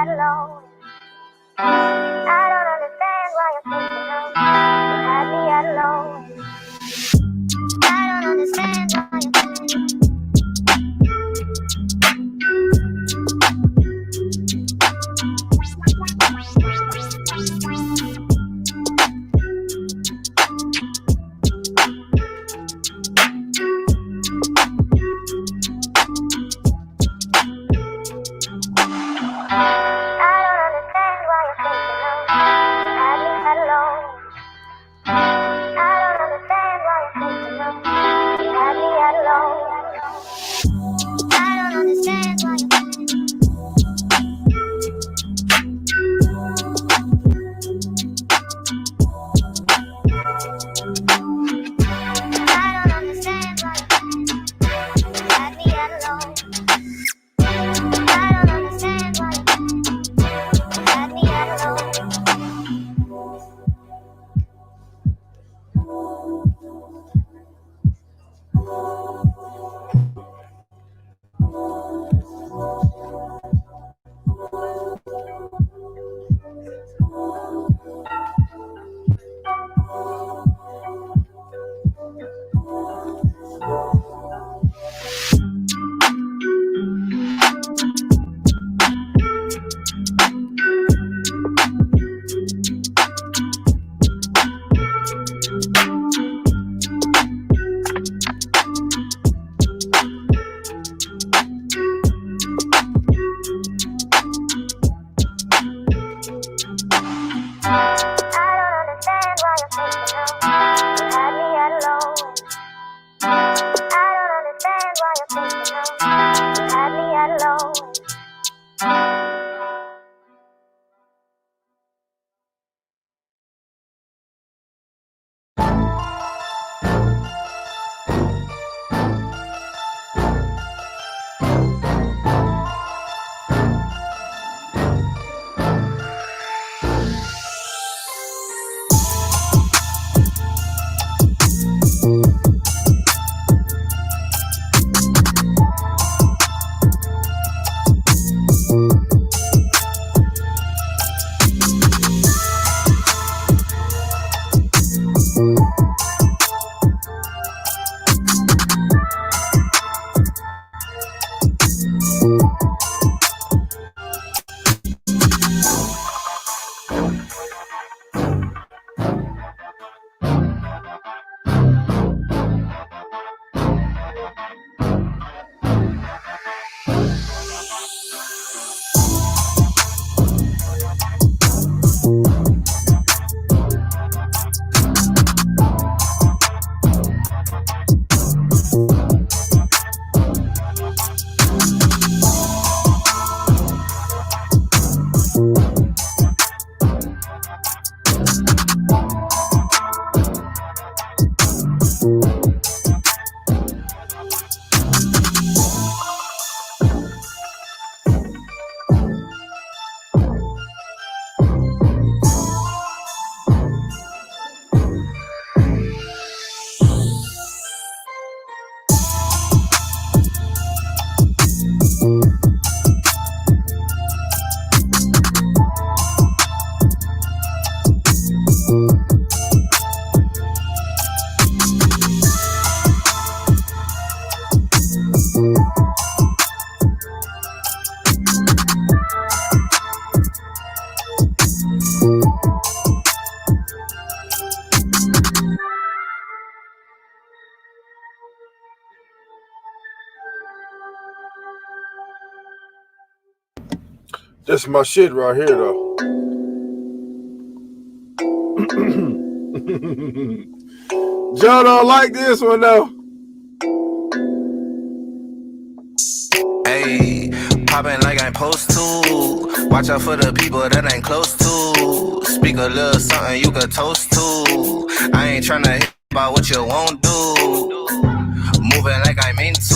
alone. I don't understand why you're thinking of me. You had me alone. I don't understand why you're thinking of me. This is my shit right here, though. Joe don't like this one, though. Hey, poppin' like I'm supposed to. Watch out for the people that ain't close to. Speak a little something you could toast to. I ain't tryna hit about what you won't do. Moving like I'm into.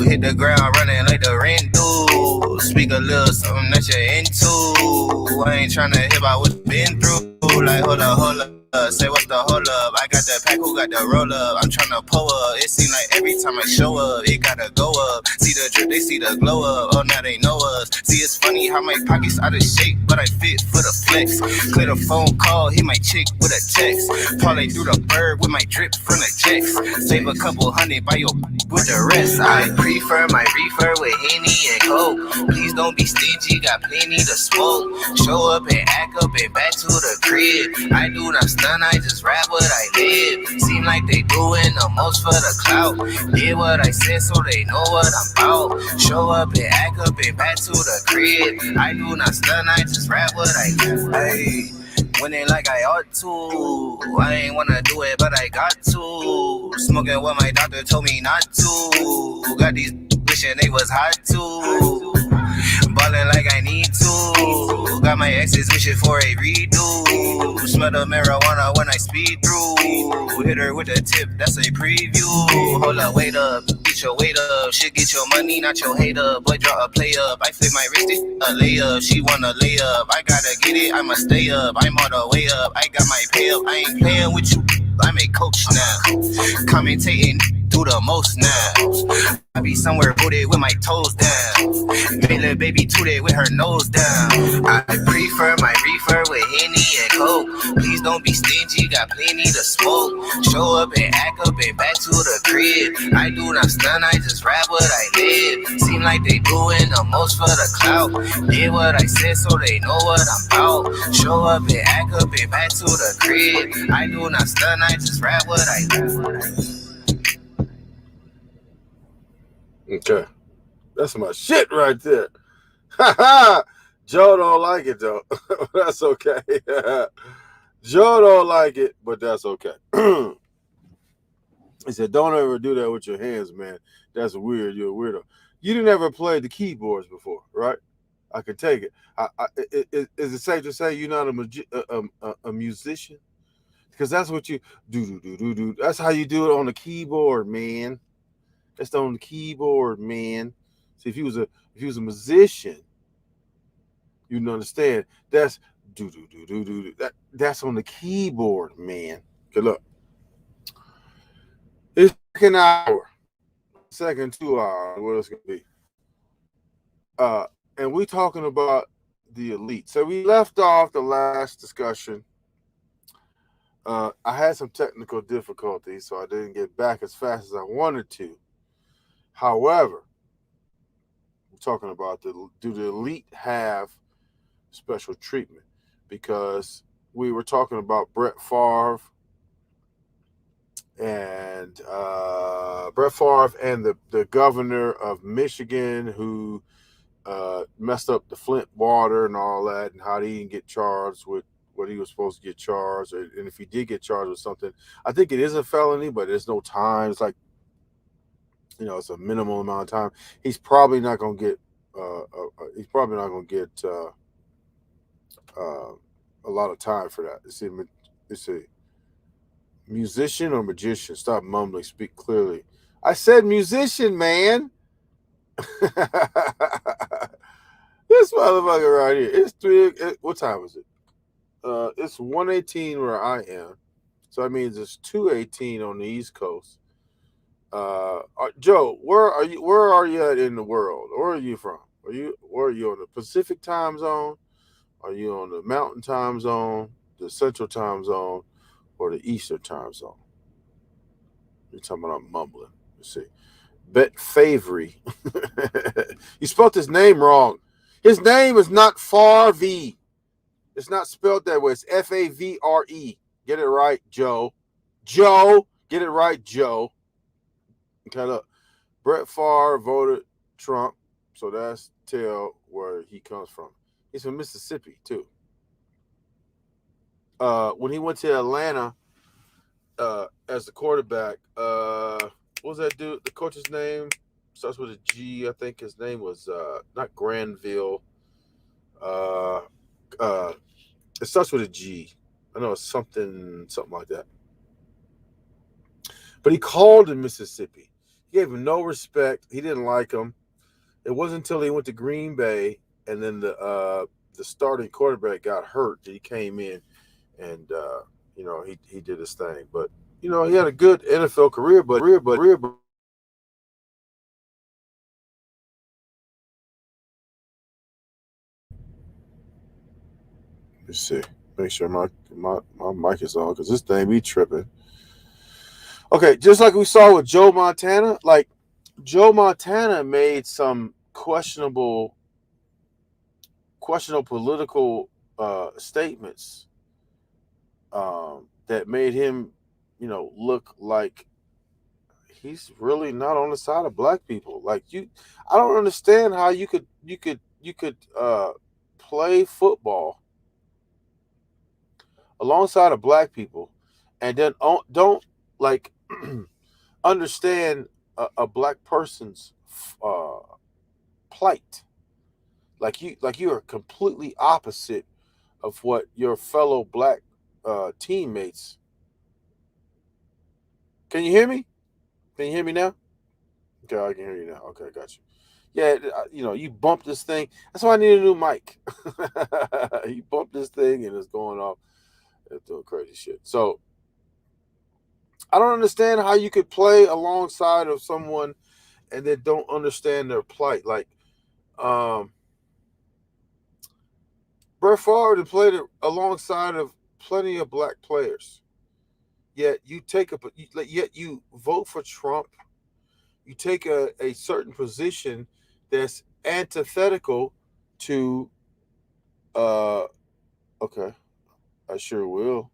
Hit the ground running like the rain do. Speak a little something that you're into. I ain't tryna hit about what you been through. Like hold up, Say what's the hold up? I got the pack, who got the roll up? I'm tryna pull up. It seem like every time I show up, it gotta go up. See the drip, they see the glow up. Oh, now they know us. See, it's funny how my pockets out of shape, but I fit for the flex. Clear the phone call, hit my chick with a text. Parlay through the bird with my drip from the checks. Save a couple hundred by your with the rest. I prefer my reefer with Henny and Coke. Please don't be stingy, got plenty to smoke. Show up and act up and back to the crib. I do not stun, I just rap what I live. Seem like they doing the most for the clout. Did what I said so they know what I'm about. Show up and act up and back to the crib. I do not stun, I just rap what I live. Hey. Winning like I ought to. I ain't wanna do it, but I got to. Smoking what my doctor told me not to. Got these wishing they was hot too. Ballin' like I need to. Got my exes wishing for a redo. Smell the marijuana when I speed through. Hit her with a tip, that's a preview. Hold up, wait up, get your weight up. Shit, get your money, not your hater. Boy, draw a play up. I flip my wrist, it a layup. She wanna lay up. I gotta get it, I'ma stay up. I'm all the way up. I got my pay up. I ain't playing with you. I'm a coach now. Commentating do the most now. I be somewhere booted with my toes down. Made little baby tooted with her nose down. I prefer my reefer with Henny and Coke. Please don't be stingy, got plenty to smoke. Show up and act up and back to the crib. I do not stun, I just rap what I live. Seem like they doing the most for the clout. Did what I said so they know what I'm about. Show up and act up and back to the crib. I do not stun, I just rap what I live. Okay. That's my shit right there. Ha ha! Joe don't like it though. That's okay. Joe don't like it, but that's okay. He said, don't ever do that with your hands, man. That's weird. You're a weirdo. You didn't ever play the keyboards before, right? I can take it. Is it safe to say you're not a musician? Because that's what you do. That's how you do it on the keyboard, man. That's on the keyboard, man. See, if he was a musician, you'd understand. That's do. That's on the keyboard, man. Good luck. It's second hour, second 2 hours. What it's gonna be? And we talking about the elite. So we left off the last discussion. I had some technical difficulties, so I didn't get back as fast as I wanted to. However, we're talking about do the elite have special treatment? Because we were talking about Brett Favre and the governor of Michigan who messed up the Flint water and all that, and how he didn't get charged with what he was supposed to get charged, and if he did get charged with something, I think it is a felony, but there's no time. It's like, it's a minimal amount of time. He's probably not going to get. A lot of time for that. Let's see. Musician or magician? Stop mumbling. Speak clearly. I said musician, man. This motherfucker right here. It's 3. What time is it? It's 1:18 where I am. So that means it's 2:18 on the East Coast. Joe, where are you? Where are you at in the world? Where are you from? Where are you on the Pacific time zone? Are you on the Mountain time zone, the Central time zone, or the Eastern time zone? You're talking about I'm mumbling. Let's see. Bet Favre. You spelled his name wrong. His name is not Favre. It's not spelled that way. It's Favre. Get it right, Joe. Joe, get it right, Joe. Okay, look. Brett Favre voted Trump, so that's tell where he comes from. He's from Mississippi, too. When he went to Atlanta as the quarterback, what was that dude? The coach's name starts with a G. I think his name was not Granville. It starts with a G. I know it's something like that. But he called in Mississippi. He gave him no respect. He didn't like him. It wasn't until he went to Green Bay and then the starting quarterback got hurt that he came in and he did his thing. But he had a good NFL career, but let's see. Make sure my mic is on because this thing be tripping. Okay, just like we saw with Joe Montana, like Joe Montana made some questionable political statements that made him, look like he's really not on the side of black people. I don't understand how you could play football alongside of black people, and then don't like understand a black person's uh, plight. Like you are completely opposite of what your fellow black teammates. Can you hear me? Can you hear me now? Okay, I can hear you now. Okay, got you. Yeah, you bump this thing. That's why I need a new mic. You bump this thing and it's going off. It's doing crazy shit. So I don't understand how you could play alongside of someone and then don't understand their plight. Like um, Brett Favre played alongside of plenty of black players. Yet yet you vote for Trump. You take a certain position that's antithetical to uh okay, I sure will.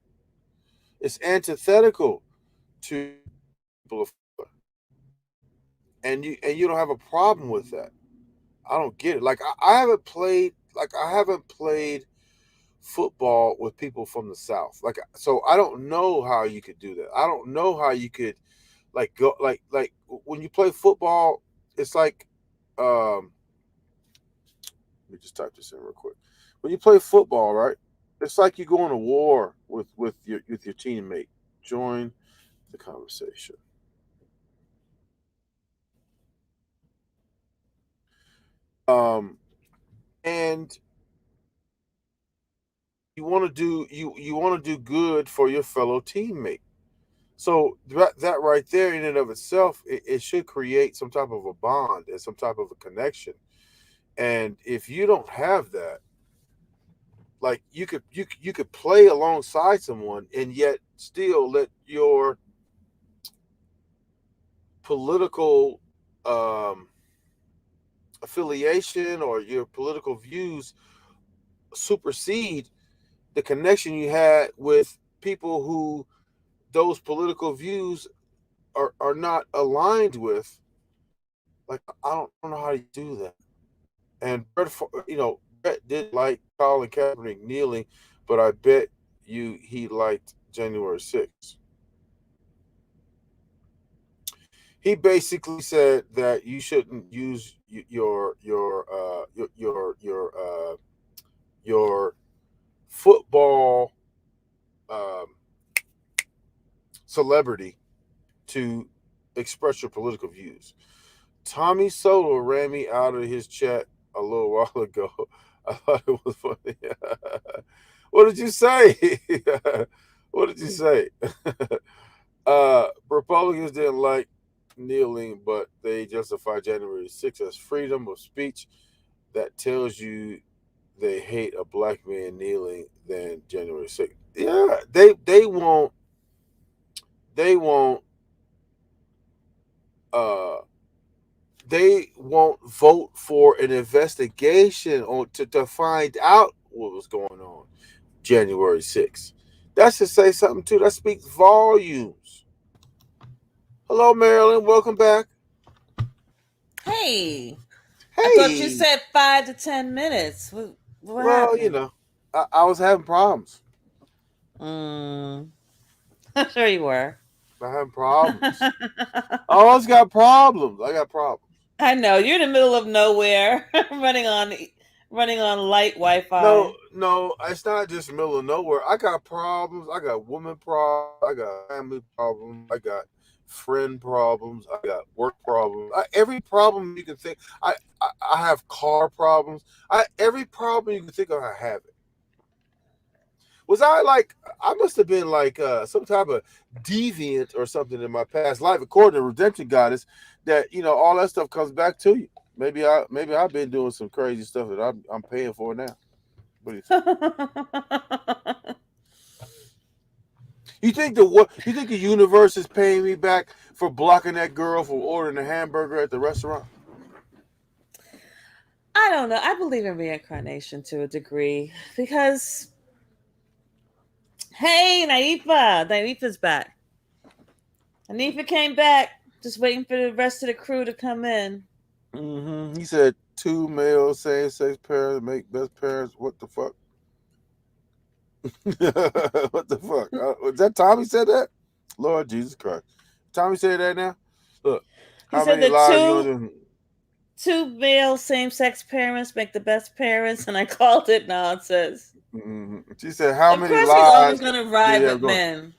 It's antithetical to people of color. And you don't have a problem with that. I don't get it. I haven't played football with people from the South. So I don't know how you could do that. I don't know how you could go like when you play football, it's like let me just type this in real quick. When you play football, right? It's like you go on a war with your teammate. Join the conversation. Um, and you want to do good for your fellow teammate. So that right there, in and of itself, it should create some type of a bond and some type of a connection. And if you don't have that, like you could play alongside someone and yet still let your political um, affiliation or your political views supersede the connection you had with people who those political views are not aligned with. Like I don't know how you do that. And Brett did like Colin Kaepernick kneeling, but I bet he liked January 6th. He basically said that you shouldn't use your football um, celebrity to express your political views. Tommy Soto ran me out of his chat a little while ago. I thought it was funny. What did you say? What did you say? Republicans didn't like kneeling, but they justify January 6th as freedom of speech. That tells you they hate a black man kneeling than January 6th. Yeah, they won't uh they won't vote for an investigation to find out what was going on January 6th. That should say something too. That speaks volumes. Hello, Marilyn. Welcome back. Hey, I thought you Hey. said 5 to 10 minutes. What Well, happened? I was having problems. Mm, I'm sure you were. I having problems. I always got problems. I got problems. I know you're in the middle of nowhere, running on light No, Wi-Fi. no, it's not just middle of nowhere. I got problems. I got woman problems. I got family problems. I got friend problems. I got work problems. Every problem you can think. I have car problems. Every problem you can think of, I have it. Was I like? I must have been like some type of deviant or something in my past life, according to Redemption Goddess. That all that stuff comes back to you. Maybe I've been doing some crazy stuff that I'm paying for now. What do you think? You think the universe is paying me back for blocking that girl from ordering a hamburger at the restaurant? I don't know. I believe in reincarnation to a degree because, hey, Naifa's back. Naifa came back, just waiting for the rest of the crew to come in. Mm-hmm. He said 2 male same-sex parents make best parents. What the fuck? What the fuck? Was that Tommy said that? Lord Jesus Christ. Tommy said that now? Look, He how said many that lives you gonna do? two male same-sex parents make the best parents, and I called it nonsense. Mm-hmm. She said, how Of many course, he's always lives? going to ride Yeah, with go on. men.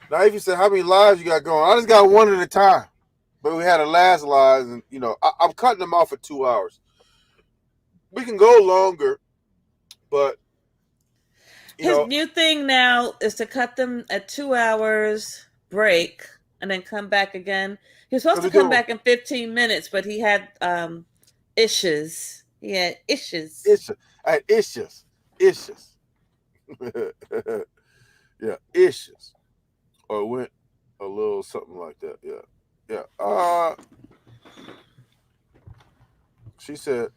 Now, if you said, how many lives you got going? I just got one at a time. But we had a last lives, and, I'm cutting them off at 2 hours. We can go longer, but, His new thing now is to cut them at 2 hours break and then come back again. He was supposed to come back in 15 minutes, but he had issues. He had issues. I had issues. Yeah, issues. Or went a little something like that. Yeah. She said,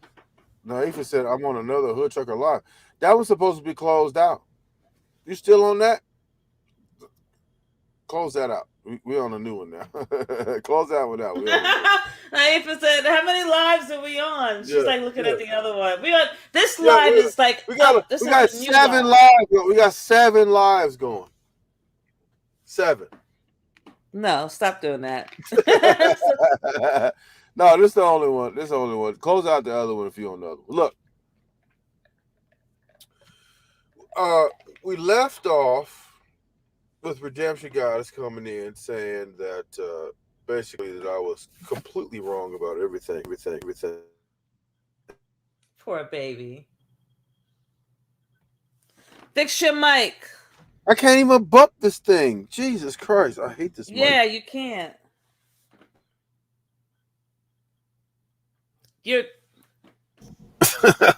Naifa said, I'm on another Hood Trucker Live. That was supposed to be closed out. You still on that? Close that out. We on a new one now. Close that one out. Naifa said, how many lives are we on? She's like looking at the other one. This live is like we got 7 lives. We got 7 lives going. 7. No, stop doing that. No, this is the only one. Close out the other one if you're on the other one. Look. We left off with Redemption Goddess coming in saying that basically that I was completely wrong about everything. Poor baby. Fix your mic. I can't even bump this thing. Jesus Christ, I hate this mic. Yeah, you can't.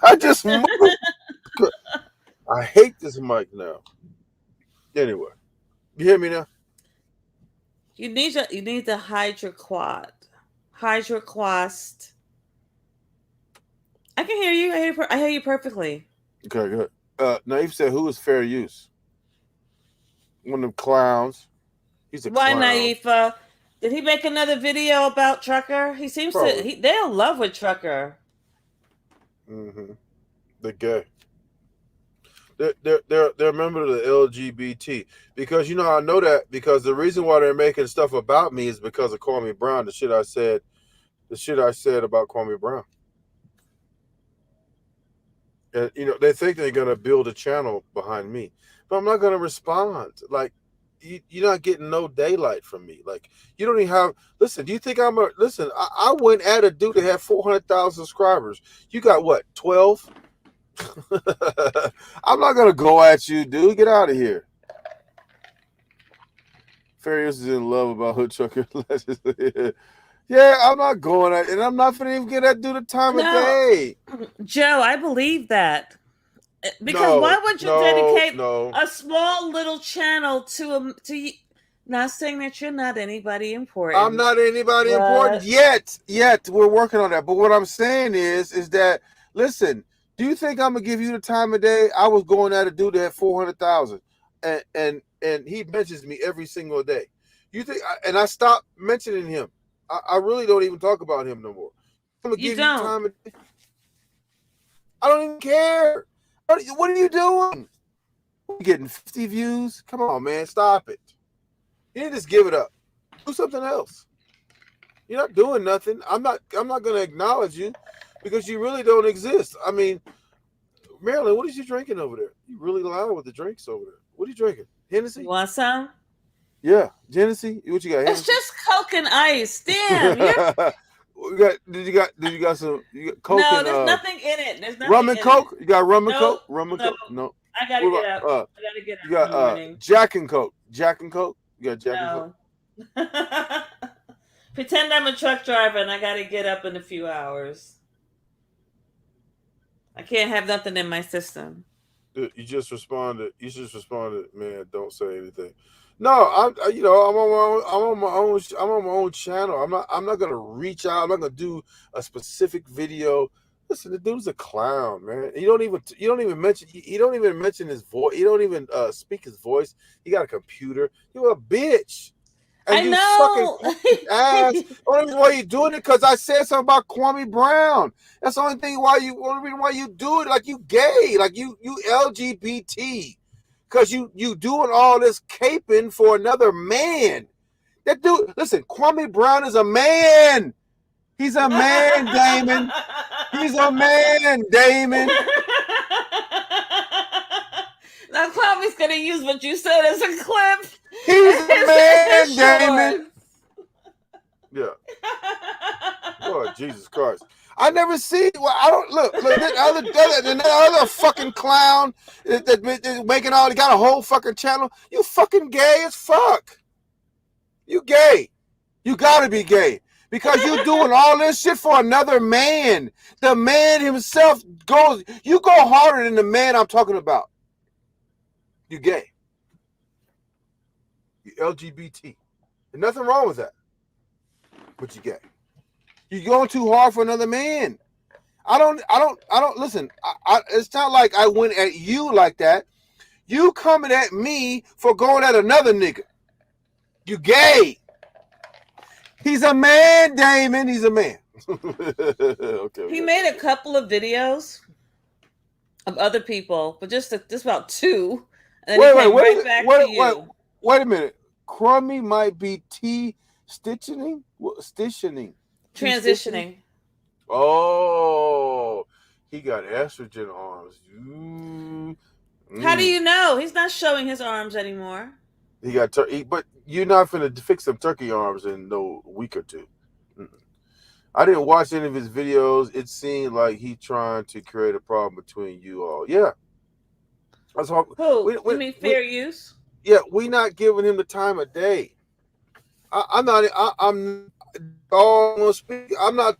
I just moved. I hate this mic now. Anyway, you hear me now? You need the hydroquat. Hydroquast. I can hear you. I hear you perfectly. Okay, good. Naif said, who is fair use? One of them clowns. He's a clown. Why, Naifa? Did he make another video about Trucker? He seems to. They're in love with Trucker. Mm-hmm. They're gay. They're a member of the LGBT because I know that because the reason why they're making stuff about me is because of Kwame Brown. The shit I said about Kwame Brown. And they think they're gonna build a channel behind me, but I'm not gonna respond. Like you're not getting no daylight from me. Like you don't even have. Listen, do you think I'm a listen? I went at a dude that had 400,000 subscribers. You got what? 12. I'm not gonna go at you, dude. Get out of here. Farius is in love about Hood Trucker. Yeah, I'm not going at, and I'm not gonna even get that dude a time of day. Joe, I believe that because why would you dedicate a small little channel to? Not saying that you're not anybody important. I'm not anybody important yet. We're working on that. But what I'm saying is that listen. Do you think I'm gonna give you the time of day? I was going at a dude that had 400,000, and he mentions me every single day. You think? And I stopped mentioning him. I really don't even talk about him no more. I'm gonna give you time of day. I don't even care. What are you doing? You're getting 50 views? Come on, man, stop it. You need to just give it up. Do something else. You're not doing nothing. I'm not gonna acknowledge you. Because you really don't exist. I mean, Marilyn, what is you drinking over there? You really loud with the drinks over there. What are you drinking? Hennessy? You want some? Yeah, Hennessy. What you got? It's just Coke and ice. Damn. Did you got some? You got Coke no, and, there's nothing in it. There's nothing rum and in Coke. It. You got rum and Coke? Rum and Coke? No. I gotta What get up. about I gotta get you up in the got morning. Jack and Coke? Jack and Coke? You got Jack and Coke? No. Pretend I'm a truck driver and I gotta get up in a few hours. I can't have nothing in my system. You just responded. You just responded, man. Don't say anything. No, you know, I'm on my own channel. I'm not gonna reach out. I'm not gonna do a specific video. Listen, the dude's a clown, man. You don't even mention. You don't even mention his voice. You don't even speak his voice. You got a computer. You're a bitch. And I you sucking know. ass. The only reason why you doing it because I said something about Kwame Brown. That's the only reason why you do it. Like you gay, like you LGBT, because you doing all this caping for another man. That dude, listen, Kwame Brown is a man. He's a man, Damon. He's a man, Damon. Now Kwame's gonna use what you said as a clip. He's a man, Damon. Yeah. Lord Jesus Christ. I never see. Well, I don't look. That other fucking clown that making all. He got a whole fucking channel. You fucking gay as fuck. You gay. You gotta be gay because you doing all this shit for another man. The man himself goes. You go harder than the man I'm talking about. You gay. You LGBT. There's nothing wrong with that. But you gay. You're going too hard for another man. I don't listen. It's not like I went at you like that. You coming at me for going at another nigga. You gay. He's a man, Damon. He's a man. Okay. He made a couple of videos of other people, but just about two. And then he came right back to you. Wait a minute. Crummy might be stitching? Transitioning. Oh, he got estrogen arms. How do you know? He's not showing his arms anymore. He got but you're not finna fix them turkey arms in no week or two. I didn't watch any of his videos. It seemed like he trying to create a problem between you all. Yeah. That's all. Who? You mean fair use? Yeah, we not giving him the time of day. I'm not. all speak. I'm not.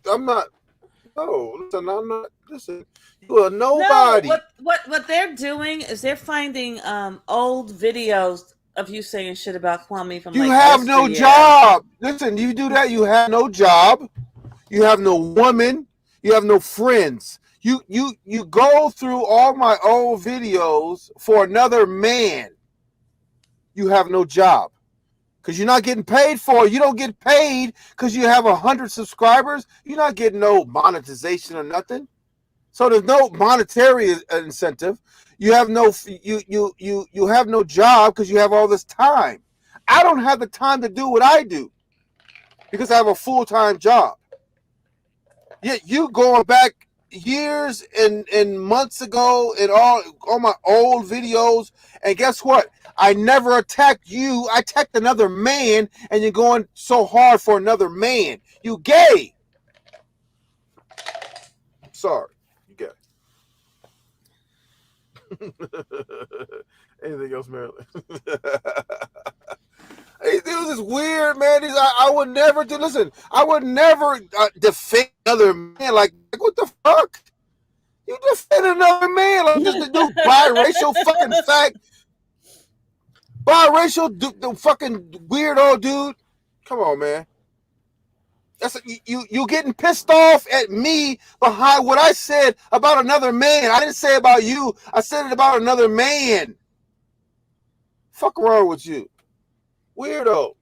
No, listen. I'm not. Listen. You are nobody. No, what they're doing is they're finding old videos of you saying shit about Kwame from. You have no job. Listen, you do that. You have no job. You have no woman. You have no friends. You go through all my old videos for another man. You have no job. Because you're not getting paid for it. You don't get paid because you have 100 subscribers. You're not getting no monetization or nothing. So there's no monetary incentive. You have no you have no job because you have all this time. I don't have the time to do what I do because I have a full-time job. Yet you going back years and months ago and all my old videos, and guess what? I never attacked you. I attacked another man, and you're going so hard for another man. You gay. I'm sorry. You gay. Anything else, Marilyn? It was just weird, man. I would never do. Listen, I would never defend another man. Like, what the fuck? You defend another man like just to do biracial fucking fact. Biracial, the fucking weirdo dude. Come on, man. That's you getting pissed off at me behind what I said about another man. I didn't say about you. I said it about another man. Fuck wrong with you, weirdo.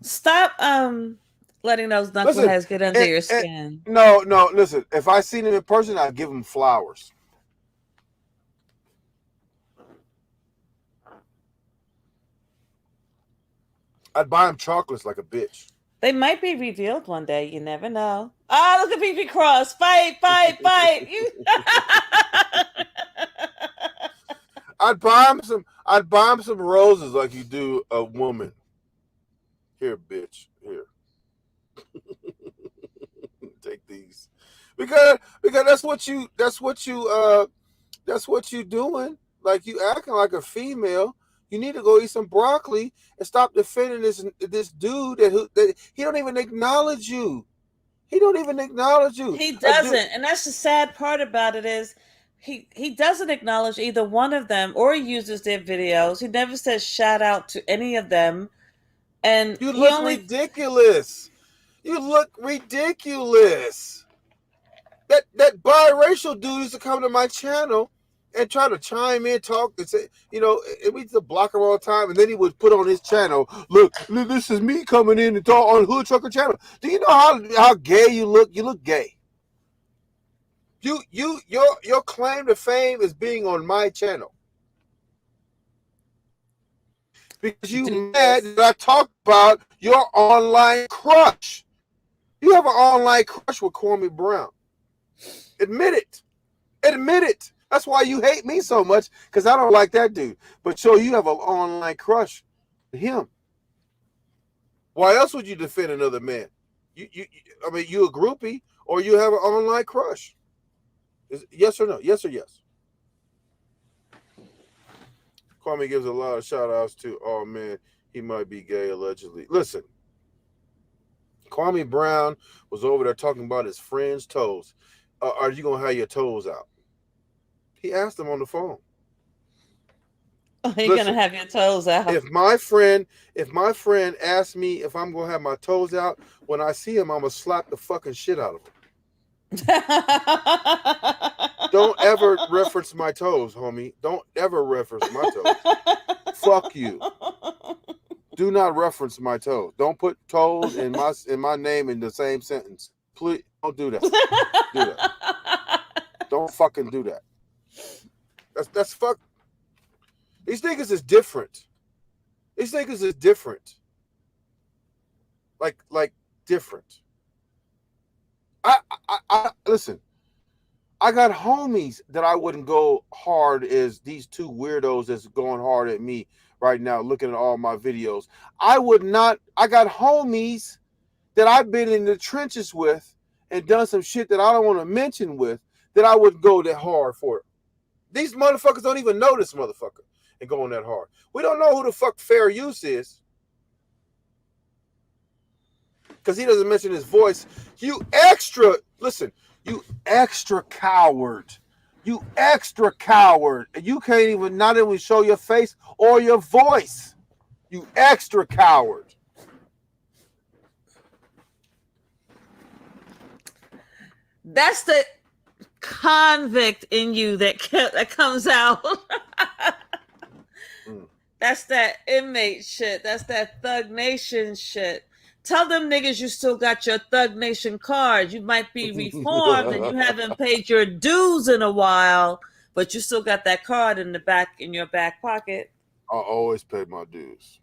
Stop letting those knuckleheads get under your skin. No, listen. If I seen him in person, I'd give him flowers. I'd buy him chocolates like a bitch. They might be revealed one day. You never know. Oh, look at PP Cross. Fight. I'd buy him some roses like you do a woman. Here, bitch. Here. Take these. Because that's what you That's what you doing. Like, you acting like a female. You need to go eat some broccoli and stop defending this dude that he don't even acknowledge you. He don't even acknowledge you. He doesn't, and that's the sad part about it is he doesn't acknowledge either one of them or uses their videos. He never says shout out to any of them, and You he look only ridiculous. You look ridiculous. That biracial dude used to come to my channel and try to chime in, talk, and say, and we used to block him all the time. And then he would put on his channel, look, this is me coming in and talk on Hood Trucker channel. Do you know how gay you look? You look gay. Your claim to fame is being on my channel. Because you mad that I talked about your online crush. You have an online crush with Kwame Brown. Admit it. Admit it. That's why you hate me so much, because I don't like that dude. But so you have an online crush with him. Why else would you defend another man? You a groupie or you have an online crush? Yes or no? Yes or yes? Kwame gives a lot of shout outs to, oh man, he might be gay allegedly. Listen, Kwame Brown was over there talking about his friend's toes. Are you going to have your toes out? He asked him on the phone. Are you going to have your toes out? If my friend asks me if I'm going to have my toes out, when I see him, I'm going to slap the fucking shit out of him. Don't ever reference my toes, homie. Don't ever reference my toes. Fuck you. Do not reference my toes. Don't put toes in my name in the same sentence. Please don't do that. Do that. Don't fucking do that. That's fuck. These niggas is different. These niggas is different. Like different. I listen. I got homies that I wouldn't go hard as these two weirdos that's going hard at me right now, looking at all my videos. I would not. I got homies that I've been in the trenches with and done some shit that I don't want to mention with, that I would go that hard for. These motherfuckers don't even know this motherfucker and going that hard. We don't know who the fuck Fair Use is, because he doesn't mention his voice. You extra coward. You extra coward. And you can't even, not even show your face or your voice. You extra coward. That's the convict in you that comes out. That's that inmate shit. That's that Thug Nation shit. Tell them niggas you still got your Thug Nation card. You might be reformed and you haven't paid your dues in a while, but you still got that card in your back pocket. I always pay my dues.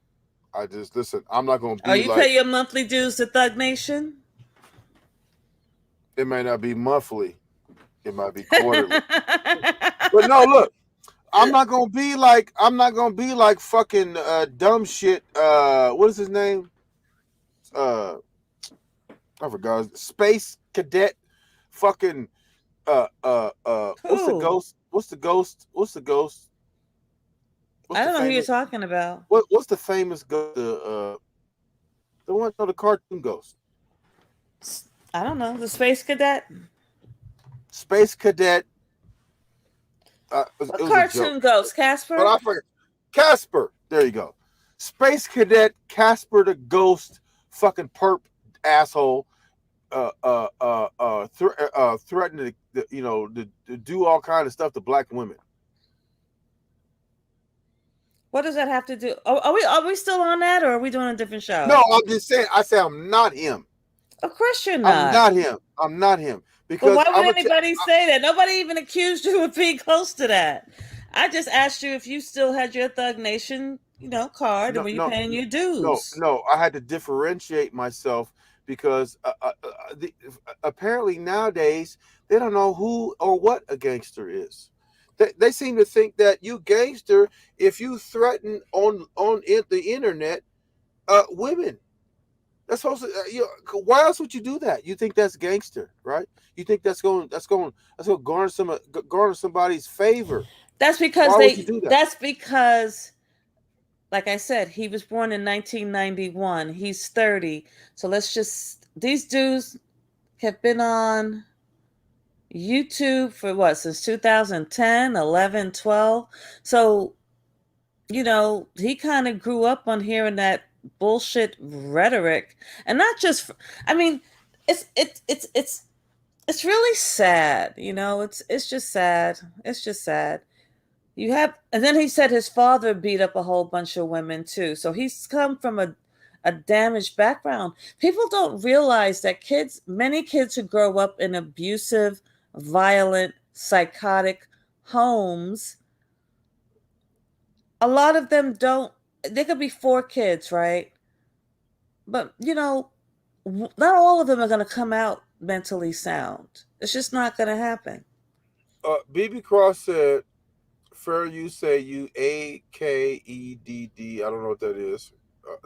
I just, listen, I'm not going to be you pay your monthly dues to Thug Nation? It may not be monthly. It might be quarterly. But no, look, I'm not gonna be like fucking dumb shit. What is his name? I forgot. Space Cadet. Fucking what's the ghost? What's the ghost? I don't know who you're talking about. What's the famous ghost? The one, the cartoon ghost. I don't know. The Space Cadet. Space Cadet. What cartoon ghost? Casper? But I forget. Casper. There you go. Space Cadet Casper the Ghost. Fucking perp asshole. Threatening to do all kind of stuff to black women. What does that have to do? Are we still on that, or are we doing a different show? No, I'm just saying. I say I'm not him. Of course you're not. I'm not him. Because why would anybody say that? Nobody even accused you of being close to that. I just asked you if you still had your Thug Nation, card, and were you paying your dues? No. I had to differentiate myself because apparently nowadays they don't know who or what a gangster is. They seem to think that you gangster if you threaten on the internet women. That's supposed to. Why else would you do that? You think that's gangster, right? You think that's going to garner somebody's favor. That's because Why would you do that? That's because, like I said, he was born in 1991. He's 30. So these dudes have been on YouTube for what, since 2010, 11, 12. So, he kind of grew up on hearing that bullshit rhetoric, and not just, I mean, it's really sad, it's just sad. It's just sad. And then he said his father beat up a whole bunch of women too. So he's come from a damaged background. People don't realize that many kids who grow up in abusive, violent, psychotic homes, a lot of them there could be 4 kids, right? But, not all of them are going to come out mentally sound. It's just not going to happen. BB Cross said, fair use say you AKEDD. I don't know what that is.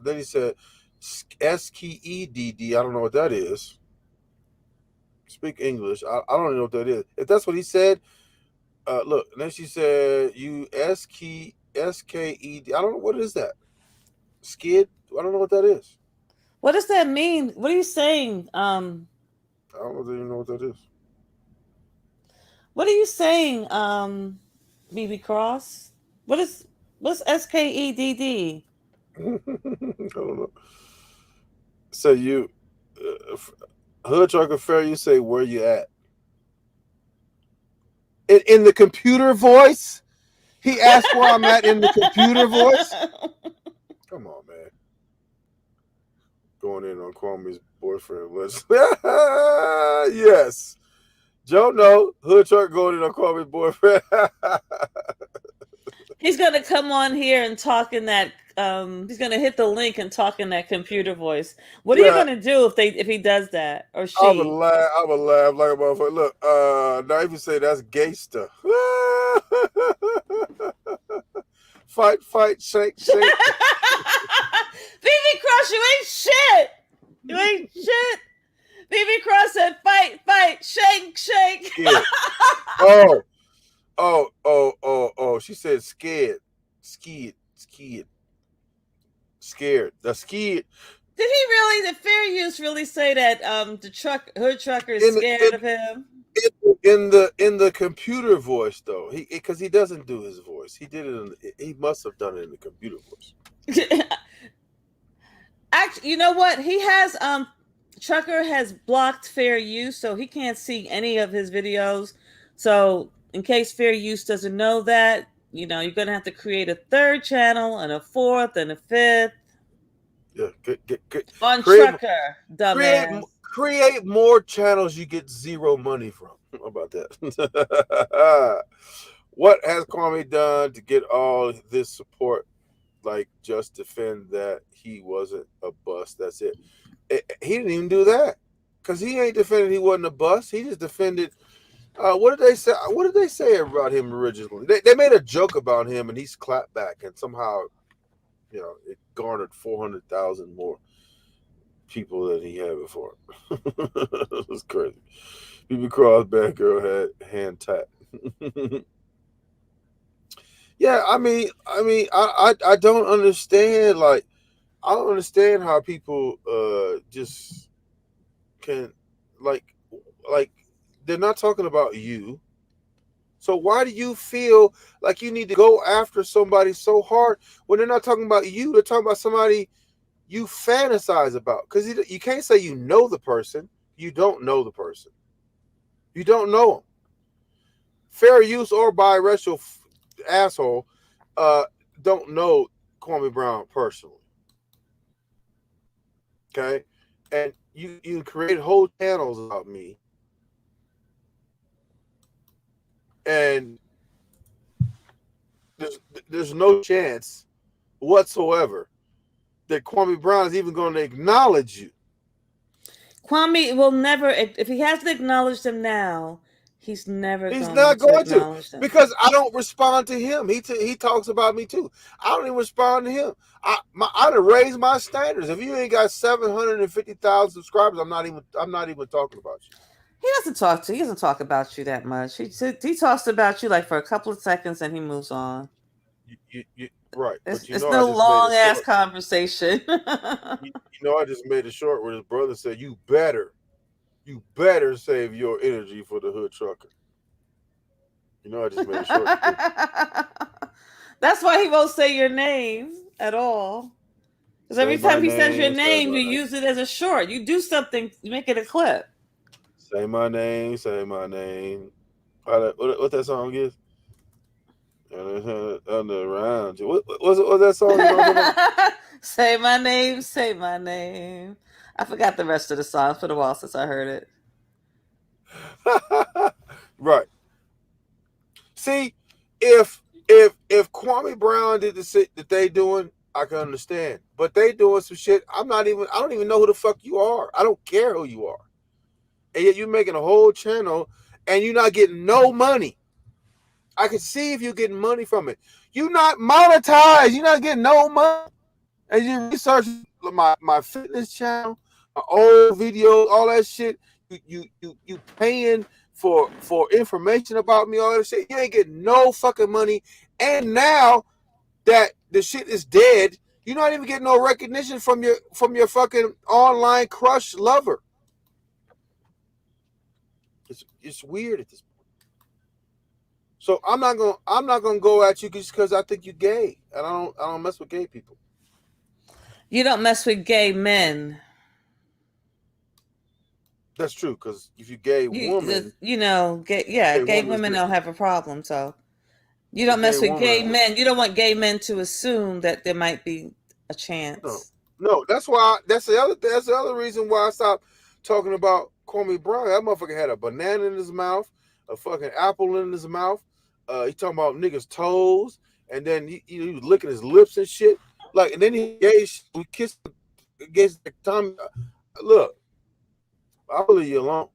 Then he said SKEDD. I don't know what that is. Speak English. I don't even know what that is. If that's what he said, look. And then she said you SKED. I don't know what is that. Skid. I don't know what that is. What does that mean? What are you saying? I don't even know what that is. What are you saying, BB Cross? What's SKEDD? I don't know. So you, Hood Trucker Fair, you say where you at? In the computer voice? He asked where I'm at in the computer voice? Come on, man. Going in on Kwame's boyfriend was yes. Joe, no. Hood Truck going in on Kwame's boyfriend. He's gonna come on here and talk in that. He's gonna hit the link and talk in that computer voice. What are you gonna do if he does that, or she? I would laugh like a motherfucker. Look, now if you say that's gay stuff. Fight, shake. BB Cross, you ain't shit. You ain't shit. BB Cross said, fight, shake. Yeah. Oh. She said scared. Scared. The scared. Did Fair Use really say that the Hood Trucker is scared of him? In the computer voice though, because he doesn't do his voice. He did it. He must have done it in the computer voice. Actually, you know what? He has Trucker has blocked Fair Use, so he can't see any of his videos. So in case Fair Use doesn't know that, you're gonna have to create a 3rd channel and a 4th and a 5th. Yeah, on Trucker, dumbass. Create more channels you get 0 money from. How about that? What has Kwame done to get all this support? Like, just defend that he wasn't a bust. That's it. He didn't even do that, because he ain't defended he wasn't a bust. He just defended. What did they say? What did they say about him originally? They made a joke about him, and he's clapped back, and somehow, it garnered 400,000 more people than he had before. It was crazy. BB Cross, bad girl had hand tat. Yeah, I mean, I don't understand. Like, I don't understand how people just can like they're not talking about you. So why do you feel like you need to go after somebody so hard when they're not talking about you? They're talking about somebody you fantasize about. Because you can't say you know the person. You don't know the person. You don't know them. Fair Use or biracial asshole don't know Kwame Brown personally. Okay? And you create whole channels about me. And there's no chance whatsoever that Kwame Brown is even going to acknowledge you. Kwame will never, if he hasn't acknowledged him now, He's never He's going not to going to, acknowledge them. because I don't respond to him. He talks about me too. I don't even respond to him. I done raised my standards. If you ain't got 750,000 subscribers, I'm not even talking about you. He doesn't talk about you that much. He talks about you like for a couple of seconds and he moves on. Right, but It's I no just made long a ass short. conversation. I just made a short where his brother said, you better save your energy for the hood trucker. I just made a short. That's why he won't say your name at all. Because every time he says your name, you use it as a short. You do something, you make it a clip. Say my name, say my name. What that song is? On the round. What's that song? Say my name, say my name. I forgot the rest of the song. It's been a while since I heard it. Right. See, if Kwame Brown did the shit that they doing, I can understand. But they doing some shit. I don't even know who the fuck you are. I don't care who you are. And yet you're making a whole channel and you're not getting no money. I can see if you're getting money from it. You're not monetized. You're not getting no money. And you research my fitness channel, my old videos, all that shit. You paying for information about me, all that shit. You ain't getting no fucking money. And now that the shit is dead, you're not even getting no recognition from your fucking online crush lover. It's weird at this point. So I'm not gonna go at you just because I think you're gay, and I don't mess with gay people. You don't mess with gay men. That's true, because if you're gay woman, gay women don't have a problem. So you don't mess with gay men. You don't want gay men to assume that there might be a chance. No. That's the other reason why I stopped talking about Kwame Brown. That motherfucker had a banana in his mouth, a fucking apple in his mouth. He talking about niggas' toes, and then he was licking his lips and shit. Like, and then we kissed against the time. Look, I'll leave you alone,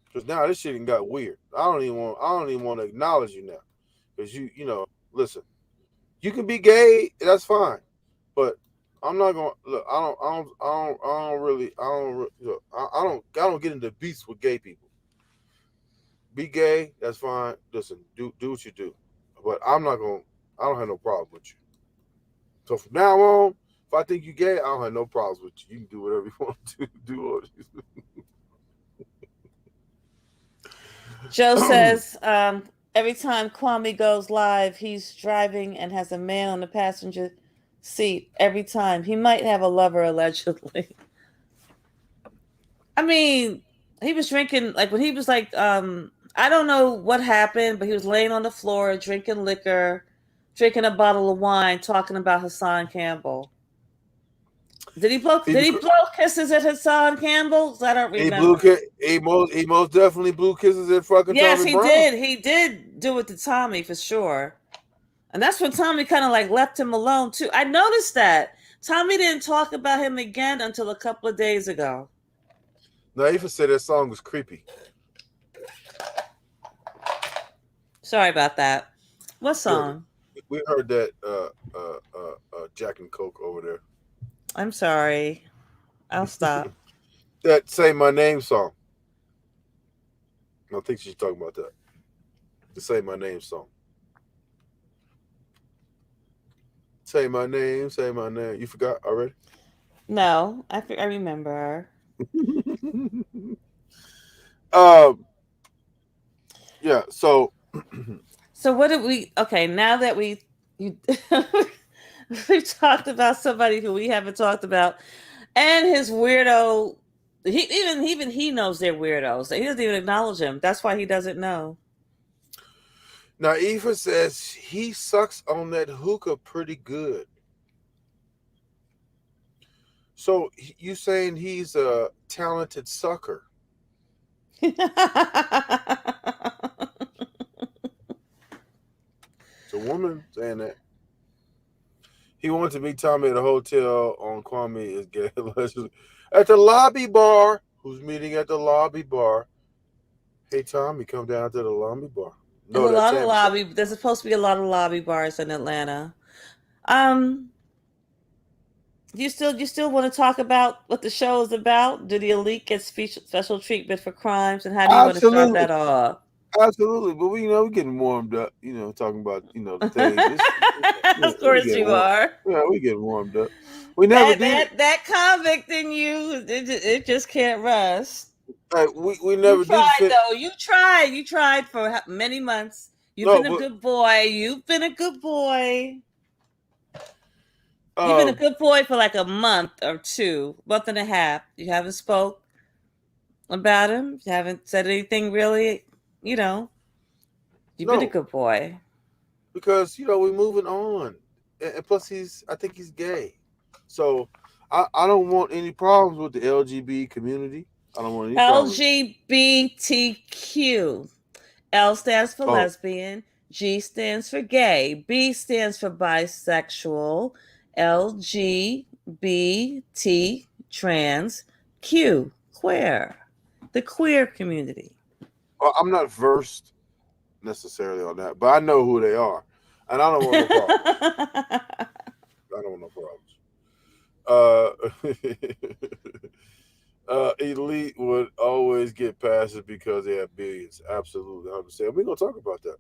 because now this shit got weird. I don't even want to acknowledge you now, because listen, you can be gay, that's fine, but I'm not gonna look. I don't get into beefs with gay people. Be gay, that's fine. Listen, do what you do, but I don't have no problem with you. So from now on, if I think you're gay, I don't have no problems with you. You can do whatever you want to do. Joe says every time Kwame goes live, he's driving and has a man on the passenger seat every time. He might have a lover, allegedly. I mean, he was drinking, like when he was like, I don't know what happened, but he was laying on the floor, drinking liquor, drinking a bottle of wine, talking about Hassan Campbell. Did he blow kisses at Hassan Campbell? I don't remember. He most definitely blew kisses at fucking Yes, Tommy he Brown. did. He did do it to Tommy for sure. And that's when Tommy kind of like left him alone too. I noticed that. Tommy didn't talk about him again until a couple of days ago. No, he said that song was creepy. Sorry about that. What song? We heard that Jack and Coke over there. I'm sorry. I'll stop. That Say My Name song. I think she's talking about that. The Say My Name song. Say my name, say my name. You forgot already? No, I remember. Yeah, so what did we now that we've talked about somebody who we haven't talked about and his weirdo, even he knows they're weirdos. He doesn't even acknowledge them. That's why he doesn't know. Now Eva says he sucks on that hookah pretty good. So you saying he's a talented sucker? It's a woman saying that. He wanted to meet Tommy at a hotel on Kwame is gay. At the lobby bar. Who's meeting at the lobby bar? Hey Tom, you come down to the lobby bar. There's No, a that's lot of Tammy side. lobby. There's supposed to be a lot of lobby bars in Atlanta. Um, you still want to talk about what the show is about? Do the elite get special treatment for crimes, and how do you want to start Absolutely, that off? absolutely. But we getting warmed up. Talking about the things. Of We course get you warm. are. Yeah, we get warmed up. We never That did it. that that convict in you, it just can't rest. We You never did tried fit. though. You tried. You tried for many months. You've No, been a but good boy. You've been a good boy. You've been a um, good boy for like a month or two, month and a half. You haven't spoke about him. You haven't said anything really. You know, you've been a no, good boy. because we're moving on, and plus I think he's gay, so I don't want any problems with the LGBT community. I don't want any problems. LGBTQ. L stands for Oh, lesbian. G stands for gay. B stands for bisexual. LGBT trans. Q queer. The queer community. I'm not versed necessarily on that, but I know who they are, and I don't want no problems. I don't want no problems. Elite would always get passes because they have billions. Absolutely, 100%. We're gonna talk about that.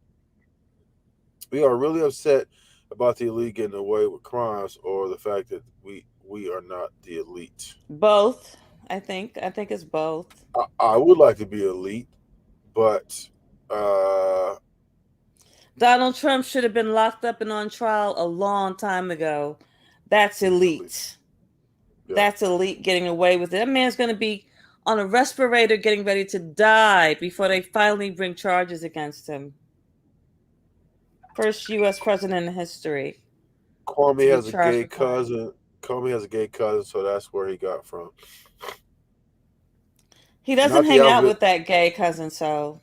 We are really upset about the elite getting away with crimes, or the fact that we are not the elite. Both. I think it's both. I would like to be elite, but uh, Donald Trump should have been locked up and on trial a long time ago. That's he's elite. elite. Yeah, That's elite getting away with it. That man's going to be on a respirator getting ready to die before they finally bring charges against him. First U.S. president in history to Kwame be has a charged gay with crime. cousin. Kwame has a gay cousin, so that's where he got from. He doesn't Not the hang out alphabet. with that gay cousin, so.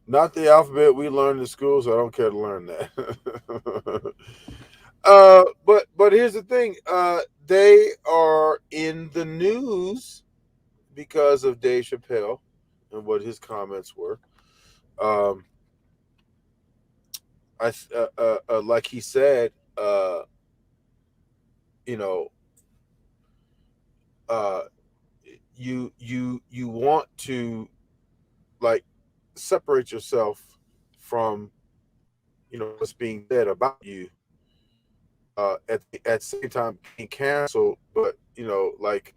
Not the alphabet we learned in school, so I don't care to learn that. But here's the thing. They are in the news because of Dave Chappelle and what his comments were. Um, like he said, you know, uh, you want to like separate yourself from what's being said about you. At the same time being canceled, but like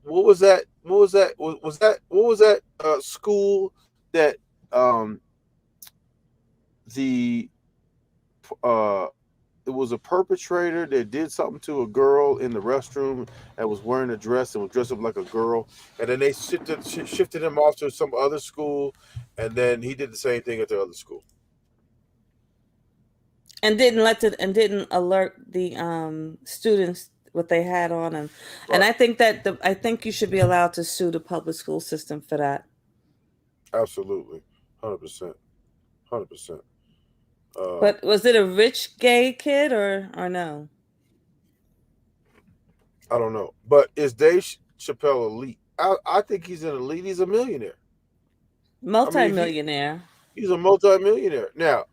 what was that? What was that? Was that what was that school that um the uh it was a perpetrator that did something to a girl in the restroom and was wearing a dress and was dressed up like a girl, and then they shifted him off to some other school, and then he did the same thing at the other school. And didn't alert the students what they had on him. And Right. I think you should be allowed to sue the public school system for that. Absolutely. 100%. 100%. Uh, But was it a rich gay kid or no? I don't know. But is Dave Chappelle elite? I think he's an elite. He's a millionaire. I mean, if he Multi-millionaire. he's a multi-millionaire. Now,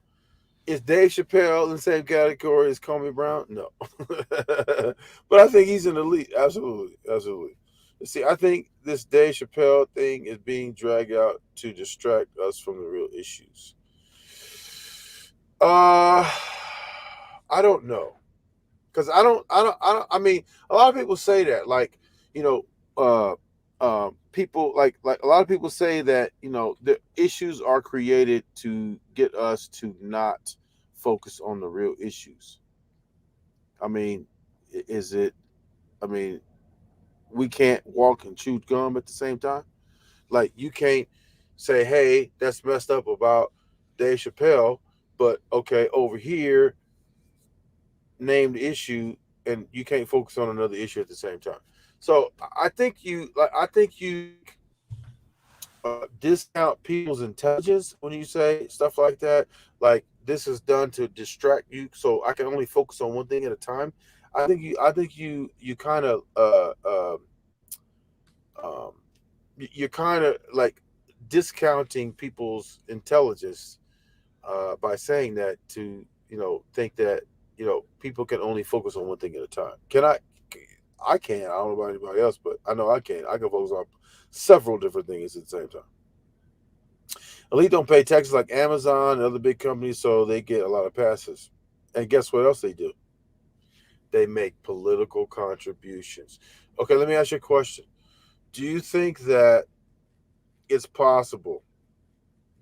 is Dave Chappelle in the same category as Comey Brown? No. But I think he's an elite. Absolutely. Absolutely. See, I think this Dave Chappelle thing is being dragged out to distract us from the real issues. Uh I don't know. Because I mean, a lot of people say that, like, you know, people like a lot of people say that the issues are created to get us to not focus on the real issues. I mean, is it? I mean, we can't walk and chew gum at the same time. Like, you can't say, "Hey, that's messed up about Dave Chappelle," but okay, over here, name the issue, and you can't focus on another issue at the same time. So I think you discount people's intelligence when you say stuff like that. Like, this is done to distract you, so I can only focus on one thing at a time. I think you kind of um, you're kind of like discounting people's intelligence by saying that to think that people can only focus on one thing at a time. Can I? I can. I don't know about anybody else, but I know I can. I can focus on several different things at the same time. Elite don't pay taxes like Amazon and other big companies, so they get a lot of passes. And guess what else they do? They make political contributions. Okay, let me ask you a question. Do you think that it's possible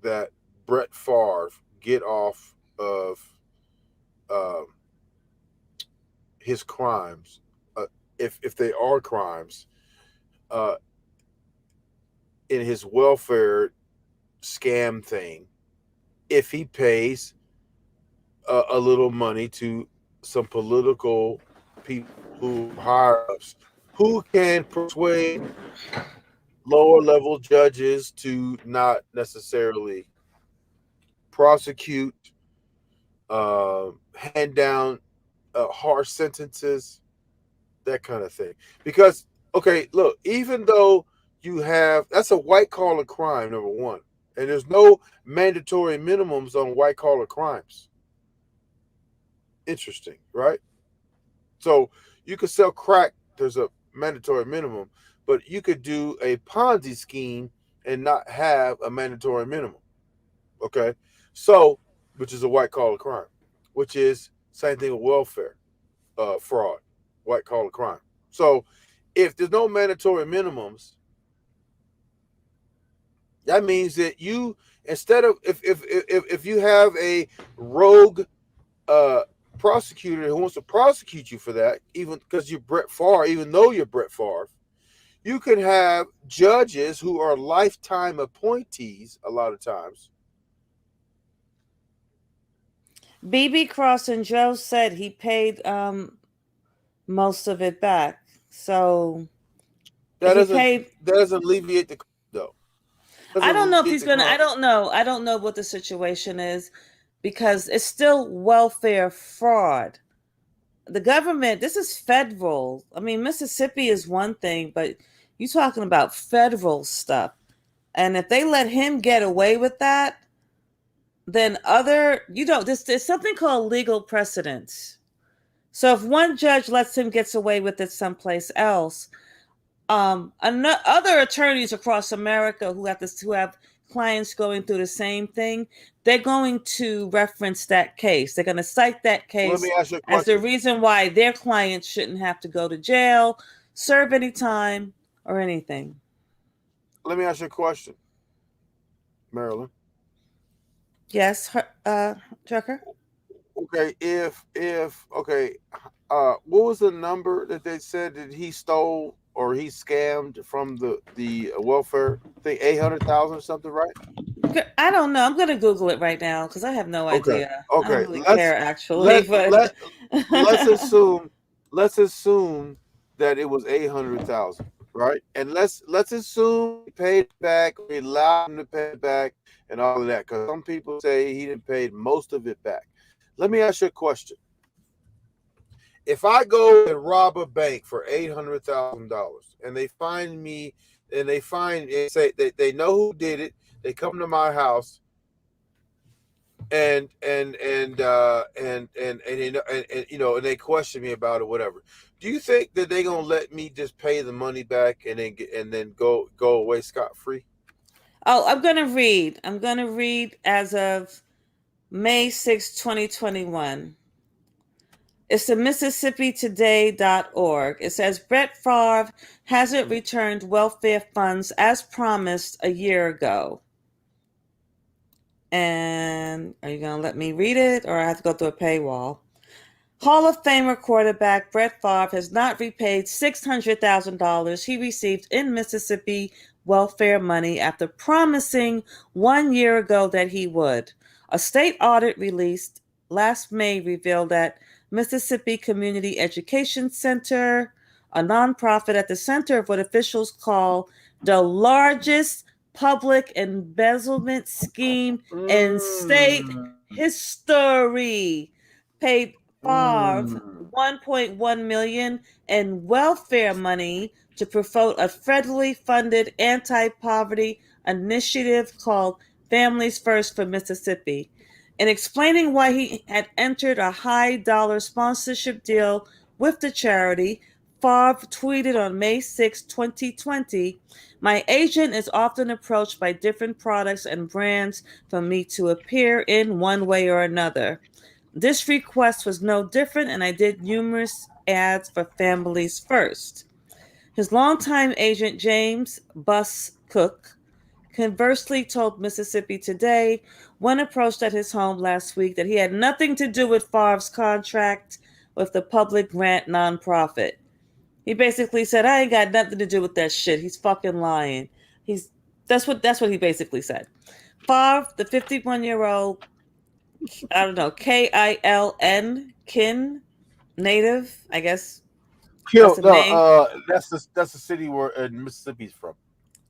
that Brett Favre get off of um, his crimes, if they are crimes, uh, in his welfare scam thing, if he pays a little money to some political people who hire ups, who can persuade lower level judges to not necessarily prosecute, hand down harsh sentences, that kind of thing. Because, okay, look, even though that's a white collar crime, number one, and there's no mandatory minimums on white collar crimes. Interesting, right? So you could sell crack, there's a mandatory minimum, but you could do a Ponzi scheme and not have a mandatory minimum. Okay? So, which is a white collar crime, which is same thing with welfare fraud, white collar crime. So if there's no mandatory minimums, that means that you, instead of if you have a rogue prosecutor who wants to prosecute you for that, even because you're Brett Favre, even though you're Brett Favre, you can have judges who are lifetime appointees a lot of times. BB Cross and Joe said he paid most of it back. So that doesn't alleviate the though. I don't know if he's gonna. I don't know what the situation is, because it's still welfare fraud. The government, this is federal. I mean, Mississippi is one thing, but you're talking about federal stuff. And if they let him get away with that, then there's something called legal precedence. So if one judge lets him get away with it someplace else, other attorneys across America who have clients going through the same thing, they're going to reference that case. They're going to cite that case as the reason why their clients shouldn't have to go to jail, serve any time, or anything. Let me ask you a question, Marilyn. Yes, Trucker? Okay, what was the number that they said that he stole or he scammed from the welfare thing? 800,000 or something, right? I don't know. I'm gonna Google it right now because I have no idea. Okay. I don't really care actually. Let's assume that it was 800,000, right? And let's assume he paid it back, we allowed him to pay it back, and all of that. Because some people say he didn't pay most of it back. Let me ask you a question. If I go and rob a bank for $800,000 and they find me and they say they know who did it, they come to my house and they question me about it, whatever. Do you think that they're gonna let me just pay the money back and then go away scot-free? Oh, I'm gonna read as of May 6, 2021. It's the MississippiToday.org. It says Brett Favre hasn't returned welfare funds as promised a year ago. And are you going to let me read it, or I have to go through a paywall? Hall of Famer quarterback Brett Favre has not repaid $600,000 he received in Mississippi welfare money after promising 1 year ago that he would. A state audit released last May revealed that Mississippi Community Education Center, a nonprofit at the center of what officials call the largest public embezzlement scheme in state history, paid Favre $1.1 million in welfare money to promote a federally funded anti-poverty initiative called Families First for Mississippi. In explaining why he had entered a high-dollar sponsorship deal with the charity, Favre tweeted on May 6, 2020, "My agent is often approached by different products and brands for me to appear in one way or another. This request was no different, and I did numerous ads for Families First." His longtime agent, James Buss Cook, conversely told Mississippi Today, when approached at his home last week, that he had nothing to do with Favre's contract with the public grant nonprofit. He basically said, "I ain't got nothing to do with that shit. He's fucking lying." That's what he basically said. Favre, the 51-year-old, I don't know, Kin native, I guess that's the name. That's the city where Mississippi's from.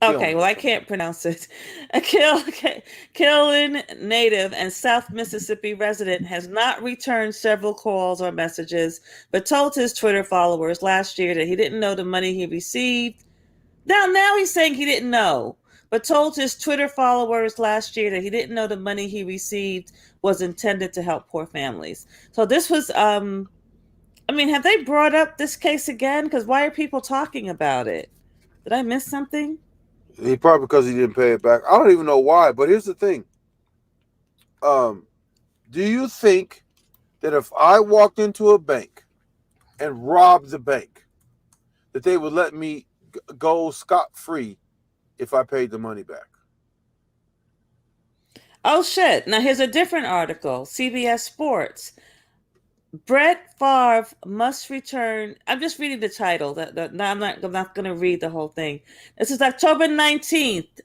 Okay, well, I can't pronounce it. A Killen native and South Mississippi resident has not returned several calls or messages, but told his Twitter followers last year that he didn't know the money he received. Now he's saying he didn't know, but told his Twitter followers last year that he didn't know the money he received was intended to help poor families. So this was, have they brought up this case again? Because why are people talking about it? Did I miss something? Probably because he didn't pay it back. I don't even know why, but here's the thing. Do you think that if I walked into a bank and robbed the bank, that they would let me go scot-free if I paid the money back? Oh, shit. Now, here's a different article. CBS Sports. Brett Favre must return. I'm just reading the title. I'm not going to read the whole thing. This is October 19th,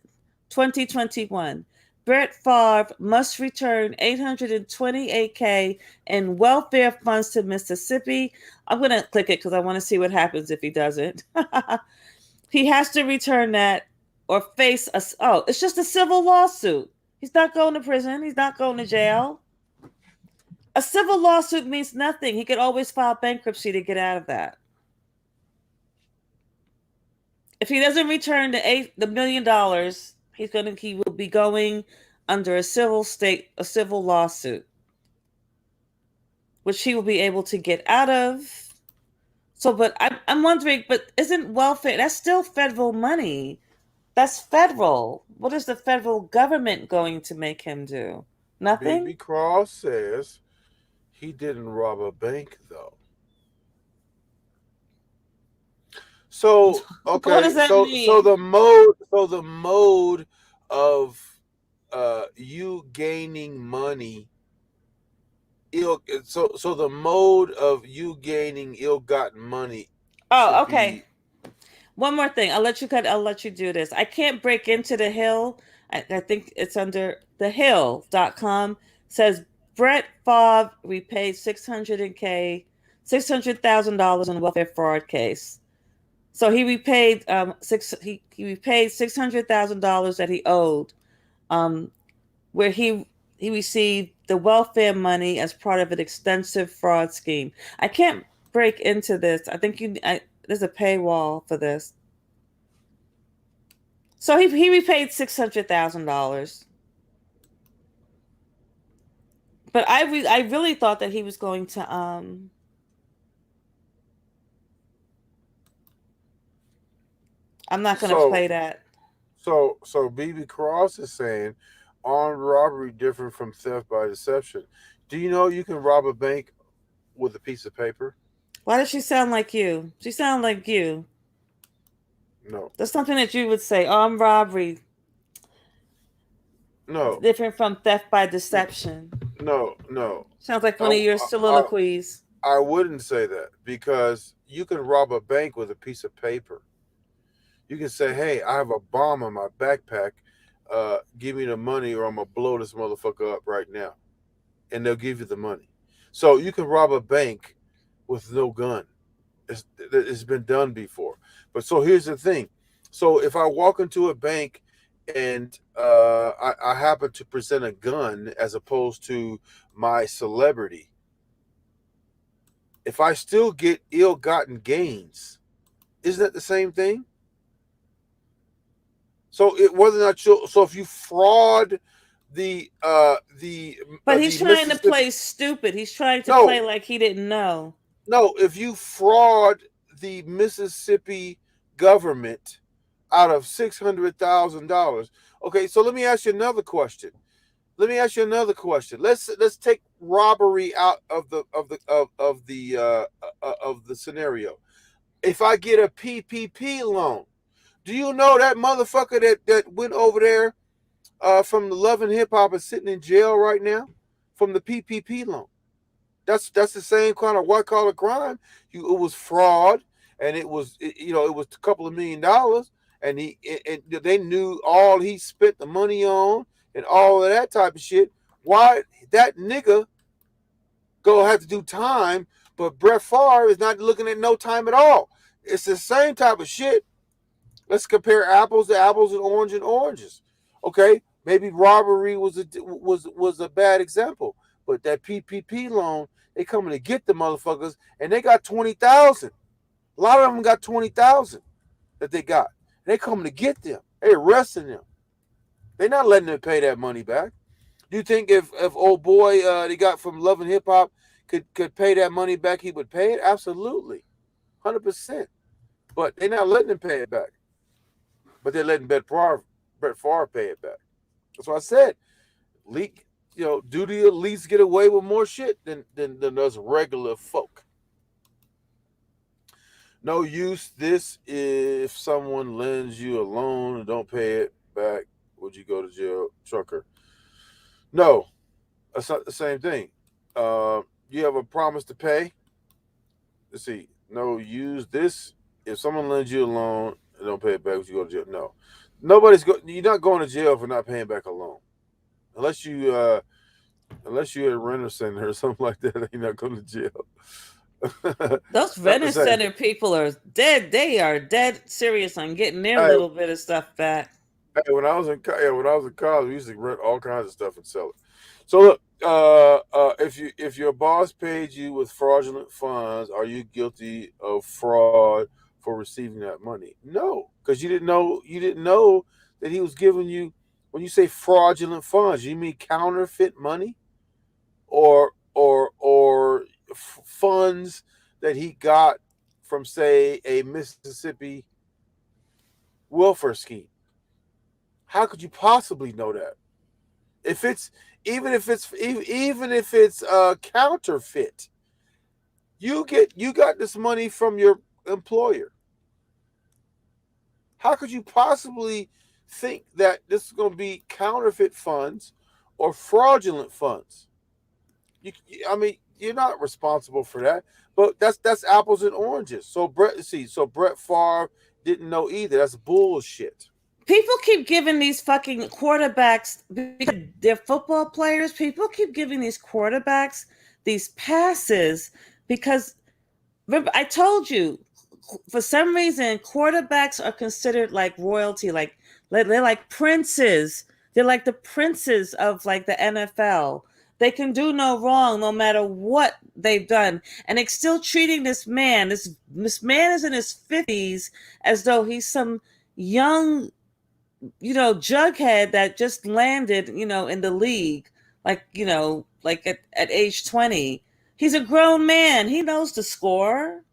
2021. Brett Favre must return $828K in welfare funds to Mississippi. I'm going to click it because I want to see what happens if he doesn't. He has to return that or face it's just a civil lawsuit. He's not going to prison. He's not going to jail. A civil lawsuit means nothing. He could always file bankruptcy to get out of that. If he doesn't return the $1 million, he will be going under a civil lawsuit, which he will be able to get out of. So, but I'm wondering, but isn't welfare, that's still federal money? That's federal. What is the federal government going to make him do? Nothing? Baby Cross says he didn't rob a bank, though. So okay, what does that mean? So the mode of you gaining money, so the mode of you gaining ill-gotten money. Oh, okay. One more thing. I'll let you do this. I can't break into the Hill. I think it's under thehill.com. Says Brett Favre repaid $600,000 in a welfare fraud case. So he repaid $600,000 that he owed, where he received the welfare money as part of an extensive fraud scheme. I can't break into this. I think there's a paywall for this. So he repaid $600,000. But I really thought that he was going to I'm not going to play that. So BB Cross is saying armed robbery different from theft by deception. Do you know you can rob a bank with a piece of paper? Why does she sound like you? She sounds like you. No. That's something that you would say. Armed robbery. No. Different from theft by deception. No. Sounds like one of your soliloquies. I wouldn't say that, because you can rob a bank with a piece of paper. You can say, "Hey, I have a bomb in my backpack. Give me the money or I'm going to blow this motherfucker up right now." And they'll give you the money. So you can rob a bank with no gun. It's been done before. But so here's the thing. So if I walk into a bank and I happen to present a gun as opposed to my celebrity, if I still get ill-gotten gains, Isn't that the same thing? So it whether or not you so if you fraud But the he's trying to Mississippi, play stupid. He's trying to no, play like he didn't know. no, if you fraud the Mississippi government out of $600,000. Okay, so let me ask you another question. Let's take robbery out of the scenario. If I get a PPP loan, do you know that motherfucker that went over there from the Love and Hip Hop is sitting in jail right now from the PPP loan? That's the same kind of white collar crime. It was fraud, and it was it was a couple of $1 million, and they knew all he spent the money on and all of that type of shit. Why that nigga go have to do time, but Brett Favre is not looking at no time at all. It's the same type of shit. Let's compare apples to apples and oranges. Okay, maybe robbery was a bad example, but that PPP loan, they coming to get the motherfuckers, and they got 20,000. A lot of them got 20,000 that they got. They coming to get them. They arresting them. They not letting them pay that money back. Do you think if old boy they got from Love and Hip Hop could pay that money back, he would pay it? Absolutely, 100%. But they're not letting him pay it back. But they're letting Brett Favre pay it back. That's what I said. Leak, do the elites get away with more shit than us regular folk? No use. This if someone lends you a loan and don't pay it back, would you go to jail, trucker? No, that's not the same thing. You have a promise to pay. Let's see. No use. This if someone lends you a loan and don't pay it back, would you go to jail? No. You're not going to jail for not paying back a loan. Unless you're at a renter center or something like that, you're not going to jail. Those renter center people are dead. They are dead serious on getting their little bit of stuff back. Hey, when I was in college, we used to rent all kinds of stuff and sell it. So look, if your boss paid you with fraudulent funds, are you guilty of fraud for receiving that money? No, because you didn't know that he was giving you. When you say fraudulent funds, you mean counterfeit money, or funds that he got from, say, a Mississippi welfare scheme. How could you possibly know that? Even if it's counterfeit, you got this money from your employer. How could you possibly think that this is going to be counterfeit funds or fraudulent funds? You're not responsible for that. But that's apples and oranges. So Brett Favre didn't know either. That's bullshit. People keep giving these fucking quarterbacks, because they're football players, people keep giving these quarterbacks these passes because, remember, I told you, for some reason, quarterbacks are considered like royalty, like they're like princes. They're like the princes of like the NFL. They can do no wrong no matter what they've done. And they're still treating this man, this man is in his 50s, as though he's some young, jughead that just landed, in the league, like, like at age 20. He's a grown man. He knows the score.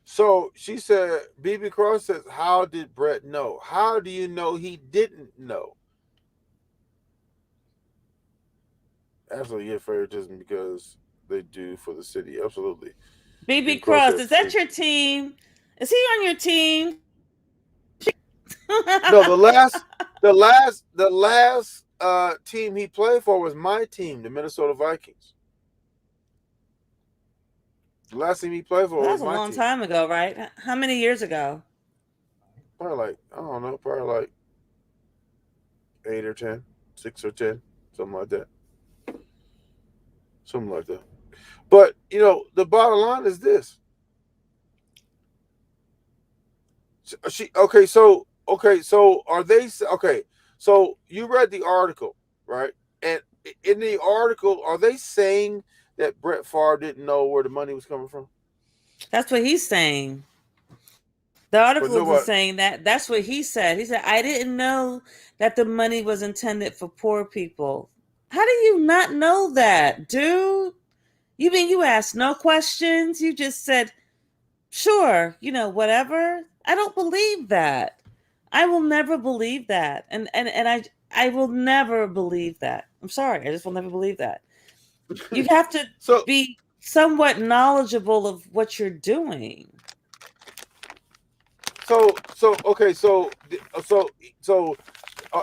So she said, BB Cross says, how did Brett know? How do you know he didn't know? Absolutely, yeah, favoritism because they do for the city. Absolutely. BB Cross, is that your team? Is he on your team? No, the last team he played for was my team, the Minnesota Vikings. The last team he played for was my team. That was a long time ago, right? How many years ago? Probably like 8 or 10, 6 or 10, something like that. Something like that. But, the bottom line is this. So you read the article, right? And in the article, are they saying that Brett Favre didn't know where the money was coming from? That's what he's saying. The article was saying that. That's what he said. He said, I didn't know that the money was intended for poor people. How do you not know that, dude? You mean you asked no questions? You just said, sure, whatever. I don't believe that. I will never believe that. And I will never believe that. I'm sorry. I just will never believe that. You have to be somewhat knowledgeable of what you're doing.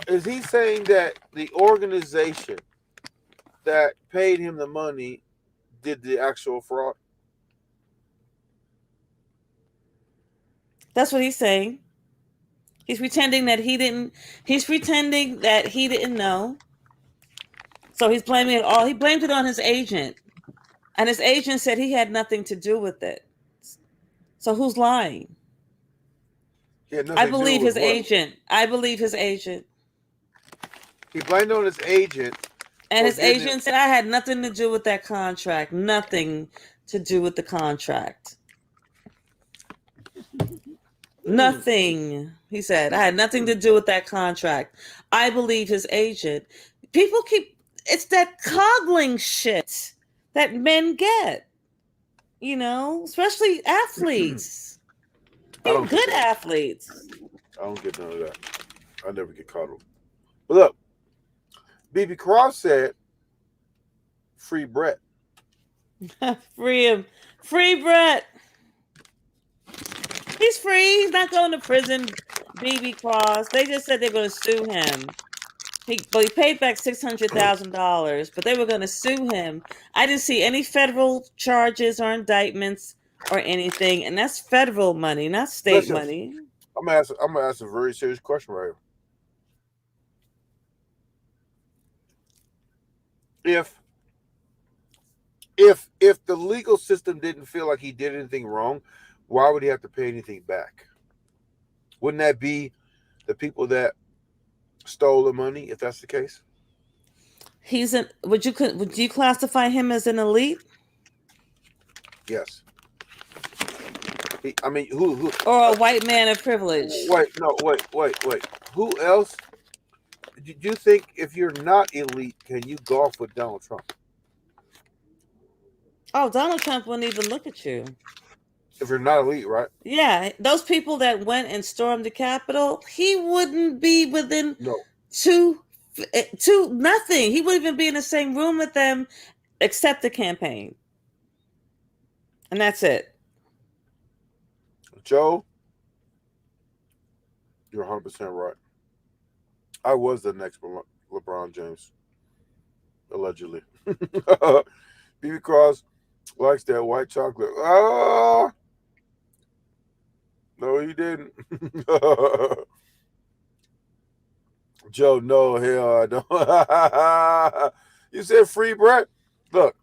Is he saying that the organization that paid him the money did the actual fraud? That's what he's saying. He's pretending that he didn't know. So he's blaming it all. He blamed it on his agent. And his agent said he had nothing to do with it. So who's lying? I believe his agent. I believe his agent. He blamed on his agent. And his agent said, I had nothing to do with that contract. Nothing to do with the contract. Nothing. He said, I had nothing to do with that contract. I believe his agent. People it's that coddling shit that men get, especially athletes. They're good athletes. I don't get none of that. I never get coddled. But look, BB Cross said, free Brett. Free him. Free Brett. He's free. He's not going to prison, BB Cross. They just said they're going to sue him. He paid back $600,000, but they were going to sue him. I didn't see any federal charges or indictments or anything, and that's federal money, not state money. I'm gonna ask a very serious question right here. If the legal system didn't feel like he did anything wrong, why would he have to pay anything back? Wouldn't that be the people that stole the money, if that's the case? Would you classify him as an elite? Yes. Who? Or a white man of privilege? Wait. Who else? Do you think if you're not elite, can you golf with Donald Trump? Oh, Donald Trump wouldn't even look at you. If you're not elite, right? Yeah, those people that went and stormed the Capitol, he wouldn't be within two nothing. He wouldn't even be in the same room with them, except the campaign, and that's it. Joe, you're 100% right. I was the next LeBron James, allegedly. BB Cross likes that white chocolate. Ah, no, he didn't. Joe, no, hell, I don't. You said free Brett. Look,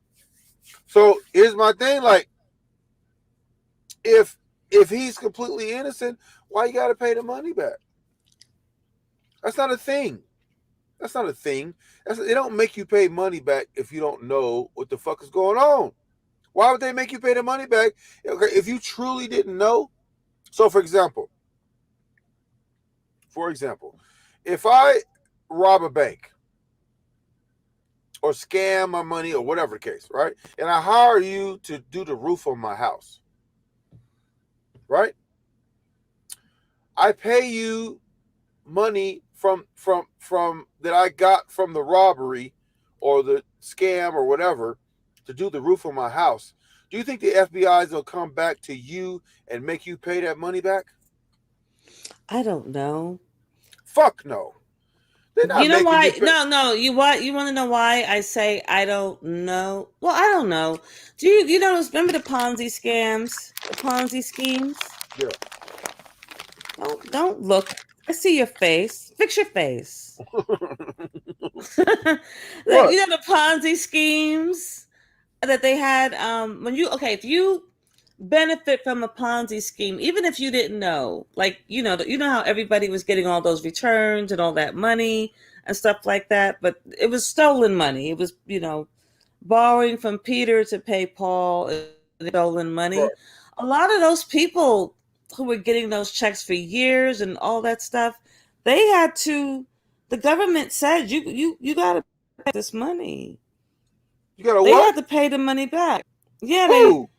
so here's my thing. Like, if he's completely innocent, why you got to pay the money back? That's not a thing. They don't make you pay money back if you don't know what the fuck is going on. Why would they make you pay the money back if you truly didn't know? So, for example, if I rob a bank or scam my money or whatever the case, right? And I hire you to do the roof on my house, right? I pay you money from that I got from the robbery or the scam or whatever to do the roof on my house. Do you think the FBI will come back to you and make you pay that money back? I don't know. Fuck no. You know why? No. You want to know why I say I don't know? Well, I don't know. Do you notice? Remember the Ponzi scams, the Ponzi schemes? Yeah. Don't look. I see your face. Fix your face. The Ponzi schemes that they had. If you benefit from a Ponzi scheme, even if you didn't know, like you know how everybody was getting all those returns and all that money and stuff like that, but it was stolen money. It was borrowing from Peter to pay Paul, stolen money. Right. A lot of those people who were getting those checks for years and all that stuff, they had to. The government said you got to pay this money. You got to They what? had to pay the money back. Yeah, Who?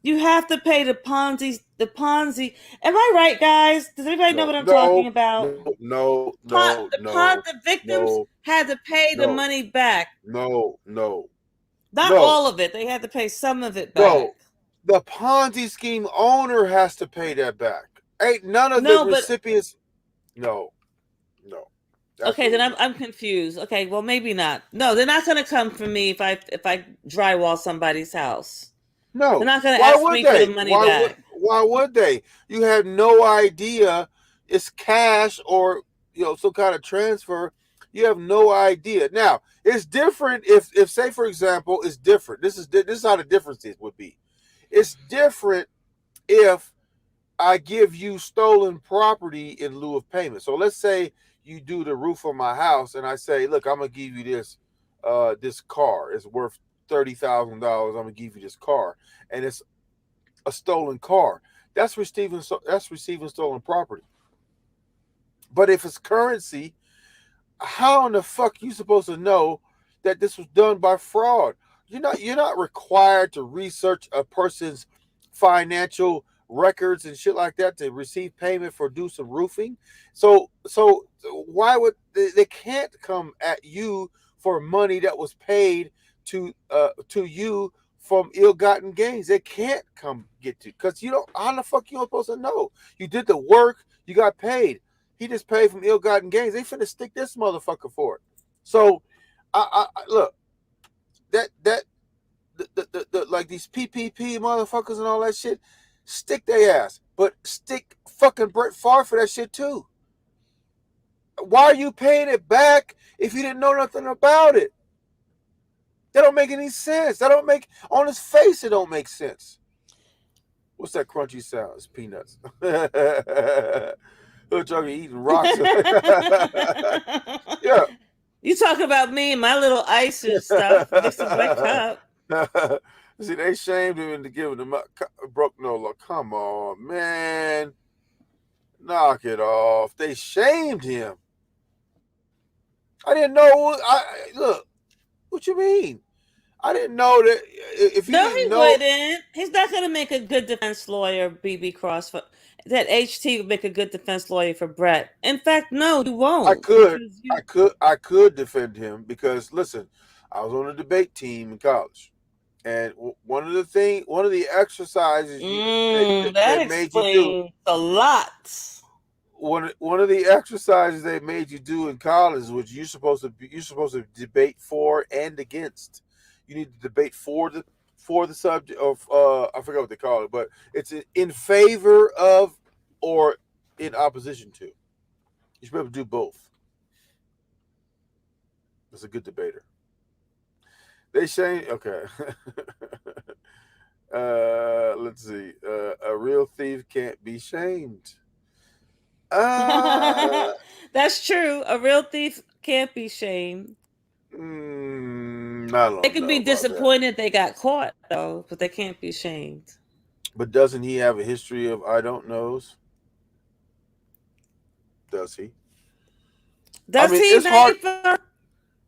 you have to pay the Ponzi. The Ponzi. Am I right, guys? Does everybody know No, what I'm talking no, about? no, no, no, no, The victims no, had to pay the no, money back. no, no, Not no, all of it. They had to pay some of it back. no. The Ponzi scheme owner has to pay that back. Ain't none of the No, but recipients. No, no. okay, then Absolutely I'm confused. Okay, well maybe not. No, they're not going to come for me if I drywall somebody's house. They're no. not going to Why ask would me for the they? money back. Why would they? You have no idea it's cash or some kind of transfer. You have no idea. Now, it's different if say for example, it's different. This is how the differences would be. It's different if I give you stolen property in lieu of payment. So let's say you do the roof on my house and I say, look, I'm gonna give you this car. It's worth $30,000. I'm gonna give you this car. And it's a stolen car. That's receiving stolen property. But if it's currency, how in the fuck you supposed to know that this was done by fraud? You're not required to research a person's financial records and shit like that to receive payment for do some roofing. So why would they can't come at you for money that was paid to you from ill-gotten gains? They can't come get you because you don't. How the fuck you supposed to know? You did the work, you got paid. He just paid from ill-gotten gains. They finna stick this motherfucker for it. So I look that the like these PPP motherfuckers and all that shit, stick their ass. But stick fucking Brett Favre for that shit too. Why are you paying it back if you didn't know nothing about it? That don't make any sense. That don't make on his face. It don't make sense. What's that crunchy sound? It's peanuts. Little Chuggy eating rocks. Yeah. You talk about me and my little ice and stuff mixed in my cup. See, they shamed him into giving him a broke no look. Come on, man. Knock it off. They shamed him. I didn't know. Look, what you mean? I didn't know that if you No, didn't he know. wouldn't. He's not going to make a good defense lawyer, BB Cross. That HT would make a good defense lawyer for Brett. In fact, no, you won't. I could defend him because listen, I was on a debate team in college, and one of the exercises that made you do explains a lot. one of the exercises they made you do in college, which you're supposed to debate for and against. You need to debate for the subject of I forgot what they call it, but it's in favor of or in opposition to. You should be able to do both. That's a good debater. They say okay. Let's see. A real thief can't be shamed. That's true. A real thief can't be shamed. I don't They could know be about disappointed they got caught, though, but they can't be shamed. But doesn't he have a history of I don't knows? Does he? Does he? It's hard.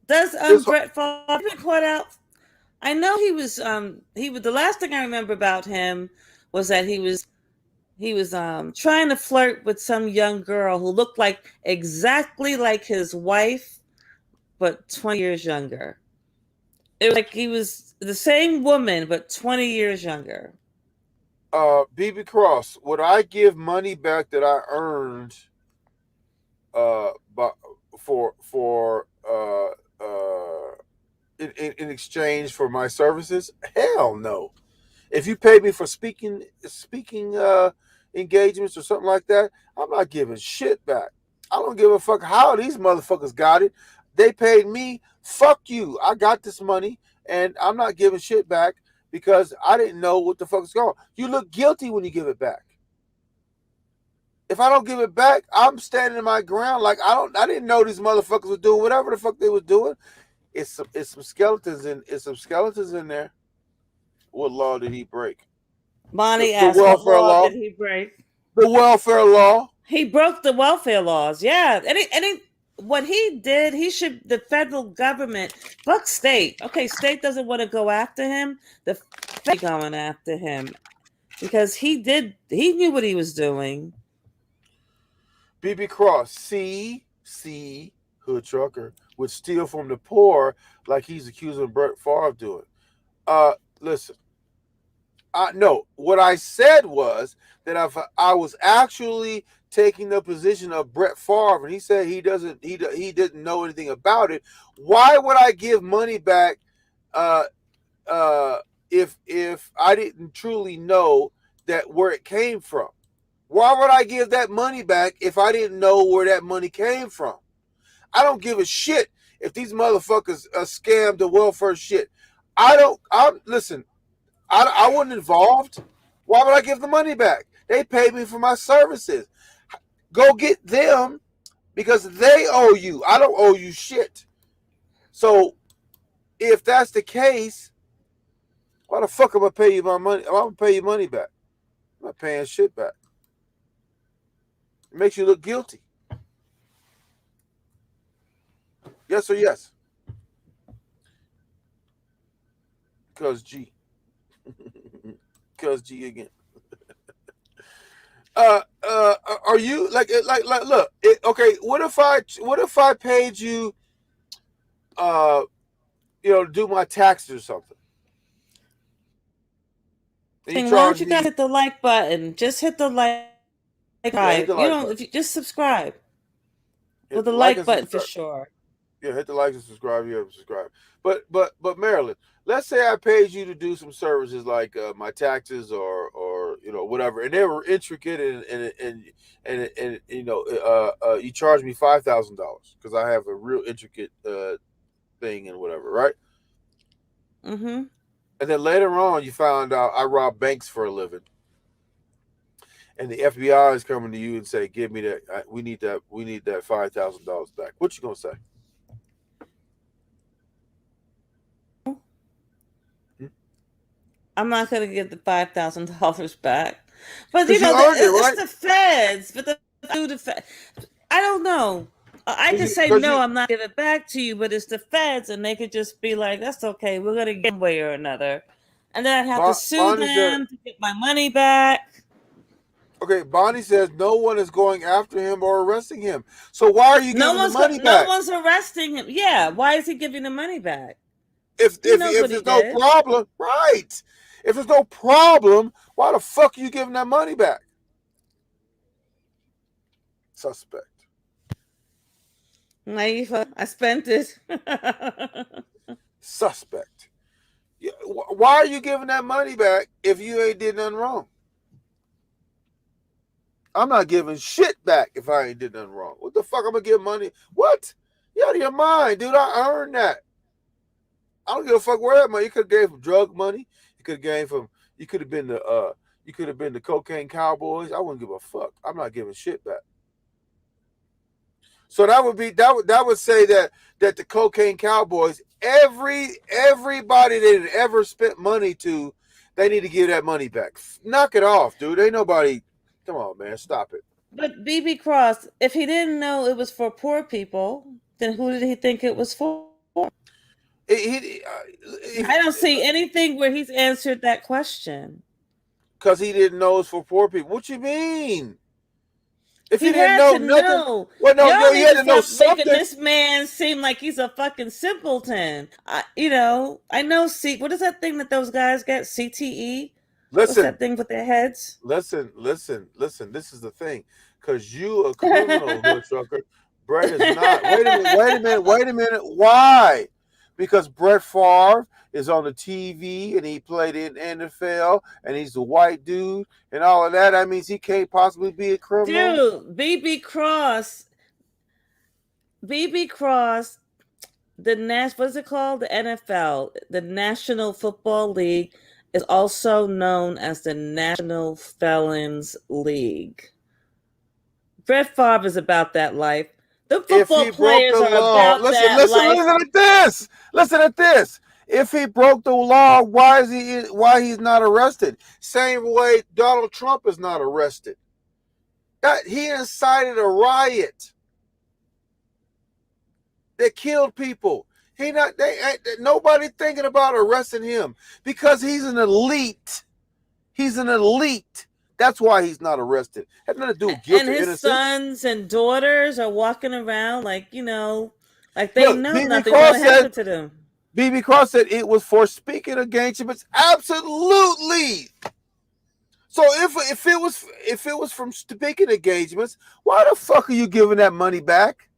Does Brett Favre been caught out? I know he was. The last thing I remember about him was that he was trying to flirt with some young girl who looked exactly like his wife, but 20 years younger. It was like he was the same woman, but 20 years younger. BB Cross, would I give money back that I earned but for in exchange for my services? Hell no. If you pay me for speaking engagements or something like that, I'm not giving shit back. I don't give a fuck how these motherfuckers got it. They paid me. Fuck you. I got this money and I'm not giving shit back because I didn't know what the fuck is going on. You look guilty when you give it back. If I don't give it back, I'm standing my ground like I didn't know these motherfuckers were doing whatever the fuck they was doing. It's some skeletons in there. What law did he break? Bonnie asked, what law did he break? The welfare law. He broke the welfare laws. Yeah. What he did, the federal government, fuck state. Okay, state doesn't want to go after him. The feds going after him because he knew what he was doing. BB Cross, Hood Trucker, would steal from the poor like he's accusing Brett Favre of doing. Listen. No, what I said was that if I was actually taking the position of Brett Favre, and he said he didn't know anything about it, why would I give money back if I didn't truly know that where it came from? Why would I give that money back if I didn't know where that money came from? I don't give a shit if these motherfuckers scammed the welfare shit. Listen, I wasn't involved. Why would I give the money back? They paid me for my services. Go get them because they owe you. I don't owe you shit. So if that's the case, why the fuck am I pay you my money? I'm gonna pay you money back. I'm not paying shit back. It makes you look guilty. Yes or yes? Because G. Because G again. Are you like look? Okay, what if I paid you, to do my taxes or something? And why don't you guys hit the like button? Just hit the like. If you just subscribe with the like button for sure. Yeah, hit the like and subscribe. You have to subscribe. But Marilyn, let's say I paid you to do some services like my taxes or whatever, and they were intricate and you charged me $5,000 because I have a real intricate thing and whatever, right? Mm-hmm. And then later on, you found out I rob banks for a living, and the FBI is coming to you and say, "Give me that. We need that $5,000 back." What you gonna say? I'm not going to get the $5,000 back, but it's the feds. But I don't know. I could say no, I'm not giving it back to you, but it's the feds, and they could just be like, "That's okay, we're going to get one way or another," and then I'd have to sue them to get my money back. Okay, Bonnie says no one is going after him or arresting him. So why are you giving the money back? No one's arresting him. Yeah, why is he giving the money back? If there's no problem, right? If there's no problem, why the fuck are you giving that money back? Suspect. I spent it. Suspect. Why are you giving that money back if you ain't did nothing wrong? I'm not giving shit back if I ain't did nothing wrong. What the fuck I'm gonna give money? What? You out of your mind, dude. I earned that. I don't give a fuck where that money. You could have gave from drug money. You could have gave from. You could have been the cocaine cowboys. I wouldn't give a fuck. I'm not giving shit back. So that would say that the cocaine cowboys, everybody that had ever spent money to, they need to give that money back. Knock it off, dude. Ain't nobody. Come on, man. Stop it. But BB Cross, if he didn't know it was for poor people, then who did he think it was for? I don't see anything where he's answered that question. Because he didn't know it's for poor people. What you mean? If he didn't know nothing, well, no, he had to know something. Making this man seem like he's a fucking simpleton. I know. What is that thing that those guys get? CTE. What's that thing with their heads? Listen. This is the thing. Because you a criminal, Hood Trucker. Brett is not. Wait a minute. Why? Because Brett Favre is on the TV and he played in NFL and he's a white dude and all of that. That means he can't possibly be a criminal. Dude, BB Cross, what is it called? The NFL, the National Football League, is also known as the National Felons League. Brett Favre is about that life. The football players are about that life. Listen at this. If he broke the law, why he's not arrested? Same way Donald Trump is not arrested. That he incited a riot that killed people. Nobody thinking about arresting him because he's an elite. He's an elite. That's why he's not arrested. Had nothing to do with guilt or innocence. And his sons and daughters are walking around like, like they know nothing will happen to them. B.B. Cross said it was for speaking engagements. Absolutely. So if it was from speaking engagements, why the fuck are you giving that money back?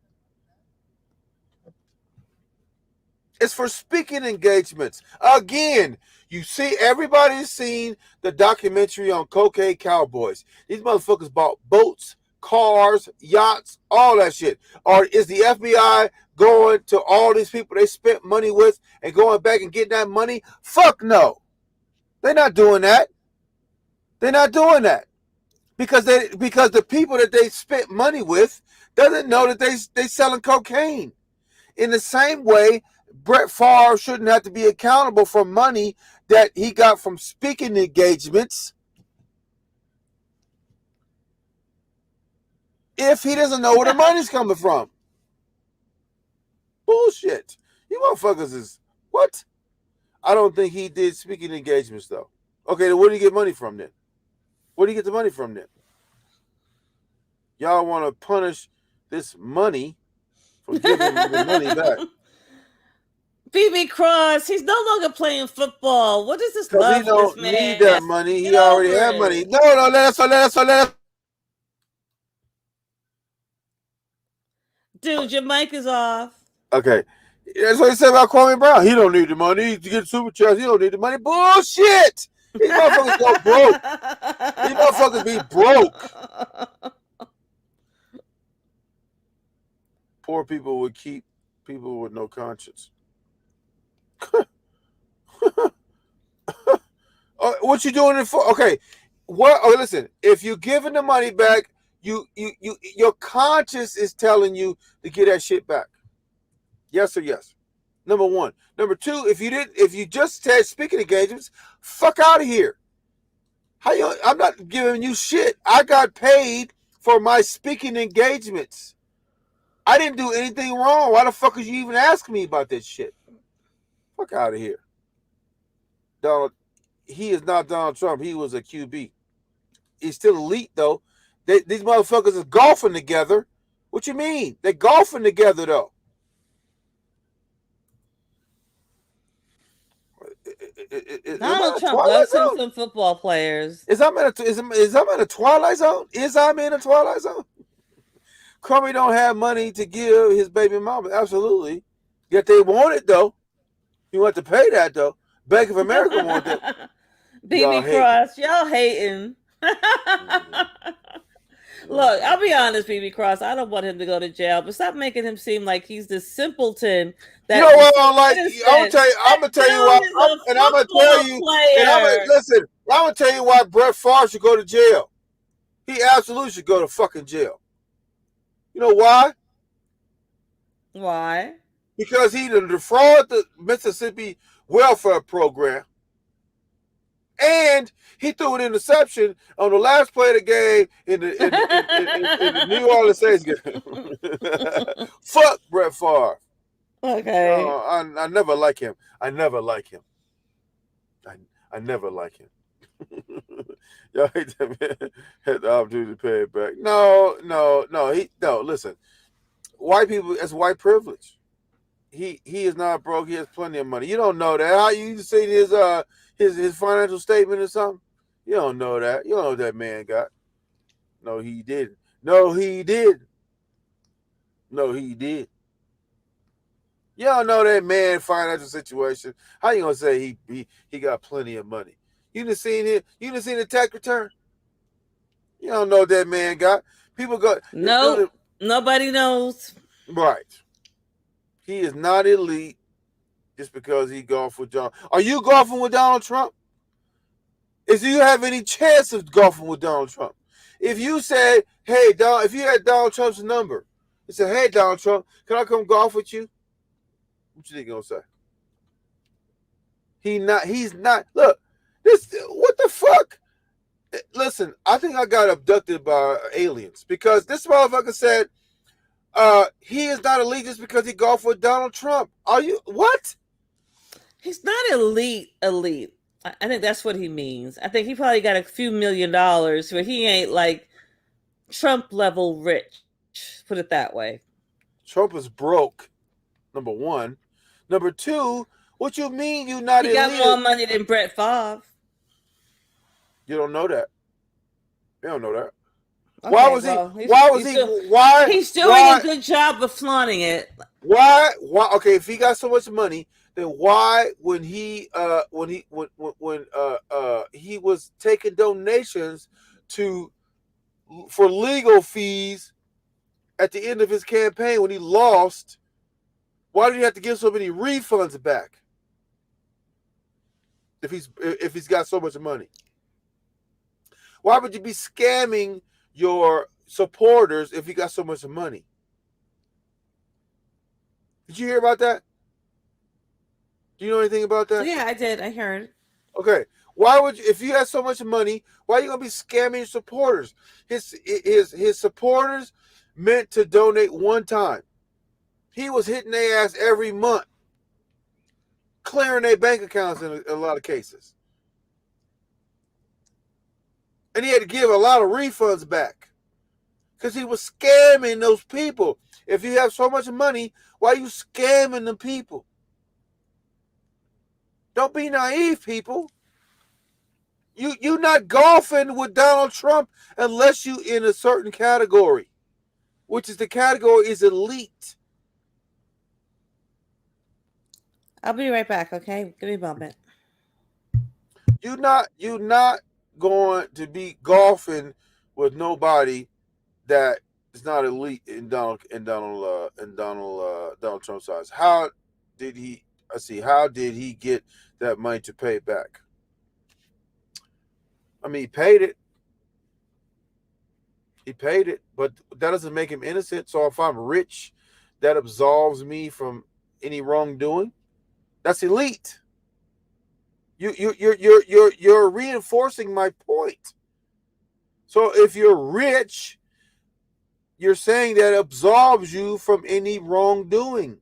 It's for speaking engagements. Again, you see, everybody's seen the documentary on Cocaine Cowboys. These motherfuckers bought boats, cars, yachts, all that shit. Or is the FBI going to all these people they spent money with and going back and getting that money? Fuck no. They're not doing that. They're not doing that. Because the people that they spent money with doesn't know that they selling cocaine. In the same way, Brett Favre shouldn't have to be accountable for money that he got from speaking engagements if he doesn't know where the money's coming from. Bullshit. You motherfuckers is what? I don't think he did speaking engagements though. Okay, then where do you get money from then? Where do you get the money from then? Y'all want to punish this money for giving the money back. B.B. Cross, he's no longer playing football. What is this love? He don't need that money. He already had money. No, let us. Dude, your mic is off. Okay. That's what he said about Kwame Brown. He don't need the money to get super chats. He don't need the money. Bullshit! These motherfuckers go broke. These motherfuckers be broke. Poor people would keep people with no conscience. What you doing it for? Okay. What? Oh, listen. If you're giving the money back, your conscience is telling you to get that shit back. Yes or yes. Number one. Number two, if you just said speaking engagements, fuck out of here. I'm not giving you shit. I got paid for my speaking engagements. I didn't do anything wrong. Why the fuck is you even asking me about this shit? Fuck out of here. He is not Donald Trump. He was a QB. He's still elite though. These motherfuckers is golfing together. What you mean? They're golfing together though. Donald Trump loves him some football players. Is I'm in a twilight zone? Is I'm in a twilight zone? Crummy don't have money to give his baby mama. Absolutely. Yet they want it though. You want to pay that though. Bank of America want that. B.B. Cross, y'all hating. Look, I'll be honest, B.B. Cross. I don't want him to go to jail, but stop making him seem like he's this simpleton. That you know what I like? I'm gonna tell you why. I'm gonna tell you. Listen, I'm gonna tell you why Brett Favre should go to jail. He absolutely should go to fucking jail. You know why? Why? Because he defrauded the Mississippi welfare program. And he threw an interception on the last play of the game in the New Orleans Saints game. Fuck Brett Favre. Okay. I never like him. I never like him. Y'all hate that man had the opportunity to pay it back. No. Listen, white people, that's white privilege. He is not broke. He has plenty of money. You don't know that. How you seen his financial statement or something? You don't know that. You don't know what that man got. No, he didn't. No, he did. You don't know that man financial situation. How you gonna say he got plenty of money? You done seen it? You done seen the tax return? You don't know what that man got. People go. No, nobody knows. Right. He is not elite just because he golfed with Donald. Are you golfing with Donald Trump? Do you have any chance of golfing with Donald Trump? If you said, hey, if you had Donald Trump's number, you said, hey, Donald Trump, can I come golf with you? What you think he's gonna say? He's not. Look, what the fuck? Listen, I think I got abducted by aliens because this motherfucker said he is not elite just because he golfed with Donald Trump. Are you what? He's not elite. I think that's what he means. I think he probably got a few $1,000,000, but he ain't like Trump level rich. Put it that way. Trump is broke. Number one. Number two. What you mean you not He got elite? more money than Brett Favre. You don't know that. You don't know that. Okay, Why was well, he? Why was he? Why? He's doing why, a good job of flaunting it. Why? Why? Okay, if he got so much money, then why when he was taking donations for legal fees at the end of his campaign when he lost, why did he have to give so many refunds back? If he's got so much money, why would you be scamming your supporters if you got so much money? Did you hear about that? Do you know anything about that? Yeah, I did. I heard. Okay. Why would you, if you have so much money, why are you gonna be scamming your supporters? His supporters meant to donate one time. He was hitting their ass every month, clearing their bank accounts in a lot of cases. And he had to give a lot of refunds back because he was scamming those people. If you have so much money, why are you scamming the people? Don't be naive, people. You're not golfing with Donald Trump unless you in a certain category, which is the category is elite. I'll be right back, okay? Give me a moment. You're not going to be golfing with nobody that is not elite in Donald Trump's eyes. How did he get that money to pay it back? I mean, he paid it. He paid it, but that doesn't make him innocent. So if I'm rich, that absolves me from any wrongdoing. That's elite. You're reinforcing my point. So if you're rich, you're saying that absolves you from any wrongdoing.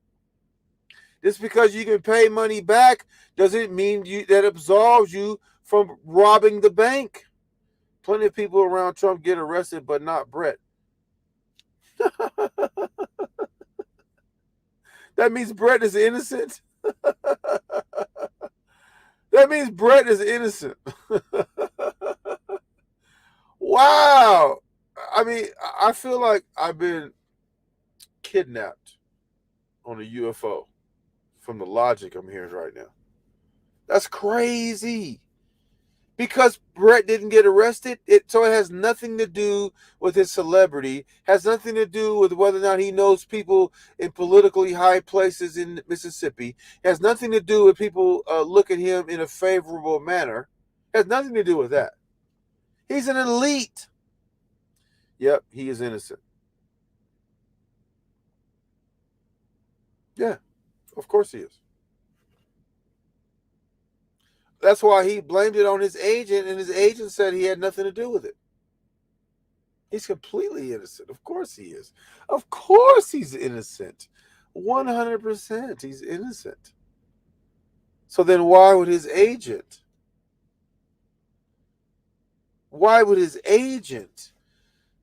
Just because you can pay money back doesn't mean that absolves you from robbing the bank. Plenty of people around Trump get arrested, but not Brett. That means Brett is innocent. That means Brett is innocent. Wow. I mean, I feel like I've been kidnapped on a UFO from the logic I'm hearing right now. That's crazy. Because Brett didn't get arrested, so it has nothing to do with his celebrity, has nothing to do with whether or not he knows people in politically high places in Mississippi, it has nothing to do with people look at him in a favorable manner, it has nothing to do with that. He's an elite. Yep, he is innocent. Yeah, of course he is. That's why he blamed it on his agent, and his agent said he had nothing to do with it. He's completely innocent. Of course he is. Of course he's innocent. 100% he's innocent. So then why would his agent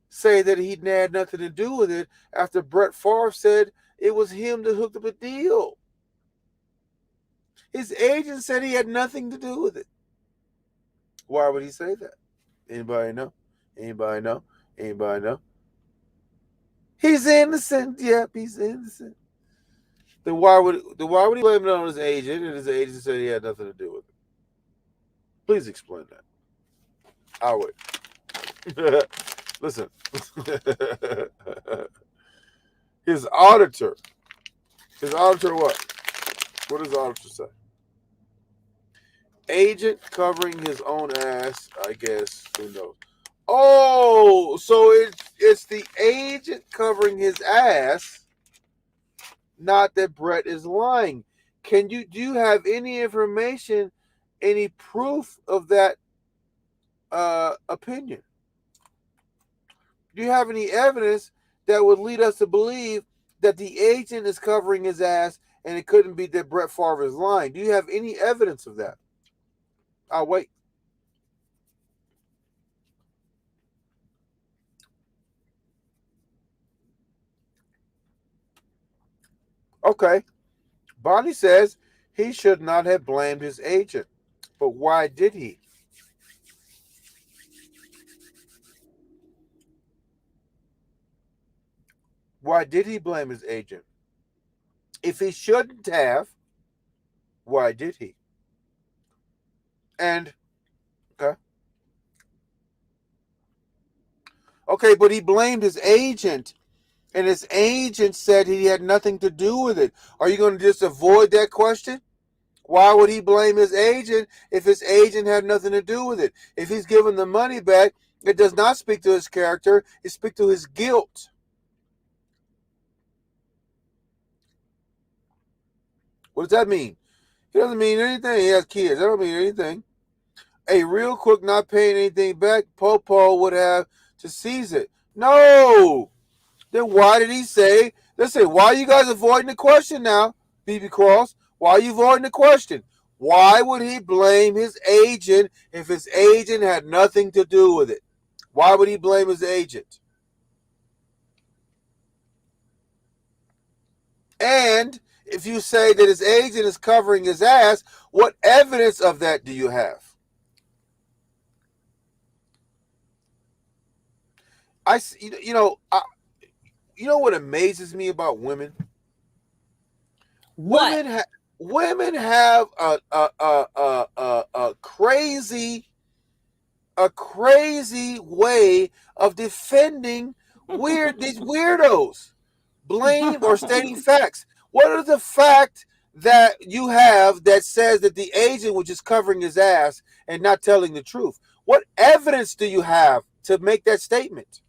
say that he had nothing to do with it after Brett Favre said it was him that hooked up a deal? His agent said he had nothing to do with it. Why would he say that? Anybody know? Anybody know? Anybody know? He's innocent. Yep, he's innocent. Then why would he blame it on his agent and his agent said he had nothing to do with it? Please explain that. I'll wait. Listen. His auditor what? What does the auditor say? Agent covering his own ass, I guess. Who knows? Oh, so it's the agent covering his ass, not that Brett is lying. Do you have any information, any proof of that opinion? Do you have any evidence that would lead us to believe that the agent is covering his ass and it couldn't be that Brett Favre is lying? Do you have any evidence of that? I'll wait. Okay. Bonnie says he should not have blamed his agent. But why did he? Why did he blame his agent? If he shouldn't have, why did he? And, okay, but he blamed his agent, and his agent said he had nothing to do with it. Are you going to just avoid that question? Why would he blame his agent if his agent had nothing to do with it? If he's given the money back, it does not speak to his character. It speaks to his guilt. What does that mean? It doesn't mean anything. He has kids. That don't mean anything. A real crook not paying anything back, Popo would have to seize it. No! Then why did he say, listen, why are you guys avoiding the question now, BB Cross? Why are you avoiding the question? Why would he blame his agent if his agent had nothing to do with it? Why would he blame his agent? And if you say that his agent is covering his ass, what evidence of that do you have? You know what amazes me about women? What? Women have a crazy way of defending these weirdos, blame or stating facts. What are the facts that you have that says that the agent was just covering his ass and not telling the truth? What evidence do you have to make that statement?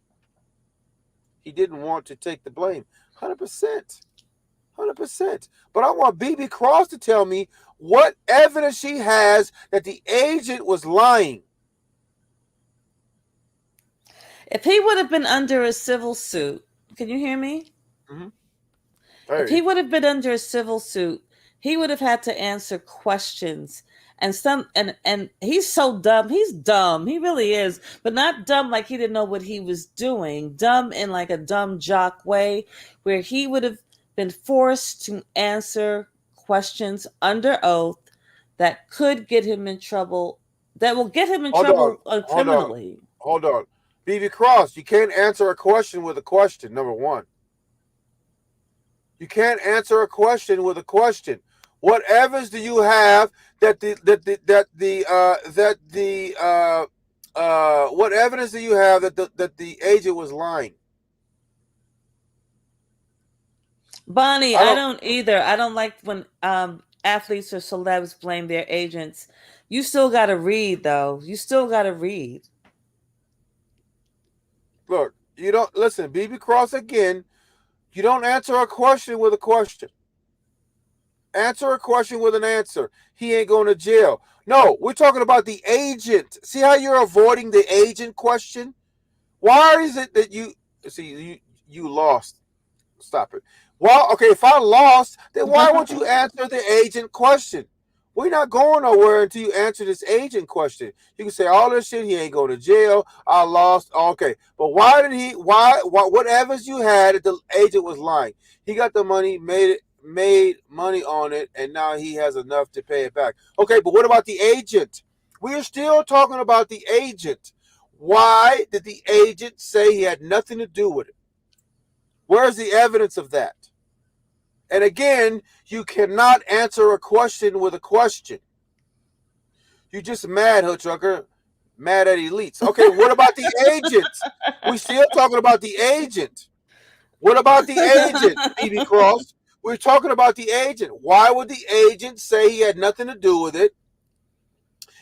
He didn't want to take the blame. 100%. 100%. But I want BB Cross to tell me what evidence she has that the agent was lying. If he would have been under a civil suit, can you hear me? Mm-hmm. If he would have been under a civil suit, he would have had to answer questions. And he's so dumb. He's dumb. He really is. But not dumb like he didn't know what he was doing. Dumb in like a dumb jock way, where he would have been forced to answer questions under oath that could get him in trouble, that will get him in trouble criminally. Hold on. BB Cross, you can't answer a question with a question, number one. You can't answer a question with a question. What evidence do you have what evidence do you have that the agent was lying? Bonnie, I don't either. I don't like when athletes or celebs blame their agents. You still got to read, though. You still got to read. Look, you don't listen, BB Cross again. You don't answer a question with a question. Answer a question with an answer. He ain't going to jail. No, we're talking about the agent. See how you're avoiding the agent question? Why is it that you lost? Stop it. Well, okay, if I lost, then why won't you answer the agent question? We're not going nowhere until you answer this agent question. You can say all this shit, he ain't going to jail, I lost, okay. But what evidence you had that the agent was lying? He got the money, made money on it, and now he has enough to pay it back. Okay, but what about the agent? We are still talking about the agent. Why did the agent say he had nothing to do with it? Where's the evidence of that? And again, you cannot answer a question with a question. You just mad, Hood Trucker. Mad at elites. Okay, what about the agent? We're still talking about the agent. What about the agent, BB Cross? We're talking about the agent. Why would the agent say he had nothing to do with it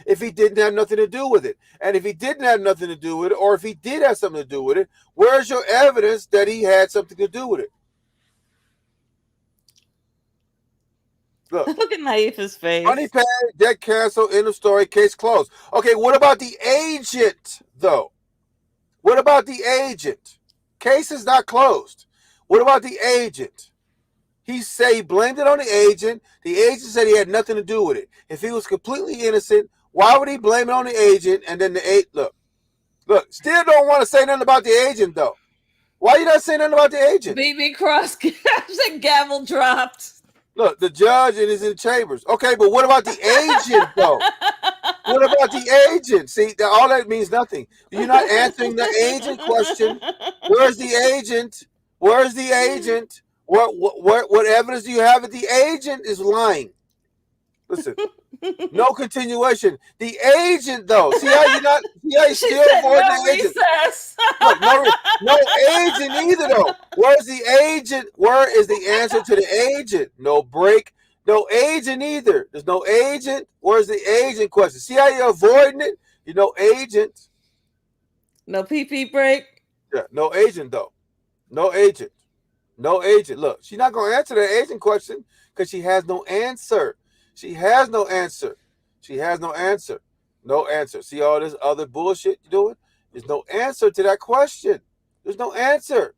if he didn't have nothing to do with it? And if he didn't have nothing to do with it, or if he did have something to do with it, where's your evidence that he had something to do with it? Look. Look at Naif's face. Money paid, debt canceled, end of story, case closed. Okay, what about the agent, though? What about the agent? Case is not closed. What about the agent? He said he blamed it on the agent. The agent said he had nothing to do with it. If he was completely innocent, why would he blame it on the agent? And then look, still don't want to say nothing about the agent, though. Why you not saying nothing about the agent? BB Cross said gavel dropped. Look, the judge is in chambers. Okay, but what about the agent, though? What about the agent? See, all that means nothing. You're not answering the agent question. Where's the agent? Where's the agent? What evidence do you have that the agent is lying? Listen, no continuation. The agent, though. See how you still avoiding the agent? Look, no agent either, though. Where's the agent? Where is the answer to the agent? No break. No agent either. There's no agent. Where's the agent question? See how you're avoiding it? You know, agent. No PP break. Yeah, no agent, though. No agent. No agent. Look, she's not going to answer the agent question because she has no answer. She has no answer. She has no answer. No answer. See all this other bullshit you're doing? There's no answer to that question. There's no answer.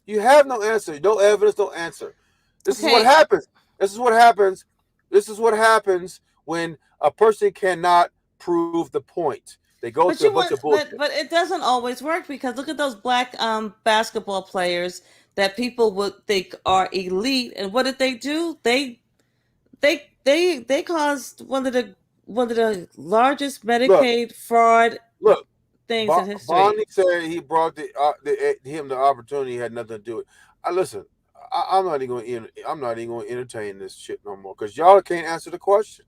You have no answer. No evidence, no answer. This is what happens. This is what happens. This is what happens when a person cannot prove the point. They go through a bunch of bullshit. But it doesn't always work because look at those black basketball players that people would think are elite, and what did they do? They caused one of the largest Medicaid fraud things in history. Bonnie said he brought him the opportunity. He had nothing to do with it. Listen, I'm not even going to entertain this shit no more because y'all can't answer the question.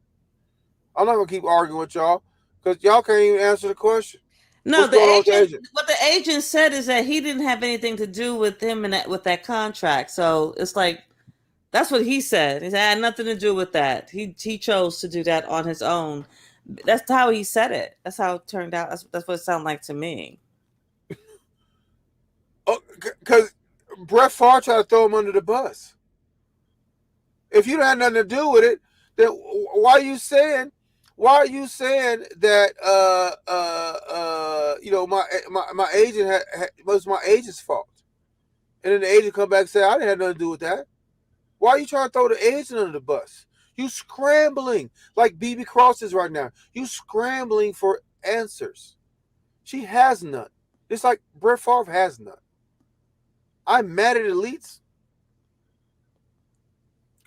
I'm not going to keep arguing with y'all because y'all can't even answer the question. No, what the agent said is that he didn't have anything to do with him and with that contract. So it's like, that's what he said. He said, I had nothing to do with that. He chose to do that on his own. That's how he said it. That's how it turned out. That's what it sounded like to me. Oh, because Brett Favre tried to throw him under the bus. If you don't have nothing to do with it, then why are you saying that my agent was my agent's fault? And then the agent come back and say I didn't have nothing to do with that. Why are you trying to throw the agent under the bus? You scrambling like BB Cross is right now. You scrambling for answers. She has none. It's like Brett Favre has none. I'm mad at elites.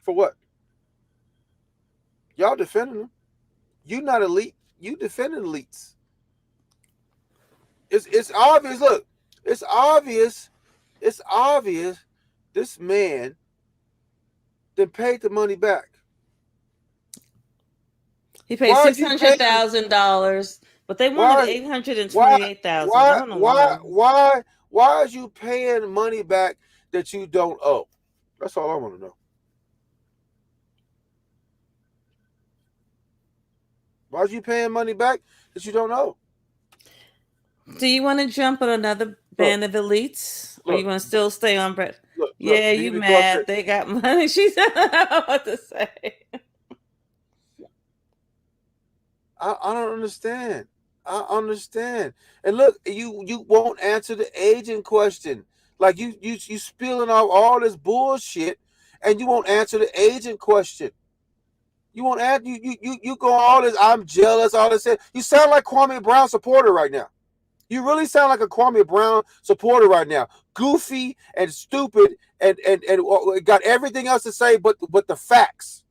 For what? Y'all defending them. You not elite. You defending elites. It's obvious. Look, it's obvious. It's obvious. This man then paid the money back. He paid $600,000, but they wanted $828,000. Why is you paying money back that you don't owe? That's all I want to know. Why are you paying money back that you don't owe? Do you want to jump on another band of elites? Or you want to still stay on Brett? Yeah, you mad. They got money. She said, I don't know what to say. I don't understand. I understand. And look, you won't answer the agent question. Like you spilling off all this bullshit and you won't answer the agent question. You won't add you go all this, I'm jealous, all this. You sound like Kwame Brown supporter right now. You really sound like a Kwame Brown supporter right now. Goofy and stupid and got everything else to say but the facts.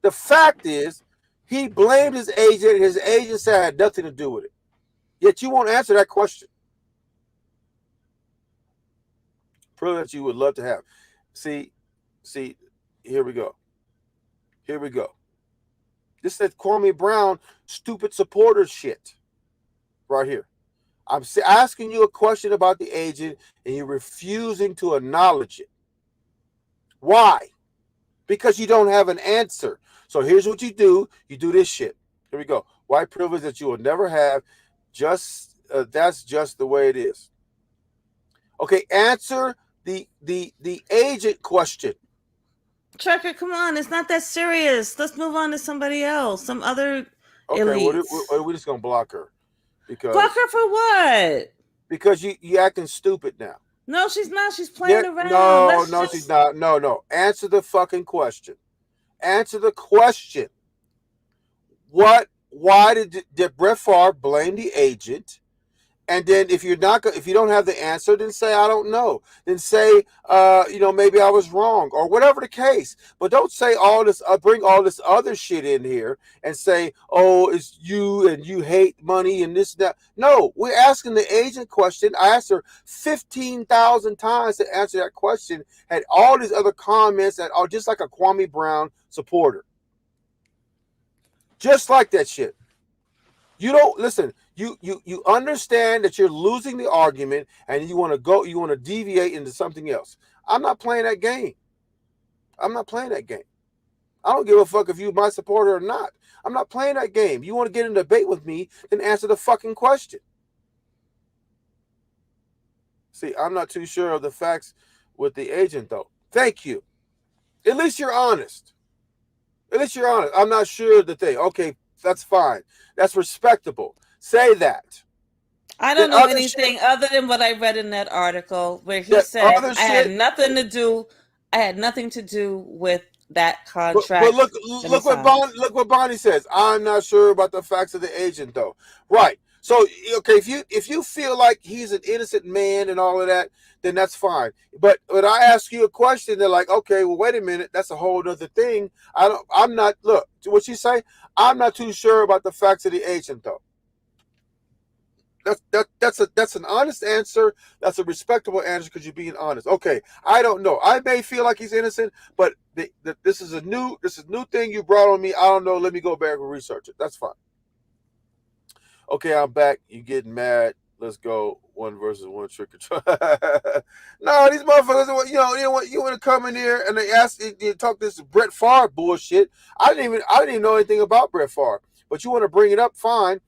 The fact is he blamed his agent. His agent said I had nothing to do with it. Yet you won't answer that question. Privilege you would love to have. See, here we go. This is Kwame Brown stupid supporter shit right here. I'm asking you a question about the agent and you're refusing to acknowledge it. Why? Because you don't have an answer. So here's what you do. You do this shit. Here we go. White privilege that you will never have. That's just the way it is. Okay, answer the agent question. Trucker, come on, it's not that serious. Let's move on to somebody else, some other elites. We're just gonna block her Block her for what? Because you acting stupid now. No, she's not. She's playing around. No, she's not. No. Answer the fucking question. Answer the question. Why did Brett Favre blame the agent? And then if you don't have the answer, then say I don't know. Then say maybe I was wrong or whatever the case. But don't say all this. Bring all this other shit in here and say, oh, it's you and you hate money and this and that. No, we're asking the agent question. I asked her 15,000 times to answer that question. Had all these other comments that are just like a Kwame Brown supporter. Just like that shit. You don't listen. You understand that you're losing the argument, and you want to deviate into something else. I'm not playing that game. I don't give a fuck if you're my supporter or not. I'm not playing that game. You want to get in a debate with me, then answer the fucking question. See, I'm not too sure of the facts with the agent, though. Thank you. At least you're honest. I'm not sure that okay, that's fine. That's respectable. Say that. I don't know anything other than what I read in that article where he said I had nothing to do with that contract. But look what Bonnie says. I'm not sure about the facts of the agent, though. Right. So okay, if you feel like he's an innocent man and all of that, then that's fine. But when I ask you a question, they're like, okay, well, wait a minute, that's a whole other thing. I'm not. Look, what she say? I'm not too sure about the facts of the agent, though. That's an honest answer. That's a respectable answer because you're being honest. Okay, I don't know. I may feel like he's innocent, but this is a new thing you brought on me. I don't know. Let me go back and research it. That's fine. Okay, I'm back. You getting mad? Let's go. 1 versus 1 trick or treat. No, these motherfuckers. You want to come in here and they ask you talk this Brett Favre bullshit. I didn't even know anything about Brett Favre, but you want to bring it up, fine.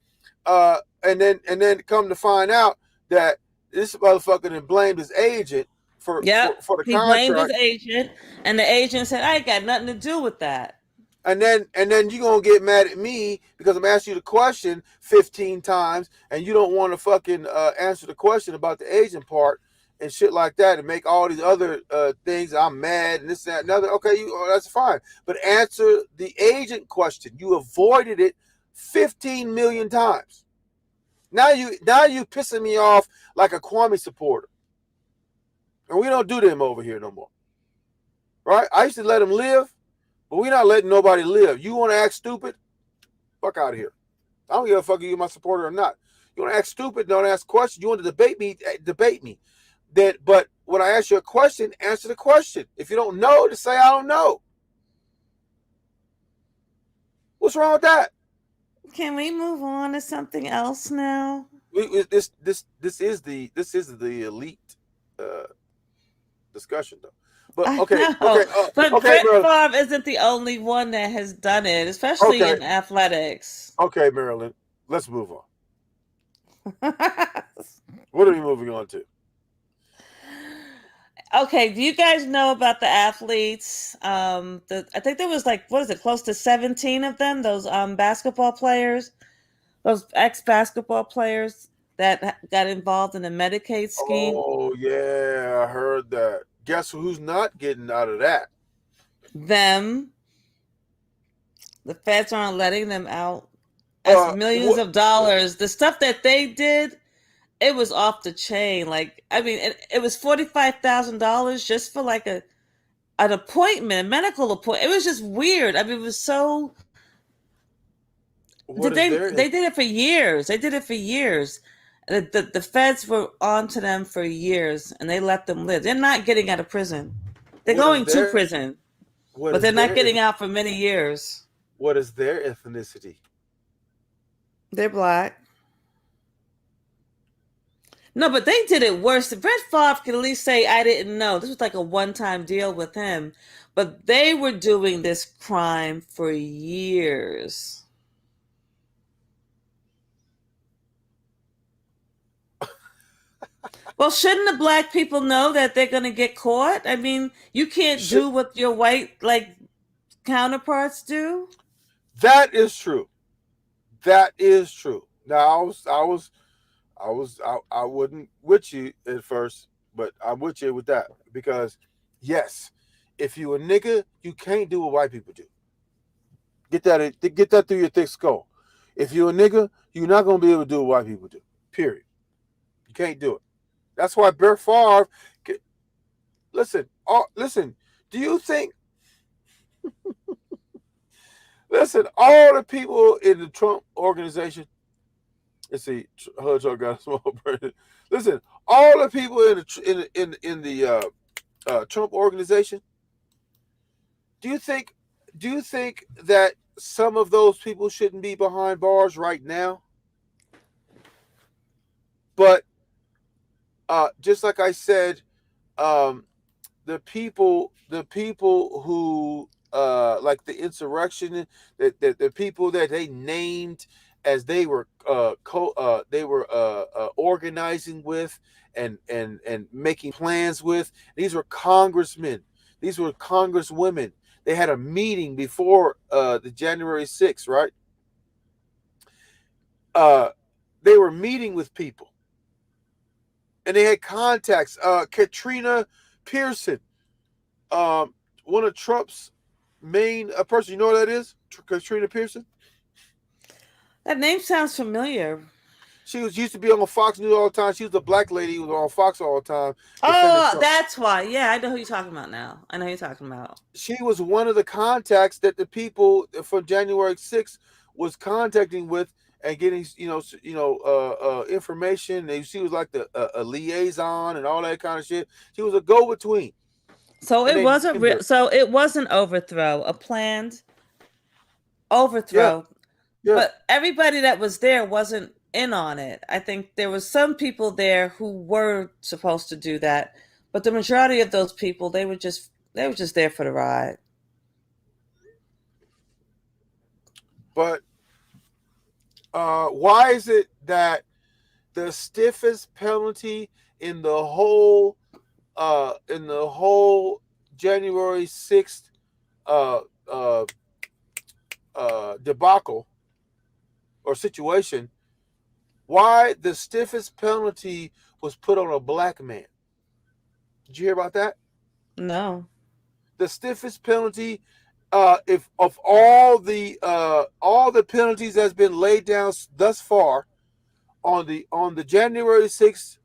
And then come to find out that this motherfucker then blamed his agent for the contract. He blamed his agent, and the agent said, "I ain't got nothing to do with that." And then you gonna get mad at me because I'm asking you the question 15 times, and you don't want to fucking answer the question about the agent part and shit like that, and make all these other things. I'm mad and this, that, and another. Okay, that's fine, but answer the agent question. You avoided it 15 million times. Now you pissing me off like a Kwame supporter. And we don't do them over here no more. Right? I used to let them live, but we're not letting nobody live. You want to act stupid? Fuck out of here. I don't give a fuck if you're my supporter or not. You want to act stupid, don't ask questions. You want to debate me. But when I ask you a question, answer the question. If you don't know, just say I don't know. What's wrong with that? Can we move on to something else now? This is the elite discussion, though. But okay, Brett Favre isn't the only one that has done it, especially in athletics. Okay, Marilyn, let's move on. What are we moving on to? Okay, do you guys know about the athletes? I think there was close to 17 of them, those basketball players, those ex-basketball players that got involved in the Medicaid scheme. Oh, yeah, I heard that. Guess who's not getting out of that? Them. The feds aren't letting them out. As millions of dollars. The stuff that they did, it was off the chain. Like, I mean, it was $45,000 just for like an appointment, a medical appointment. It was just weird. I mean, it was so. They did it for years. The feds were on to them for years, and they let them live. They're not getting out of prison. They're going to prison, but they're not getting out for many years. What is their ethnicity? They're black. No, but they did it worse. Brett Favre can at least say, I didn't know. This was like a one-time deal with him. But they were doing this crime for years. Well, shouldn't the black people know that they're going to get caught? I mean, you can't Should, do what your white counterparts do. that is true. That is true. Now I wouldn't with you at first, but I'm with you with that because yes, if you a nigga, you can't do what white people do. Get that through your thick skull. If you a nigga, you're not gonna be able to do what white people do. Period. You can't do it. That's why Brett Favre. Listen, listen. Do you think? Listen, all the people in the Trump organization. Let's see, Hudson got a small brain. Listen, all the people in the Trump organization. Do you think? Do you think that some of those people shouldn't be behind bars right now? But just like I said, um, the people who like the insurrection, the people that they named as they were organizing with and making plans with. These were congressmen. These were congresswomen. They had a meeting before the January 6th, right? They were meeting with people and they had contacts. Katrina Pearson, one of Trump's main person. You know what that is? Katrina Pearson. That name sounds familiar. She used to be on Fox News all the time. She was the black lady who was on Fox all the time defending Oh, Trump. that's why. Yeah, I know who you're talking about now. I know who you're talking about. She was one of the contacts that the people from January 6th was contacting with and getting information. And she was like a liaison and all that kind of shit. She was a go-between. So And it they was named her. so it was an overthrow, a planned overthrow. Yeah. But everybody that was there wasn't in on it. I think there was some people there who were supposed to do that, but the majority of those people they were just there for the ride. But why is it that the stiffest penalty in the whole January 6th uh, uh, debacle or situation, why the stiffest penalty was put on a black man? Did you hear about that? No. The stiffest penalty, if of all the penalties that's been laid down thus far on the January 6th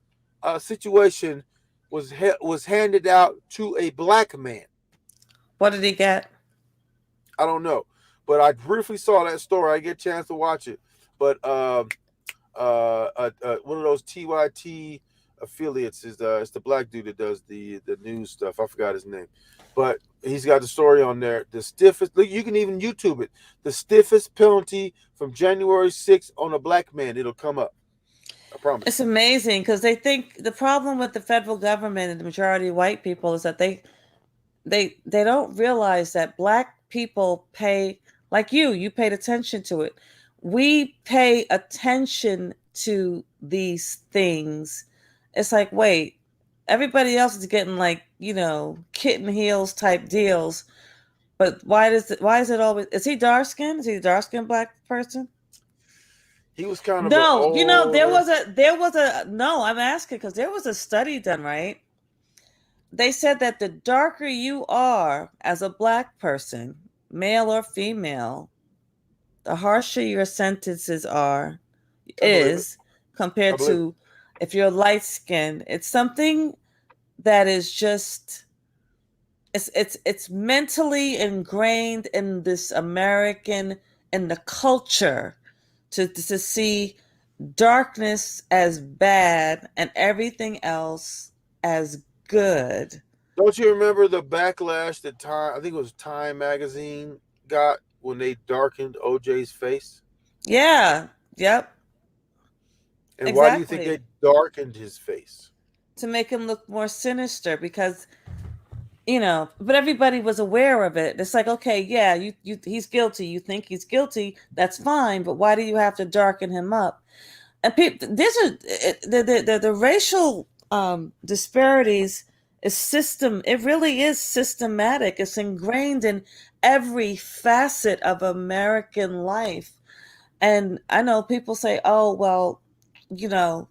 situation, was handed out to a black man. What did he get? I don't know, but I briefly saw that story. I get a chance to watch it, but one of those TYT affiliates is it's the black dude that does the news stuff. I forgot his name, but he's got the story on there. The stiffest, you can even YouTube it. The stiffest penalty from January 6th on a black man. It'll come up. I promise. It's amazing because they think the problem with the federal government and the majority of white people is that they don't realize that black people pay, like you paid attention to it. We pay attention to these things. It's like, wait, everybody else is getting kitten heels type deals, but why is it always? Is he dark skinned? Is he a dark skinned black person? He was kind of No, there was a no. I'm asking because there was a study done, right? They said that the darker you are as a black person, male or female, the harsher your sentences is compared to if you're light skinned. It's something that is just it's mentally ingrained in this in the culture to see darkness as bad and everything else as good. Don't you remember the backlash that Time? I think it was Time magazine got when they darkened OJ's face. Yeah. Yep. And why do you think they darkened his face? To make him look more sinister because, but everybody was aware of it. It's like, okay, yeah, he's guilty. You think he's guilty. That's fine. But why do you have to darken him up? And people, the racial disparities it really is systematic. It's ingrained in every facet of American life. And I know people say, oh, well, you know,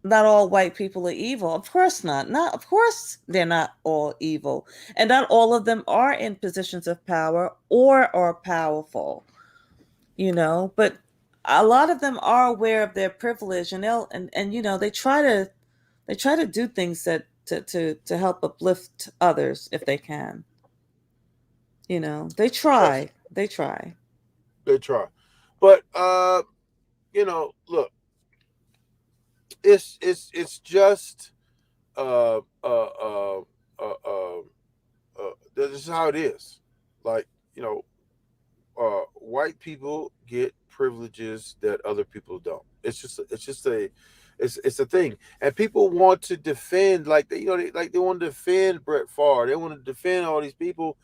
not all white people are evil. Of course not. Of course they're not all evil. And not all of them are in positions of power or are powerful, but a lot of them are aware of their privilege, and they try to do things that to help uplift others if they can. They Yes, try. They try. they try. But look, it's just uh uh uh uh, uh, this is how it is. Like, white people get privileges that other people don't. It's a thing, and people want to defend, like they want to defend Brett Favre. They want to defend all these people,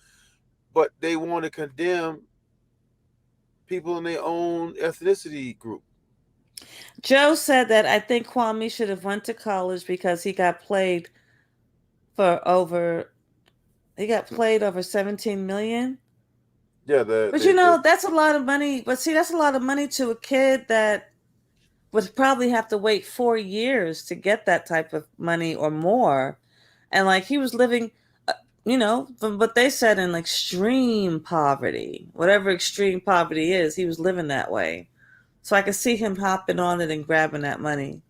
but they want to condemn people in their own ethnicity group. Joe said that I think Kwame should have went to college because for over he got played over 17 million. Yeah, But the that's a lot of money. But see, that's a lot of money to a kid that would probably have to wait 4 years to get that type of money or more. And like he was living, from what they said, in extreme poverty, whatever extreme poverty is, he was living that way. So I could see him hopping on it and grabbing that money.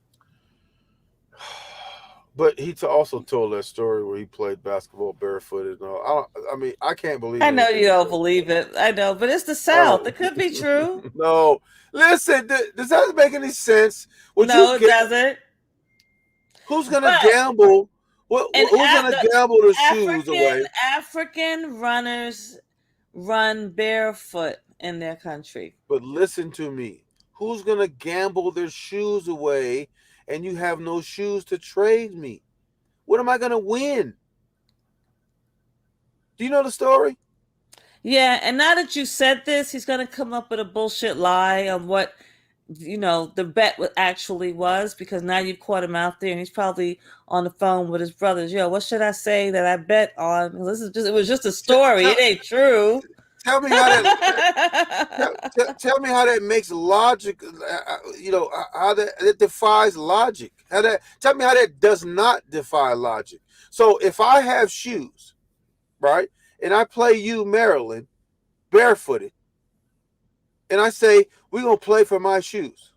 But he also told that story where he played basketball barefooted and all. I mean, I can't believe I know anything you he don't said. believe it. I know, but it's the I South. It don't. could be true. No, listen. Does that make any sense? Would you No, it get? doesn't. Who's gonna But gamble? and Who's gonna the gamble the shoes African away? African runners run barefoot in their country. But listen to me. Who's gonna gamble their shoes away, and you have no shoes to trade me? What am I gonna win? Do you know the story? Yeah, and now that you said this, he's going to come up with a bullshit lie on what the bet actually was, because now you've caught him out there, and he's probably on the phone with his brothers. Yo, what should I say that I bet on? It was just a story. Tell, It ain't true. tell me how tell me how that makes logic. How that it defies logic. Tell me how that does not defy logic. So if I have shoes, right, and I play you, Maryland, barefooted, and I say we're gonna play for my shoes.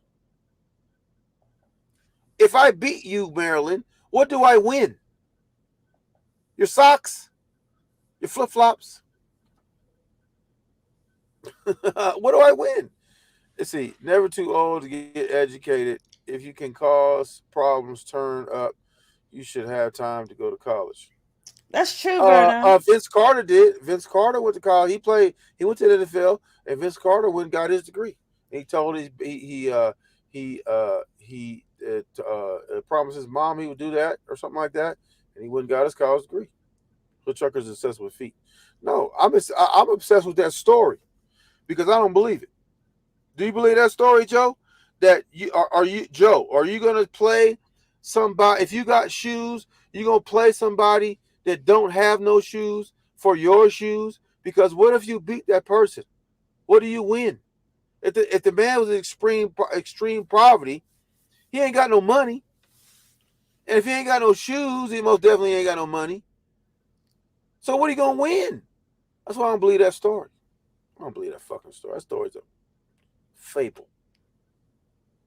If I beat you, Maryland, what do I win? Your socks, your flip flops. What do I win? Let's see. Never too old to get educated. If you can cause problems turn up, you should have time to go to college. That's true, Verna. Vince Carter did. Vince Carter went to college. He went to the NFL, and Vince Carter went and got his degree. And he told he promised his mom he would do that or something like that, and he went and got his college degree. So Chucker's obsessed with feet. No, I'm obsessed with that story because I don't believe it. Do you believe that story, Joe? That are you Joe? Are you gonna play somebody? If you got shoes, you gonna play somebody that don't have no shoes for your shoes? Because what if you beat that person? What do you win? If the man was in extreme poverty, he ain't got no money, and if he ain't got no shoes, he most definitely ain't got no money. So what are you gonna win? That's why I don't believe that story. I don't believe that fucking story. That story's a fable.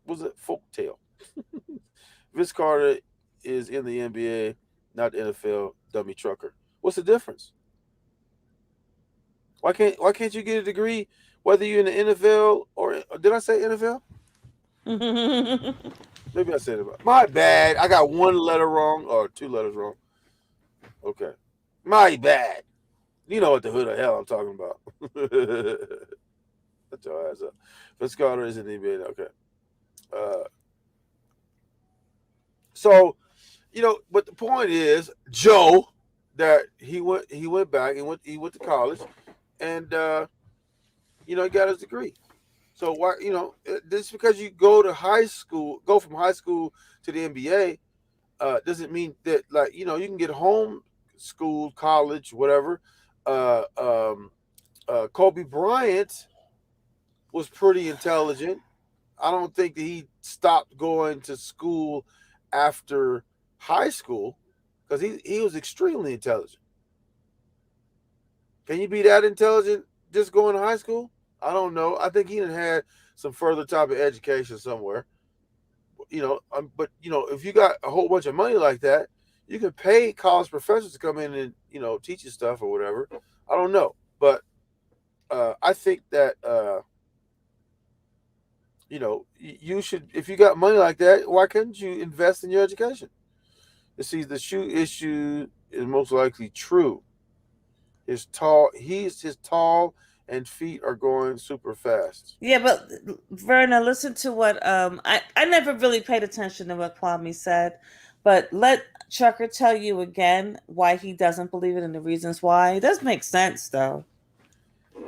Was it folk tale? Vince Carter is in the NBA, not the NFL. Dummy trucker. What's the difference? Why can't you get a degree whether you're in the NFL or did I say NFL? Maybe I said it. My bad. I got one letter wrong or two letters wrong. Okay. My bad. You know what the hood of hell I'm talking about. That's your ass up. Vince Carter is in the NBA. Okay. So, but the point is, Joe, that he went back and he went to college, and he got his degree. So why, just because you go to high school, go from high school to the NBA, doesn't mean that, like, you can get home school, college, whatever. Uh, um, Kobe Bryant was pretty intelligent. I don't think that he stopped going to school after high school because he was extremely intelligent. Can you be that intelligent just going to high school? I don't know. I think he had some further type of education somewhere. But if you got a whole bunch of money like that, you can pay college professors to come in and teach you stuff or whatever. I don't know, but I think that you should, if you got money like that, why couldn't you invest in your education? You see, the shoe issue is most likely true. His tall and feet are going super fast. Yeah, but Verna, listen to what I never really paid attention to what Kwame said, but let Chucker tell you again why he doesn't believe it and the reasons why. It does make sense though.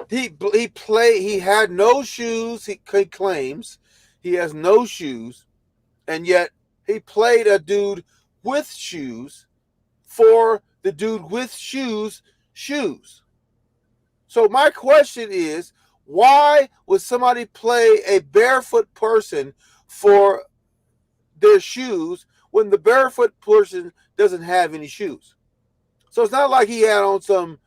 He had no shoes. He claims he has no shoes, and yet he played a dude with shoes for the dude with shoes. So my question is, why would somebody play a barefoot person for their shoes when the barefoot person doesn't have any shoes? So it's not like he had on some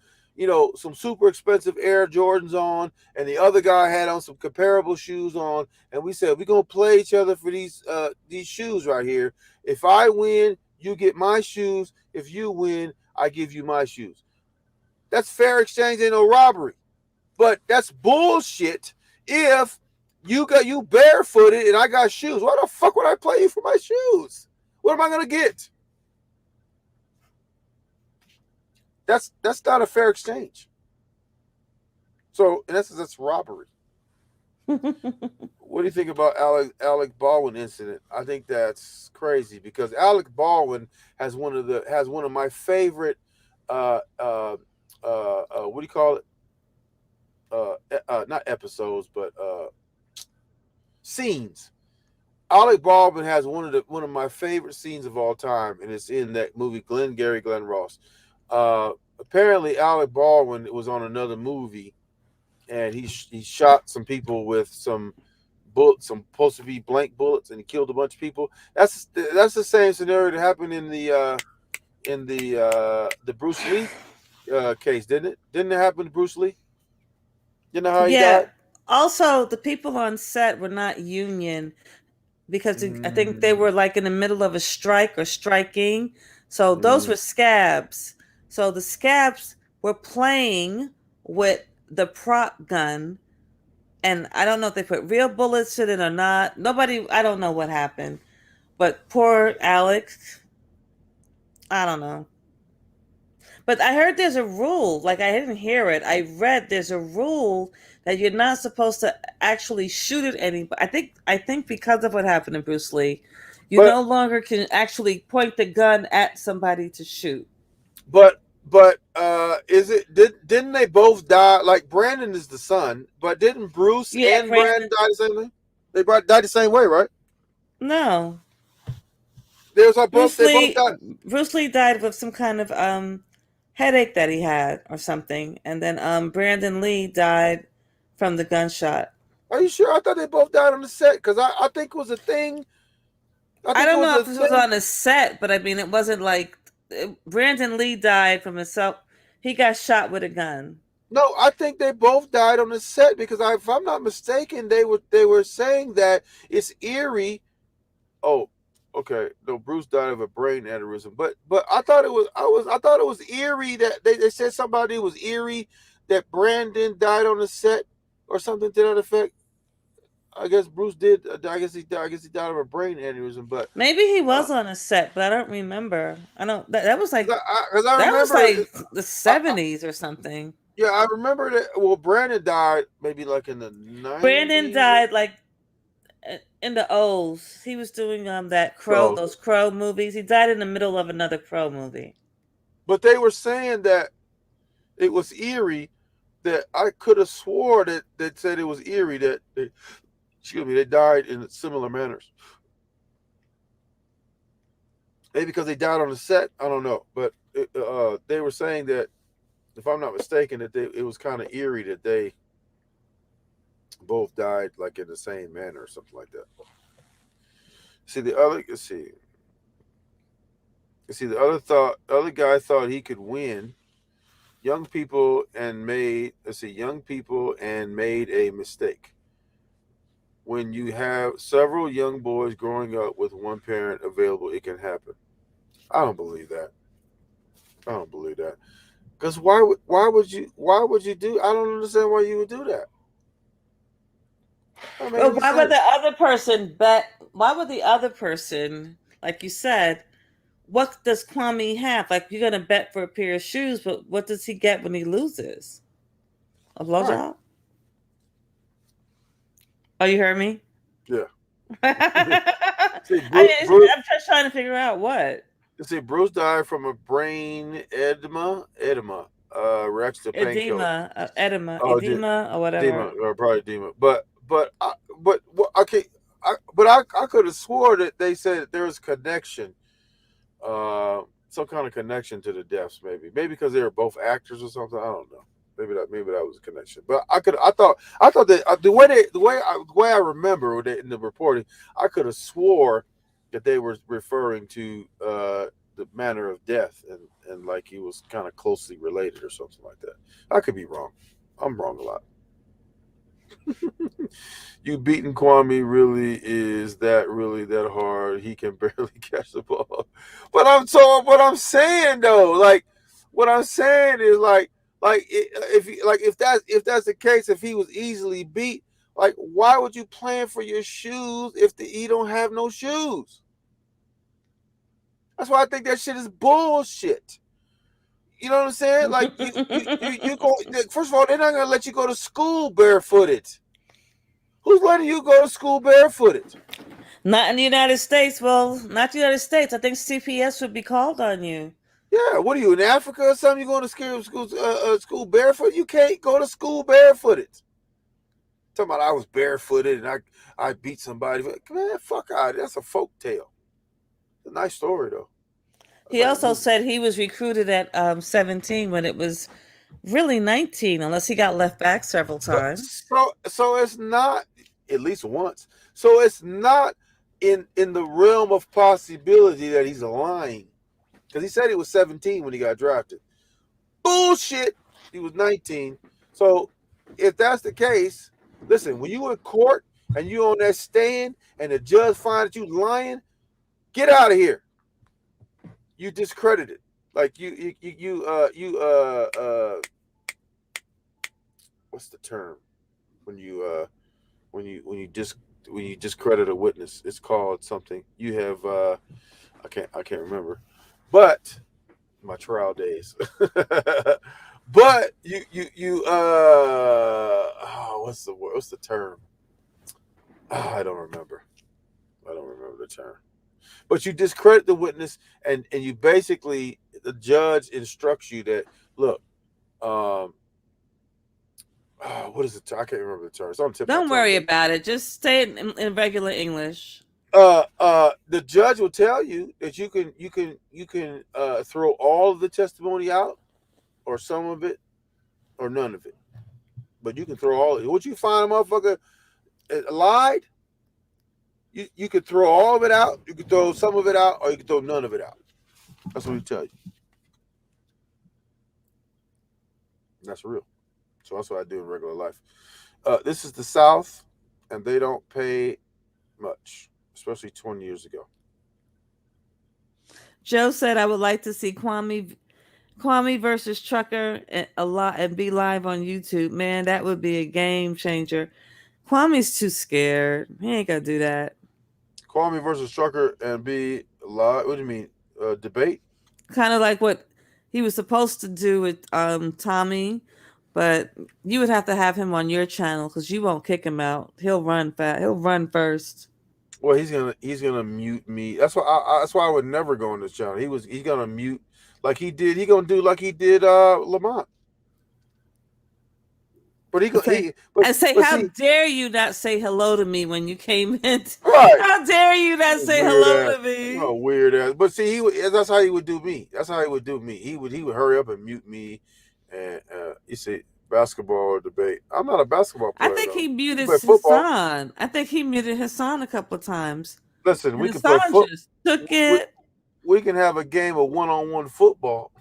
super expensive Air Jordans on, and the other guy had on some comparable shoes on, and we said we're gonna play each other for these shoes right here. If I win, you get my shoes. If you win, I give you my shoes. That's fair exchange, ain't no robbery. But that's bullshit. If you barefooted and I got shoes, why the fuck would I play you for my shoes? What am I gonna get? That's not a fair exchange. So in essence, that's robbery. What do you think about Alec Baldwin incident? I think that's crazy because Alec Baldwin has one of my favorite what do you call it? Not episodes, but scenes. Alec Baldwin has one of my favorite scenes of all time, and it's in that movie Glenn Ross. Apparently, Alec Baldwin was on another movie, and he shot some people with some bullets, some supposed to be blank bullets, and he killed a bunch of people. That's the same scenario that happened in the Bruce Lee case, didn't it? Didn't it happen to Bruce Lee? You know how he Yeah. died? Also, the people on set were not union because I think they were like in the middle of a strike or striking. So those were scabs. So the scabs were playing with the prop gun, and I don't know if they put real bullets in it or not. I don't know what happened. But poor Alex, I don't know. But I heard there's a rule, like I didn't hear it. I read there's a rule that you're not supposed to actually shoot at anybody. I think because of what happened to Bruce Lee, you But no longer can actually point the gun at somebody to shoot. but didn't they both die? Like Brandon is the son, but didn't Bruce Yeah, and Brandon Brandon. die the same way? Died the same way, right? No, They both died. Bruce Lee died with some kind of headache that he had or something, and then Brandon Lee died from the gunshot. Are you sure? I thought they both died on the set because I think it was a thing. I I think it don't was know a if this was thing. on a set, but I mean, it wasn't like Brandon Lee died from himself. He got shot with a gun. No, I think they both died on the set because if I'm not mistaken, they were saying that it's eerie. Oh, okay. No, Bruce died of a brain aneurysm, but I thought it was eerie that they said somebody was eerie that Brandon died on the set or something to that effect. I guess Bruce did. I guess he died. I guess he died of a brain aneurysm. But Maybe he uh, was on a set, but I don't remember. I don't. That was like because I that was remember, like the '70s or something. yeah, I remember that. Well, Brandon died maybe like in the Brandon '90s. died like in the O's. He was doing So, those Crow movies. He died in the middle of another Crow movie. but they were saying that it was eerie that I could have swore that said it was eerie that they died in similar manners. Maybe because they died on the set, I don't know. But they were saying that, if I'm not mistaken, that it was kind of eerie that they both died like in the same manner or something like that. See the other. See the other guy thought he could win young people and made a mistake. When you have several young boys growing up with one parent available, it can happen. I don't believe that. Because why would you do? I don't understand why you would do that. Well, why would the other person bet? Why would the other person, like you said, what does Kwame have? Like, you're gonna bet for a pair of shoes, but what does he get when he loses? A blowjob? Right. Oh, you heard me? Yeah. See, I'm just trying to figure out what. See, Bruce died from a brain edema. Rex the edema, edema, or whatever. Edema, or probably edema. But I could have swore that they said there was connection, some kind of connection to the deaths. Maybe because they were both actors or something. I don't know. Maybe that was a connection. But I thought that the way I remember in the reporting, I could have swore that they were referring to the manner of death and like he was kind of closely related or something like that. I could be wrong. I'm wrong a lot. You beating Kwame really that hard? He can barely catch the ball. But what I'm saying though, what I'm saying is if that's the case, if he was easily beat, why would you plan for your shoes if he don't have no shoes? That's why I think that shit is bullshit. You know what I'm saying? You go. First of all, they're not gonna let you go to school barefooted. Who's letting you go to school barefooted? Not in the United States. Well, not the United States. I think CPS would be called on you. Yeah, what are you in Africa or something? You going to school barefoot? You can't go to school barefooted. Talking about I was barefooted and I beat somebody. Man, fuck out. That's a folk tale. It's a nice story though. He also said he was recruited at 17 when it was really 19, unless he got left back several times. So it's not, at least once. So it's not in the realm of possibility that he's lying. Because he said he was 17 when he got drafted. Bullshit. He was 19. So if that's the case, listen, when you in court and you on that stand and the judge finds that you lying, get out of here. You discredited. Like you what's the term when you discredit a witness? It's called something. You have I can't remember. But my trial days. But what's the term? I don't remember the term. But you discredit the witness, and you basically, the judge instructs you that, look, what is it? I can't remember the term. It's on the tip. Don't worry about it. Just say it in regular English. The judge will tell you that you can throw all of the testimony out, or some of it, or none of it. But you can throw all of it. Would you find a motherfucker lied? You could throw all of it out, you could throw some of it out, or you could throw none of it out. That's what he tell you. And that's real. So that's what I do in regular life. This is the South, and they don't pay much, especially 20 years ago. Joe said, I would like to see Kwame versus Trucker and be live on YouTube. Man, that would be a game changer. Kwame's too scared. He ain't gonna do that. Kwame versus Trucker and be live? What do you mean? Debate? Kind of like what he was supposed to do with Tommy, but you would have to have him on your channel because you won't kick him out. He'll run fast. He'll run first. Well, he's gonna mute me. That's why I would never go on this channel. He's gonna mute like he did. He gonna do like he did Lamont. But how dare you not say hello to me when you came in? Right. How dare you not say hello to me? Oh, weird ass. But see, that's how he would do me. That's how he would do me. He would hurry up and mute me, and you see, basketball debate. I'm not a basketball player. I think he muted Hassan. I think he muted Hassan a couple of times. Listen, and we can play football. Took it. We can have a game of one-on-one football.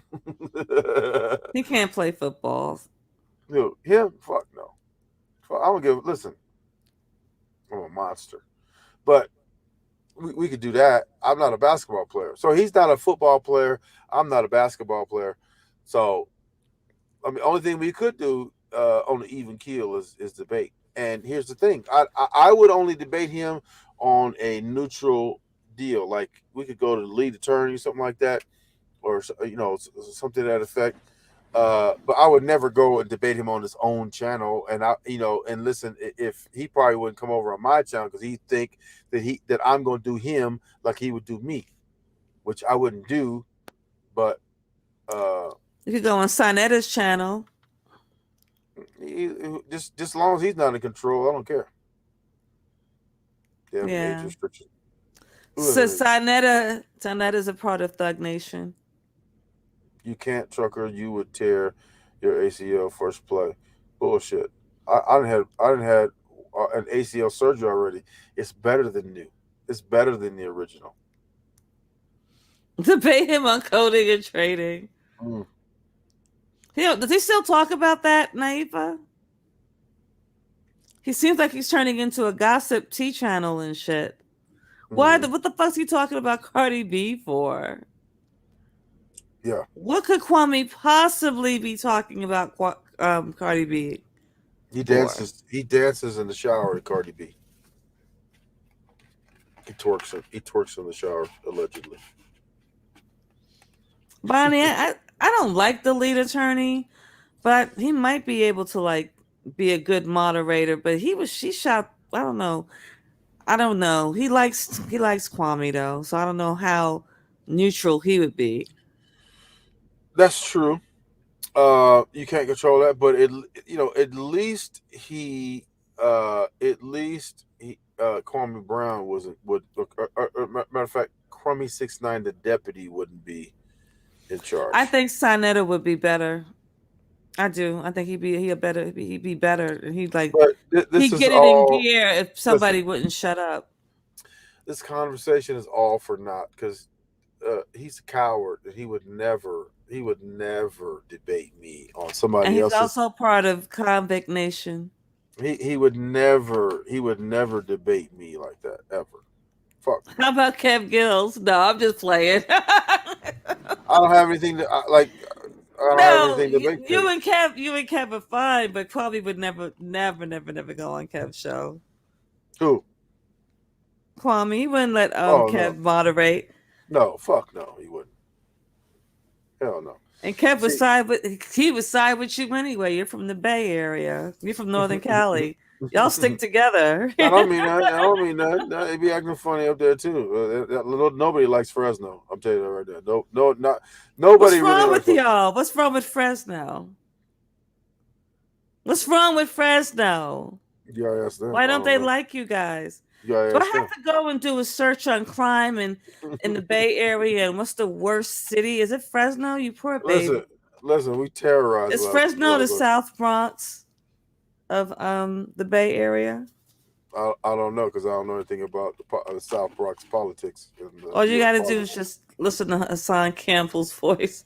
He can't play football. Dude, him? Fuck no. I'm gonna listen. I'm a monster. But we could do that. I'm not a basketball player. So he's not a football player. I'm not a basketball player. So I mean, the only thing we could do on the even keel is debate. And here's the thing. I would only debate him on a neutral deal. Like we could go to the lead attorney, something like that, or something to that effect. But I would never go and debate him on his own channel. And and listen, if he probably wouldn't come over on my channel because he think that I'm going to do him like he would do me, which I wouldn't do. But you could go on Sinetta's channel. Just as long as he's not in control, I don't care. Yeah. Age restriction. So Sinetta's a part of Thug Nation. You can't, trucker. You would tear your ACL first play. Bullshit. I didn't had an ACL surgery already. It's better than new. It's better than the original. Debate him on coding and trading. Does he still talk about that, Naifa? He seems like he's turning into a gossip T channel and shit. Why? What the fuck's he talking about Cardi B for? Yeah. What could Kwame possibly be talking about Cardi B? He dances. He dances in the shower at Cardi B. He twerks in the shower allegedly. Bonnie, I don't like the lead attorney, but he might be able to be a good moderator. But she shot. I don't know. He likes Kwame though, so I don't know how neutral he would be. That's true. You can't control that, but at least Kwame Brown would matter of fact, Kwame 6ix9ine, the deputy, wouldn't be in charge. I think Sinetta would be better. I do. I think he'd be better. And he'd he'd get it in gear if somebody wouldn't shut up. This conversation is all for naught because he's a coward and he would never debate me on somebody else's. And he's also part of Convict Nation. He would never debate me like that ever. Fuck. How about Kev Gills? No, I'm just playing. I don't have anything to like. I don't have anything to make. You and Kev are fine, but probably would never go on Kev's show. Who? Kwame. He wouldn't let Kev moderate. No, fuck no, he wouldn't. Hell no. And Kev would side with you anyway. You're from the Bay Area. You're from Northern Cali. Y'all stick together. I don't mean that. No, they be acting funny up there too. Nobody likes Fresno. I'm telling you that right there. Nobody. What's wrong with y'all? What's wrong with Fresno? What's wrong with Fresno? Yeah, ask them. Why don't they like you guys? Yeah, do I have to go and do a search on crime in the Bay Area and what's the worst city? Is it Fresno? You poor baby. Listen, we terrorize. Is Fresno the South Bronx of the Bay Area? I don't know because I don't know anything about the South Bronx politics. All you got to do is just listen to Hassan Campbell's voice.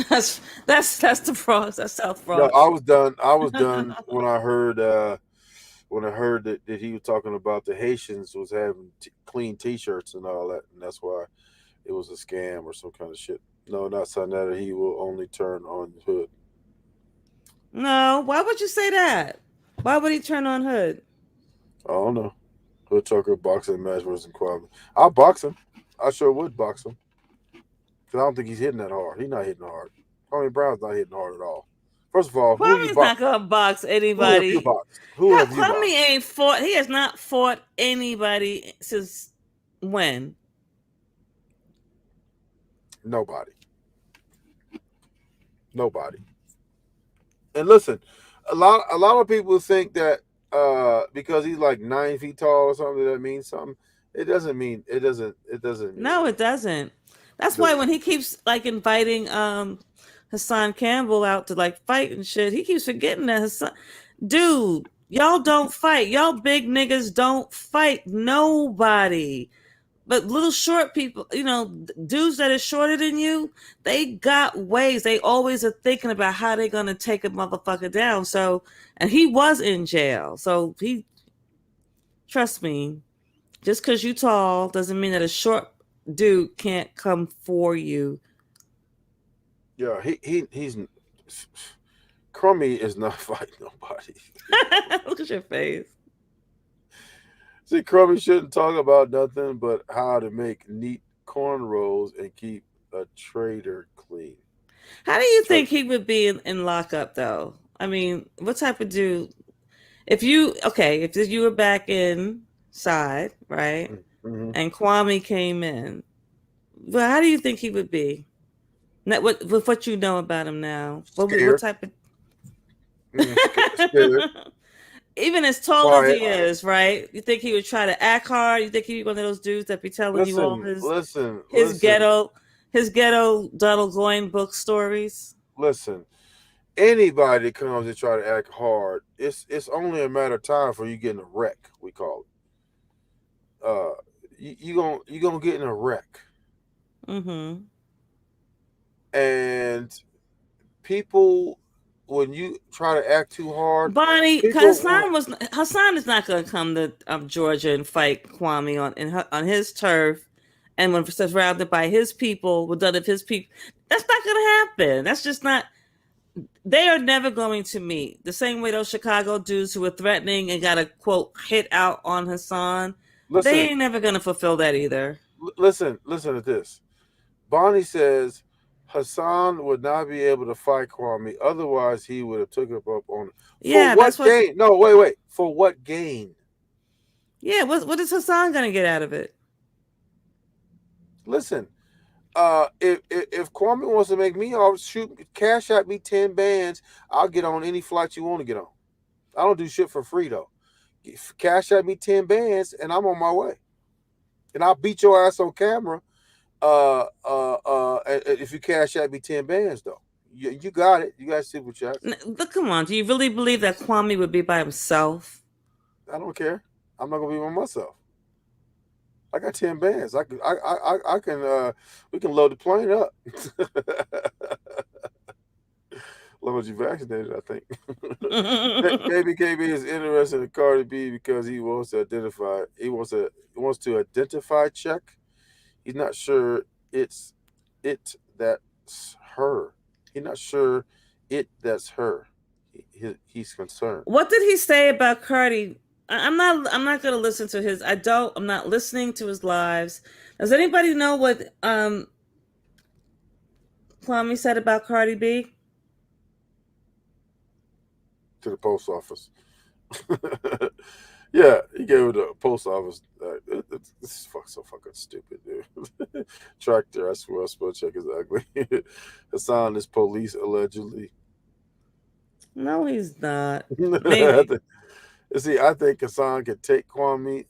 That's the Bronx. That's South Bronx. No, I was done when I heard that he was talking about the Haitians was having clean T-shirts and all that, and that's why it was a scam or some kind of shit. No, not Sinetta. He will only turn on Hood. No, why would you say that? Why would he turn on Hood? I don't know. Hood Tucker boxing match versus Kwame. I'll box him. I sure would box him. Because I don't think he's hitting that hard. He's not hitting hard. Kwame Brown's not hitting hard at all. First of all, Kwame's not gonna box anybody. Who have you boxed? Kwame ain't fought. He has not fought anybody since when? Nobody. And listen, a lot of people think that because he's like 9 feet tall or something, that means something. It doesn't mean it doesn't mean No, it anything. doesn't. That's It why doesn't. when he keeps like inviting Hassan Campbell out to like fight and shit, he keeps forgetting that Hassan, dude, y'all don't fight. Y'all big niggas don't fight nobody. But little short people, dudes that are shorter than you, they got ways. They always are thinking about how they're gonna take a motherfucker down. So, and he was in jail. So trust me, just because you tall doesn't mean that a short dude can't come for you. Yeah, he's Crummy is not fighting nobody. Look at your face. See, Crummy shouldn't talk about nothing but how to make neat cornrows and keep a trader clean. How do you think he would be in lockup though? I mean, what type of dude? If you were back inside, right, Mm-hmm. and Kwame came in, well, how do you think he would be? With what you know about him now, what Scared. type of? Scared. Even as tall as Quiet. he is, right? You think he would try to act hard? You think he'd be one of those dudes that be telling you all his ghetto Donald Goyne book stories? Listen. Anybody that comes and try to act hard, it's only a matter of time for you getting a wreck. We call it. You gonna get in a wreck. Mm-hmm. And people, when you try to act too hard, Bonnie, people Hassan is not going to come to Georgia and fight Kwame on his turf, and when surrounded by his people, with none of his people, that's not going to happen. That's just not. They are never going to meet the same way those Chicago dudes who were threatening and got a quote hit out on Hassan. They ain't never going to fulfill that either. Listen to this. Bonnie says Hassan would not be able to fight Kwame. Otherwise, he would have took him up on. Yeah, for what gain? No, wait. For what gain? Yeah, what is Hassan going to get out of it? Listen, if Kwame wants to make me off, cash out me 10 bands, I'll get on any flight you want to get on. I don't do shit for free though. Cash out me 10 bands and I'm on my way. And I'll beat your ass on camera. If you cash out me 10 bands though. You got it. You got super chats. But come on, do you really believe that Kwame would be by himself? I don't care. I'm not gonna be by myself. I got 10 bands. I can we can load the plane up. As long as you vaccinated, I think. Baby KB is interested in Cardi B because he wants to identify check. He's not sure that's her. He's not sure that's her. He's concerned. What did he say about Cardi? I'm not gonna listen to his. I'm not listening to his lives. Does anybody know what Kwame said about Cardi B? To the post office. Yeah, he gave it to the post office. This is so fucking stupid, dude. Tractor, I swear, spell check is ugly. Hassan is police allegedly. No, he's not. Maybe. I think Hassan could take Kwame.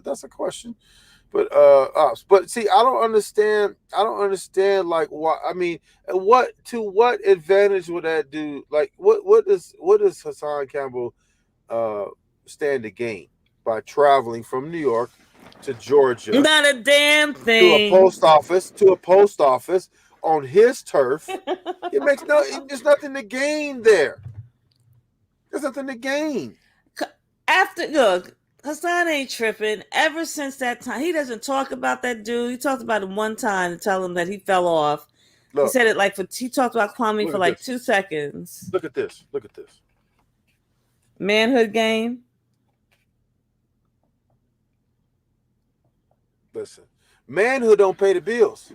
That's a question. But see, I don't understand like why. I mean, what advantage would that do? Like, what does Hassan Campbell stand to gain by traveling from New York to Georgia? Not a damn thing. To a post office on his turf. There's nothing to gain there. There's nothing to gain. Look, Hassan ain't tripping. Ever since that time, he doesn't talk about that dude. He talked about him one time to tell him that he fell off. Look, he said it he talked about Kwame for like 2 seconds. Look at this. Manhood game. Listen, manhood don't pay the bills.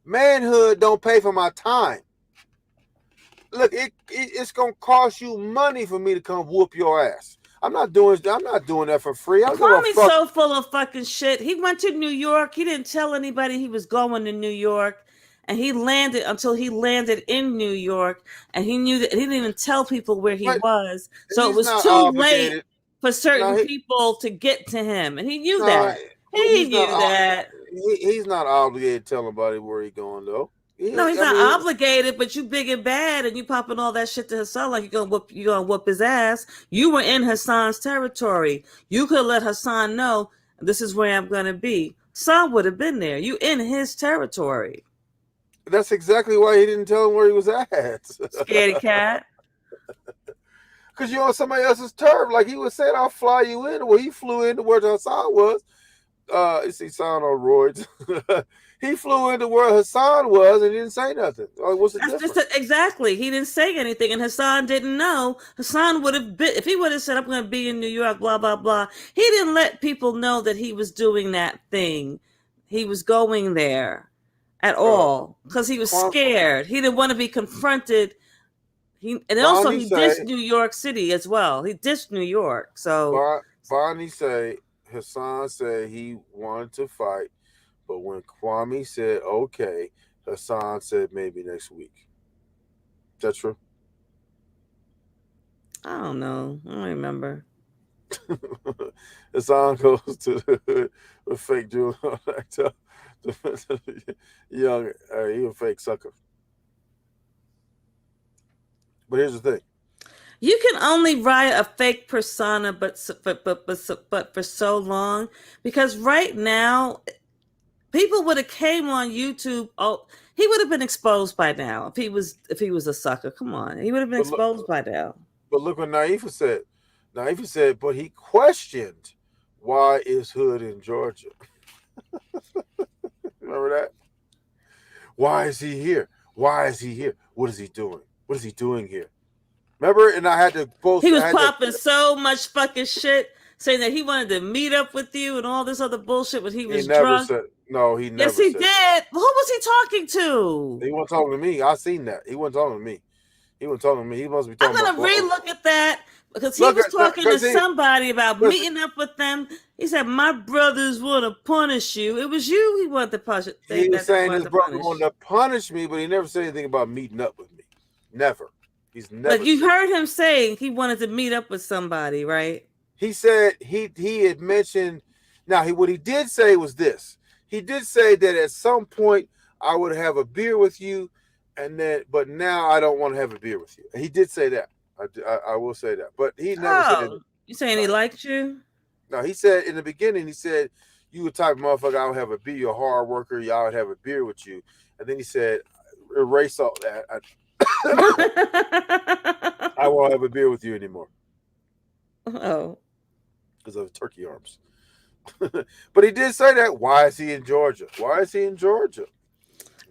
Manhood don't pay for my time. Look, it's gonna cost you money for me to come whoop your ass. I'm not doing that for free. Kwame's so full of fucking shit. He went to New York. He didn't tell anybody he was going to New York. and he landed in New York, and he knew that he didn't even tell people where he was. So it was too late for certain people to get to him, and he knew that. He knew that. He's not obligated to tell nobody where he's going, though. He's not obligated, but you big and bad, and you popping all that shit to Hassan like you're gonna whoop his ass. You were in Hassan's territory. You could let Hassan know this is where I'm gonna be. Hassan would have been there. You in his territory. That's exactly why he didn't tell him where he was at. Scaredy cat. Because you're on somebody else's turf. Like he was saying, I'll fly you in. Well, he flew into where Hassan was. You see Hassan on roids. He flew into where Hassan was and didn't say nothing. What's the difference? Exactly. He didn't say anything, and Hassan didn't know. Hassan would have been, if he would have said, I'm going to be in New York, blah, blah, blah. He didn't let people know that he was doing that thing. He was going there at all because he was scared. He didn't want to be confronted. He dissed New York City as well. He dissed New York. So Bonnie say Hassan said he wanted to fight, but when Kwame said okay, Hassan said maybe next week. Is that true? I don't know. I don't remember. Hassan goes to the fake jewel. Young, he a fake sucker. But here's the thing. You can only ride a fake persona, but for so long, because right now, people would have came on YouTube. Oh, he would have been exposed by now if he was a sucker. Come on, he would have been exposed by now. But look what Naifa said. Naifa said, but he questioned why is Hood in Georgia. Remember that? Why is he here? Why is he here? What is he doing? What is he doing here? Remember? And I had to post. He was popping so much fucking shit, saying that he wanted to meet up with you and all this other bullshit when he was drunk. No, he never Yes, he did. Who was he talking to? He wasn't talking to me. I seen that. He wasn't talking to me. He wasn't talking to me. He must be talking. I'm gonna re-look at that because he was talking to somebody about meeting up with them. He said, "My brothers want to punish you." It was you he wanted to punish. He was saying his brother wanted to punish me, but he never said anything about meeting up with me. Never. He's never. But you heard him say he wanted to meet up with somebody, right? He said he had mentioned. Now what he did say was this. He did say that at some point I would have a beer with you, but now I don't want to have a beer with you. He did say that. I will say that. But he never said it. You saying he liked you? No, he said in the beginning, he said, you a type of motherfucker, I would have a beer, you're a hard worker, y'all would have a beer with you. And then he said, erase all that. I won't have a beer with you anymore. Oh. Because of turkey arms. But he did say that. Why is he in Georgia? Why is he in Georgia?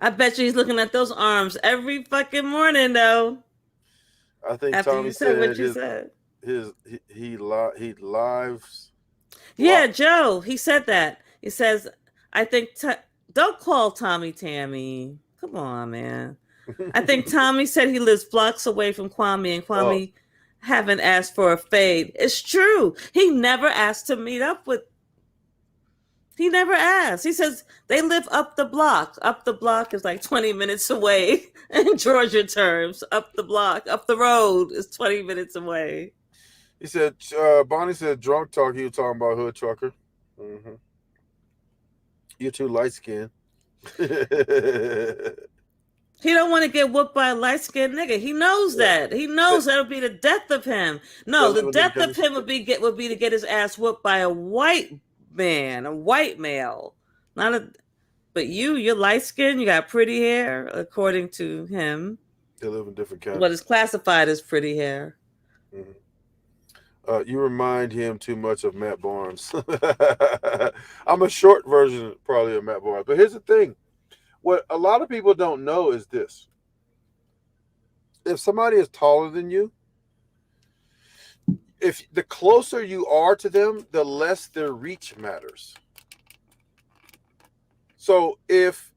I bet you he's looking at those arms every fucking morning, though. I think after Tommy you said what you said. He lives. Yeah, Joe. He said that. He says, I think don't call Tommy Tammy. Come on, man. I think Tommy said he lives blocks away from Kwame, and Kwame haven't asked for a fade. It's true. He never asked to meet up with. He never asked. He says they live up the block. Up the block is like 20 minutes away in Georgia terms. Up the block, up the road is 20 minutes away. He said, Bonnie said drunk talk. He was talking about Hood Trucker. Mm-hmm. You're too light-skinned. He don't want to get whooped by a light-skinned nigga. He knows that. He knows that'll be the death of him. No, the death of him would be to get his ass whooped by a white man, a white male. But you're light-skinned, you got pretty hair, according to him. They live in different counties. What is classified as pretty hair. Mm-hmm. You remind him too much of Matt Barnes. I'm a short version probably of Matt Barnes. But here's the thing. What a lot of people don't know is this. If somebody is taller than you, if the closer you are to them, the less their reach matters. So if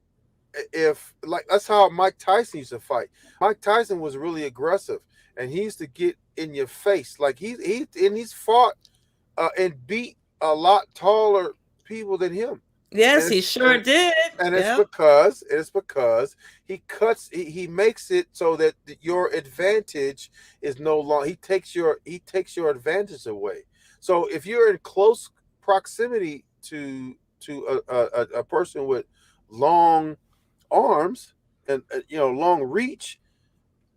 like that's how Mike Tyson used to fight. Mike Tyson was really aggressive, and he used to get in your face. Like he's fought and beat a lot taller people than him. Yes, he sure did. And Yep. it's because he makes it so that your advantage is no longer, he takes your advantage away. So if you're in close proximity to a person with long arms and long reach,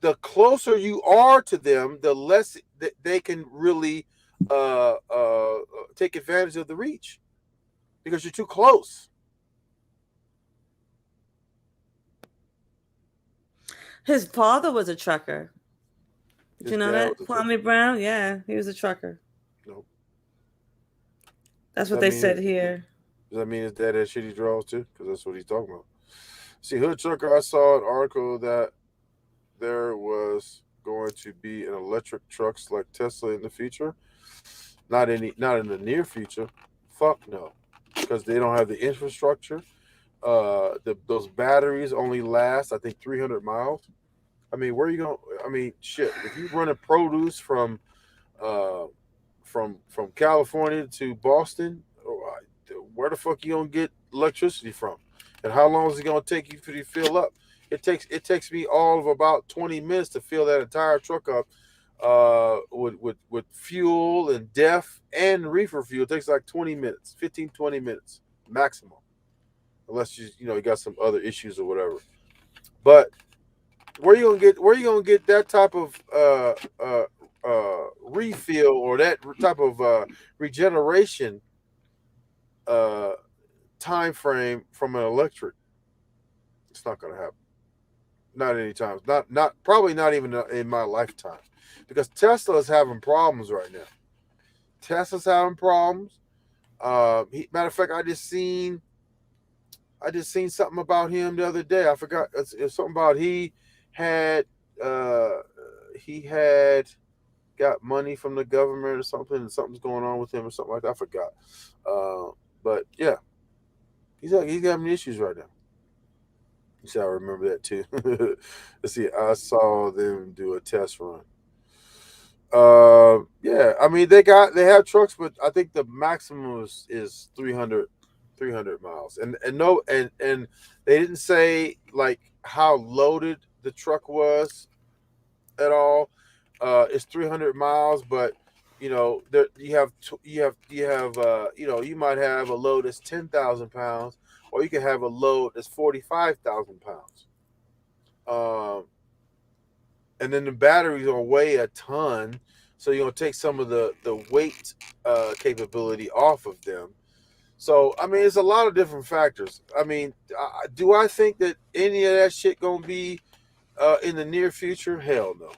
the closer you are to them, the less they can really take advantage of the reach because you're too close. His father was a trucker. Did His you know dad was that? a trucker. Kwame Brown? Yeah, he was a trucker. No, That's does what that they mean said here. does that mean his dad had shitty draws too? Because that's what he's talking about. See, Hood Trucker, I saw an article that there was going to be an electric trucks like Tesla in the future. Not in the near future. Fuck no, because they don't have the infrastructure. Those batteries only last, I think, 300 miles. I mean, where are you going? I mean, shit. If you run a produce uh, from California to Boston, where the fuck you gonna get electricity from? And how long is it gonna take you to fill up? It takes me all of about 20 minutes to fill that entire truck up with fuel and def and reefer fuel. It takes like 20 minutes, 15, 20 minutes maximum, unless you got some other issues or whatever. But where you gonna get that type of refill or that type of regeneration uh, time frame from an electric? It's not gonna happen. Not anytime. Not probably not even in my lifetime, because Tesla is having problems right now. Tesla's having problems. Matter of fact, I just seen something about him the other day. I forgot. It's something about had uh, he had got money from the government or something, and something's going on with him or something like that. I forgot. But yeah, he's having issues right now. You see, I remember that too. Let's see. I saw them do a test run. Yeah. I mean, they have trucks, but I think the maximum is 300 miles, and no, and they didn't say like how loaded the truck was at all. It's 300 miles, but there you might have a load that's 10,000 pounds, or you can have a load that's 45,000 pounds. Um, and then the batteries gonna weigh a ton, so you're gonna take some of the weight capability off of them. So I mean, it's a lot of different factors. I mean, do I think that any of that shit gonna be in the near future? Hell no,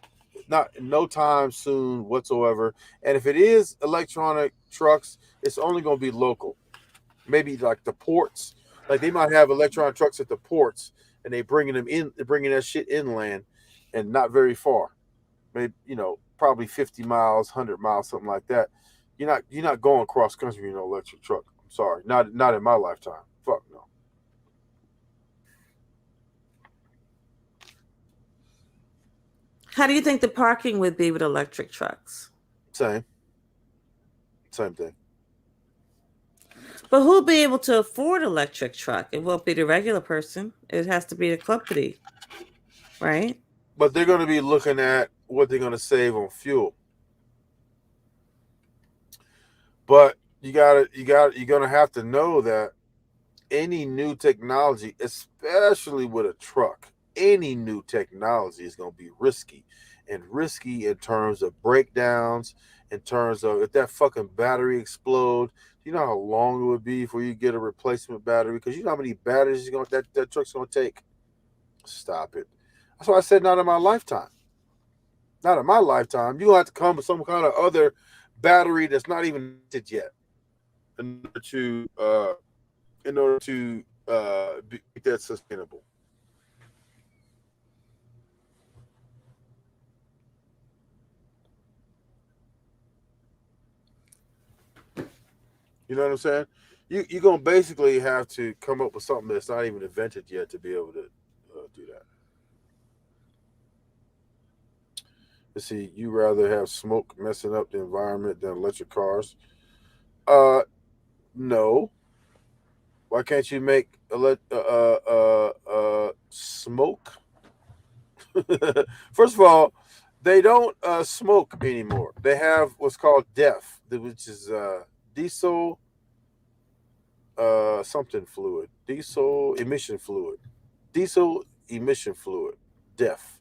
not no time soon whatsoever. And if it is electronic trucks, it's only gonna be local. Maybe like the ports, like they might have electronic trucks at the ports, and they're bringing that shit inland, and not very far. Maybe probably 50 miles, 100 miles, something like that. You're not going cross country in an electric truck. I'm sorry, not in my lifetime. Fuck no. How do you think the parking would be with electric trucks? Same thing. But who'll be able to afford electric truck? It won't be the regular person. It has to be the company, right? But they're going to be looking at what they're going to save on fuel. But you're going to have to know that any new technology, especially with a truck, any new technology is going to be risky. And risky in terms of breakdowns, in terms of if that fucking battery explodes, you know how long it would be before you get a replacement battery? Because you know how many batteries that truck's going to take? Stop it. That's why I said not in my lifetime. Not in my lifetime. You're going to have to come with some kind of other battery that's not even invented yet in order to make that sustainable. You know what I'm saying? You're gonna basically have to come up with something that's not even invented yet to be able to do that. Let's see. You rather have smoke messing up the environment than electric cars? Uh, no. Why can't you make smoke? First of all, they don't smoke anymore. They have what's called DEF, which is diesel something fluid, diesel emission fluid, DEF.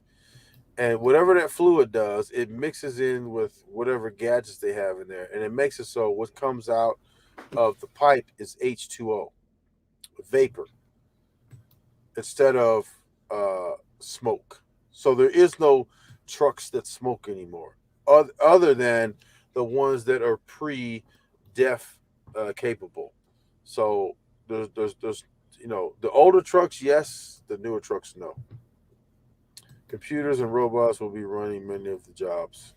And whatever that fluid does, it mixes in with whatever gadgets they have in there, and it makes it so what comes out of the pipe is H2O, vapor, instead of smoke. So there is no trucks that smoke anymore, other than the ones that are pre-DEF capable. So there's the older trucks, yes. The newer trucks, no. Computers and robots will be running many of the jobs.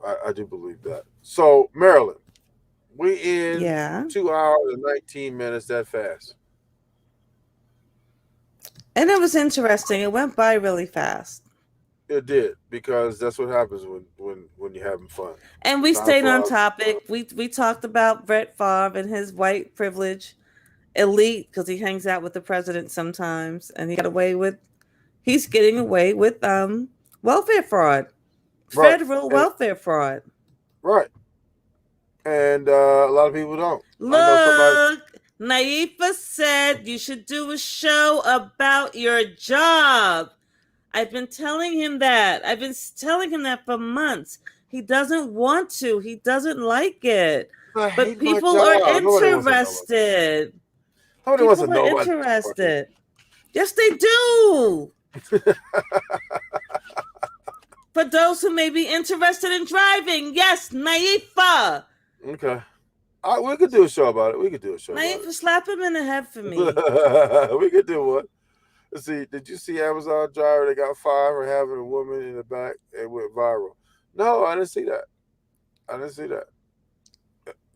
I do believe that. So, Marilyn, we in Yeah. 2 hours and 19 minutes, that fast. And it was interesting. It went by really fast. It did, because that's what happens when you're having fun. And we stayed on topic. We talked about Brett Favre and his white privilege elite, because he hangs out with the president sometimes, and he's getting away with welfare fraud. Right. Federal welfare fraud. Right. And a lot of people don't. Look, Naifa said you should do a show about your job. I've been telling him that. I've been telling him that for months. He doesn't want to. He doesn't like it. But people are interested. Nobody wants to know about interested. Yes, they do. For those who may be interested in driving, yes, Naifa. Okay. We could do a show about it. Naifa, slap him in the head for me. We could do one. Let's see. Did you see Amazon driver that got fired for having a woman in the back and went viral? No, I didn't see that.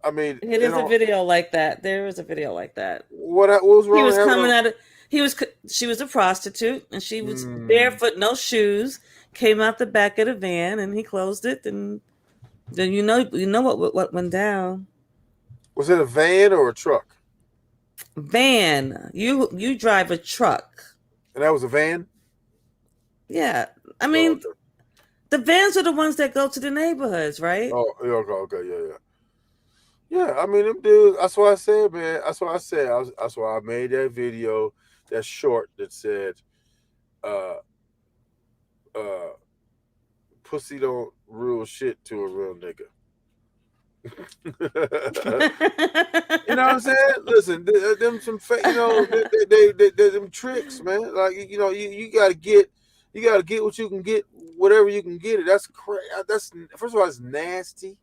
I mean, it is a video like that. There is a video like that. What was wrong? He was coming out of. She was a prostitute, and she was barefoot, no shoes. Came out the back of the van, and he closed it, and then you know what went down. Was it a van or a truck? Van. You drive a truck. And that was a van? Yeah. I mean, the vans are the ones that go to the neighborhoods, right? Oh, okay, yeah. Yeah, I mean, them dudes, that's what I said, man. That's why I made that video, that short that said, pussy don't rule shit to a real nigga. You know what I'm saying? Listen, them some they them tricks, man. Like, you gotta get what you can get, whatever you can get it. That's crazy. That's, first of all, it's nasty.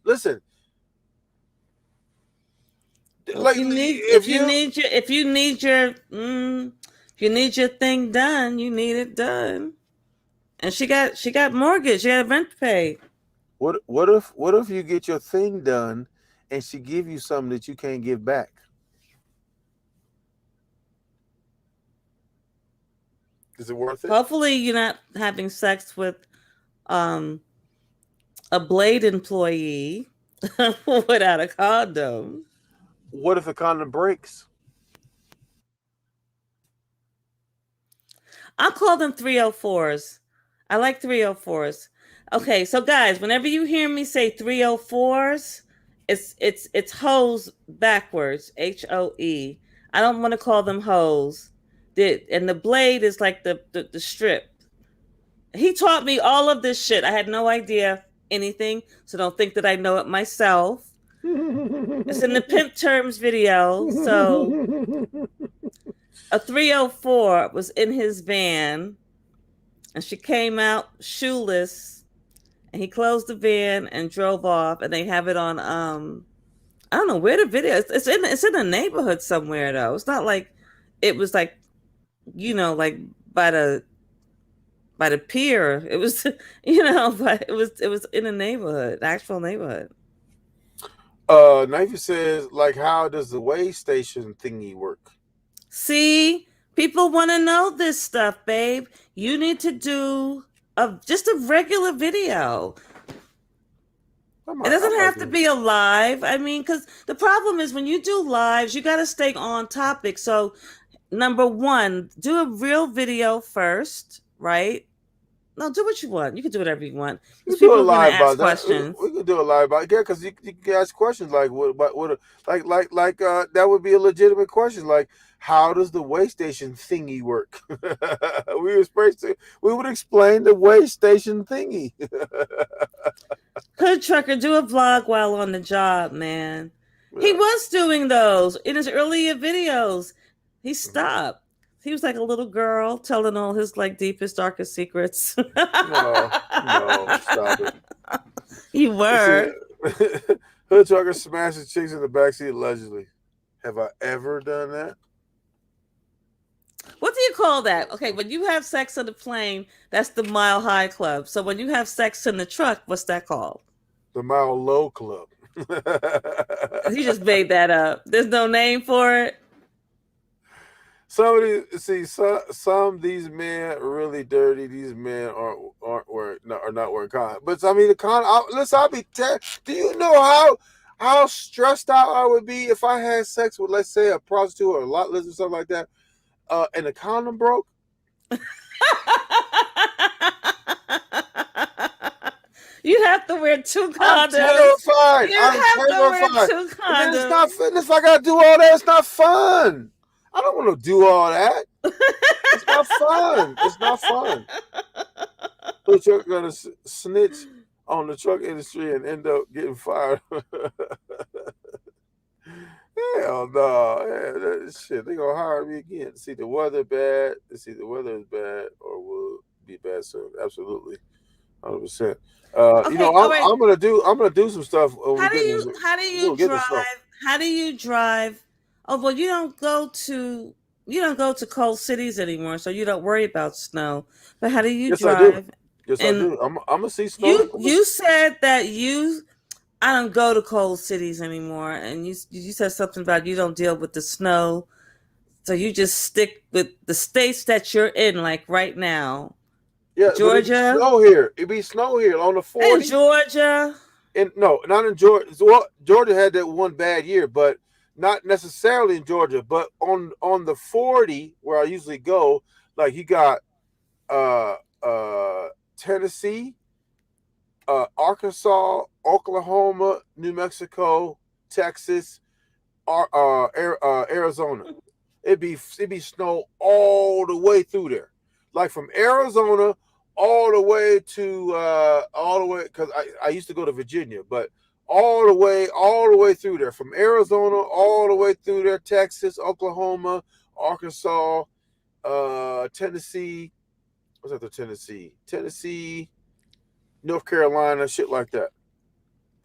Listen, like, if you need your thing done, you need it done. And she got mortgage, she had rent to pay. What if you get your thing done and she give you something that you can't give back? Is it worth it? Hopefully you're not having sex with a Blade employee without a condom. What if the condom breaks? I'll call them 304s. I like 304s. Okay, so guys, whenever you hear me say 304s, it's hoes backwards, HOE. I don't want to call them hoes. And the Blade is like the strip. He taught me all of this shit. I had no idea anything, so don't think that I know it myself. It's in the Pimp Terms video. So a 304 was in his van, and she came out shoeless, and he closed the van and drove off, and they have it on I don't know where the video is. It's in a neighborhood somewhere though. It's not like it was like, like by the pier. It was, but it was in a neighborhood, actual neighborhood. Knifey says, like, how does the way station thingy work? See, people want to know this stuff, babe. You need to do just a regular video. It doesn't have to be a live. I mean, because the problem is when you do lives, you got to stay on topic. So, number one, do a real video first, right? No, do what you want. You can do whatever you want. Because people are going to ask questions. We can do a live about it. Yeah, because you can ask questions like that would be a legitimate question. Like, how does the way station thingy work? We would explain the way station thingy. Hood Trucker, do a vlog while on the job, man. Yeah. He was doing those in his earlier videos. He stopped. He was like a little girl telling all his like deepest, darkest secrets. No, stop it. You were. Hood Trucker smashing chicks in the backseat allegedly. Have I ever done that? What do you call that? Okay, when you have sex on the plane, that's the Mile High Club. So when you have sex in the truck, what's that called? The Mile Low Club. You just made that up. There's no name for it. Some of these men are really dirty. These men are not wearing condoms. But I mean, do you know how stressed out I would be if I had sex with, let's say, a prostitute or a lot lizard or something like that, and the condom broke? You have to wear 2 condoms. I'm terrified. I'm terrified. Wear 2 condoms. It's not fun. If I gotta do all that, it's not fun. I don't want to do all that. It's not fun. It's not fun. But you're gonna snitch on the truck industry and end up getting fired. Hell no. Yeah, shit, they gonna hire me again. See the weather bad. See the weather is bad or will be bad soon. Absolutely. 100%. Okay, I'm gonna do some stuff. How do you drive? Oh well, you don't go to cold cities anymore, so you don't worry about snow. But how do you drive? Yes, I do. I'm gonna see snow. You said that I don't go to cold cities anymore, and you said something about you don't deal with the snow, so you just stick with the states that you're in, like right now. Yeah, Georgia. It'd be snow here on the 40. In Georgia. No, not in Georgia. Well, Georgia had that one bad year, but not necessarily in Georgia. But on the 40 where I usually go, like you got Tennessee, Arkansas, Oklahoma, New Mexico, Texas, Arizona. It'd be snow all the way through there, like from Arizona all the way because I used to go to Virginia, but all the way through there, from Arizona all the way through there, Texas, Oklahoma, Arkansas, Tennessee. What's after Tennessee? Tennessee, North Carolina, shit like that.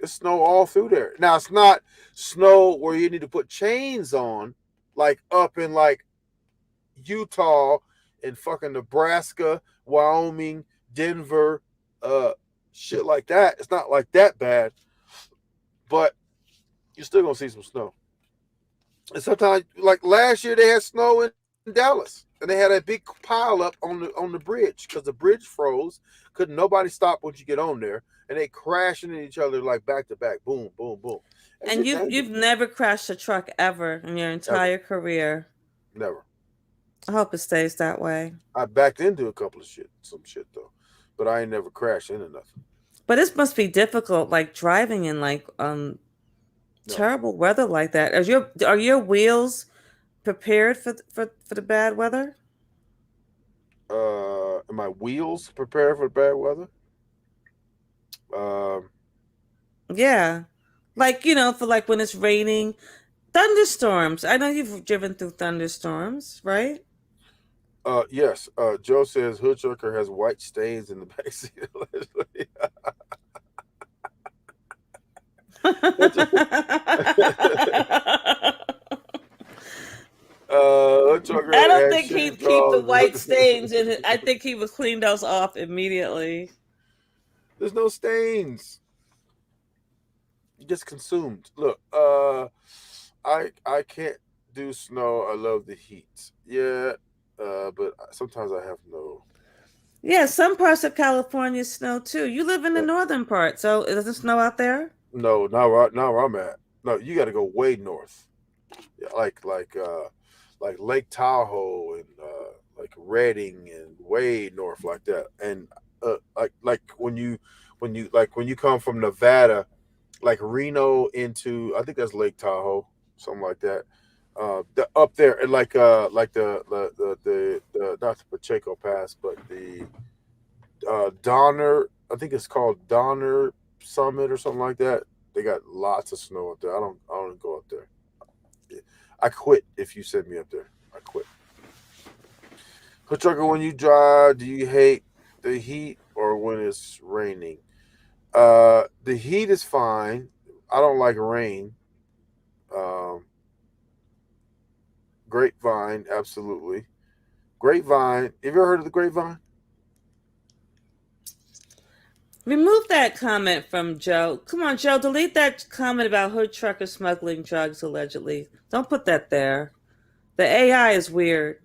It's snow all through there. Now it's not snow where you need to put chains on, like up in like Utah and fucking Nebraska, Wyoming, Denver, shit like that. It's not like that bad, but you're still gonna see some snow. And sometimes, like last year, they had snow in Dallas, and they had a big pile up on the bridge because the bridge froze. Couldn't nobody stop once you get on there, and they crashing into each other like back to back, boom, boom, boom. And you've never crashed a truck ever in your entire career. Never. I hope it stays that way. I backed into a couple of some shit though, but I ain't never crashed into nothing. But this must be difficult, like driving in like terrible weather like that. Are your wheels prepared for the bad weather? Are my wheels prepared for the bad weather? Yeah, like for like when it's raining, thunderstorms. I know you've driven through thunderstorms, right? Yes. Joe says Hood Trucker has white stains in the backseat. I don't think he'd keep the white stains in it. I think he would clean those off immediately. There's no stains. You just consumed. Look, I can't do snow. I love the heat. Yeah, but sometimes I have no Yeah, some parts of California snow too. You live in the northern part, so it doesn't snow out there? No, not where I'm at. No, you got to go way north. Yeah, like Lake Tahoe and like Redding and way north like that. And like when you come from Nevada, like Reno into I think that's Lake Tahoe, something like that. Up there and like the not the Pacheco Pass, but the Donner. I think it's called Donner Summit or something like that. They got lots of snow up there. I don't go up there. I quit if you send me up there. I quit. But Trucker, when you drive, do you hate the heat or when it's raining? The heat is fine. I don't like rain. Um, Grapevine, absolutely. Grapevine. Have you ever heard of the Grapevine? Remove that comment from Joe. Come on, Joe, delete that comment about hood trucker smuggling drugs allegedly. Don't put that there. The AI is weird.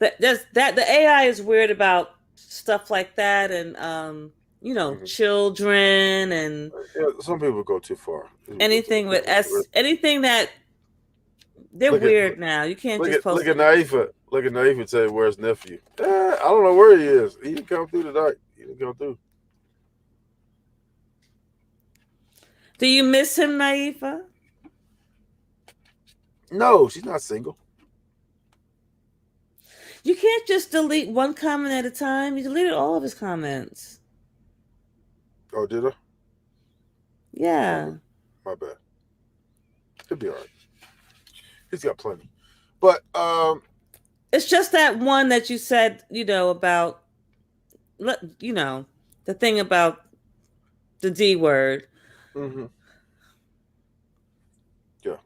The AI is weird about stuff like that, and children and Yeah, some people go too far. anything with anything that they're Look at weird now. You can't just look post at anything. Naifa. Look at Naifa and say, "Where's nephew?" I don't know where he is. He didn't come through tonight. He didn't come through. Do you miss him, Naifa? No, she's not single. You can't just delete one comment at a time. You deleted all of his comments. Oh, did I? Yeah. My bad. He'll be all right. He's got plenty. But It's just that one that you said, about, the thing about the D word. mm-hmm. Yeah.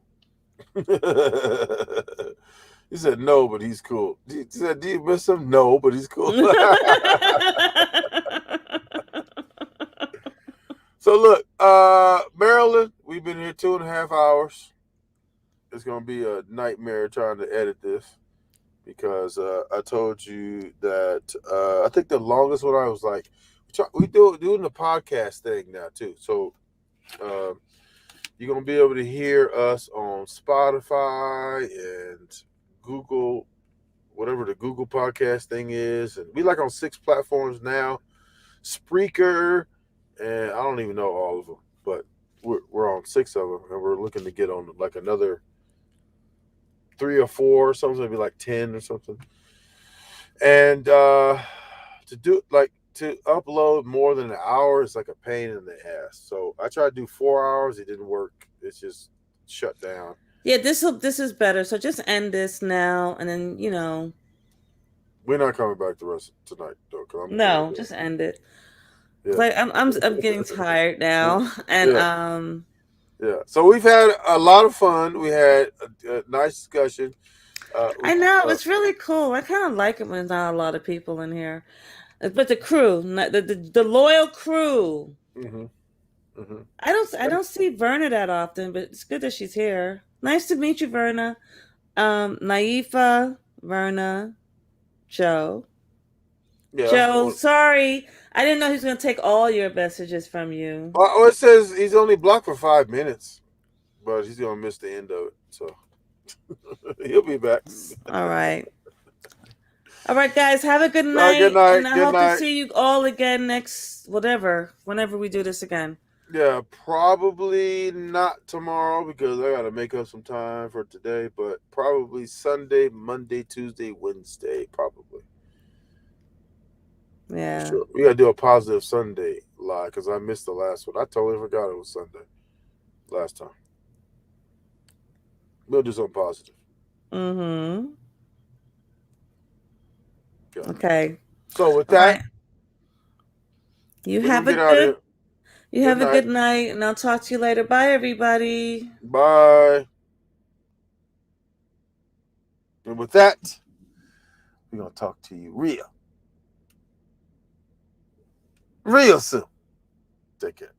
He said no, but he's cool. He said, "Do you miss him?" No, but he's cool. So look, Maryland, we've been here 2.5 hours. It's gonna be a nightmare trying to edit this because I told you that I think the longest one I was like, we doing the podcast thing now too. So you're gonna be able to hear us on Spotify and Google, whatever the Google podcast thing is, and we like on 6 platforms now. Spreaker, and I don't even know all of them, but we're on 6 of them, and we're looking to get on like another 3 or 4, something maybe like 10 or something. And to upload more than an hour is like a pain in the ass. So I tried to do 4 hours, it didn't work. It's just shut down. Yeah, this is better. So just end this now, and then We're not coming back the rest of tonight though. no, just end it. Yeah. Like I'm getting tired now, and yeah. So we've had a lot of fun. We had a nice discussion. I know it's really cool. I kind of like it when there's not a lot of people in here, but the crew, the loyal crew. Mm-hmm, mm-hmm. I don't see Verna that often, but it's good that she's here. Nice to meet you, Verna. Naifa, Verna, Joe. Yeah. Joe, sorry. I didn't know he was going to take all your messages from you. Well, it says he's only blocked for 5 minutes, but he's going to miss the end of it. So he'll be back. All right. All right, guys. Have a good night. Good night. And I hope to see you all again whenever we do this again. Yeah, probably not tomorrow because I got to make up some time for today, but probably Sunday, Monday, Tuesday, Wednesday, probably. Yeah. Sure. We got to do a positive Sunday live because I missed the last one. I totally forgot it was Sunday last time. We'll do something positive. Mm-hmm. Yeah. Okay. So with that, right. You have a good night, and I'll talk to you later. Bye, everybody. Bye. And with that, we're going to talk to you real soon. Take care.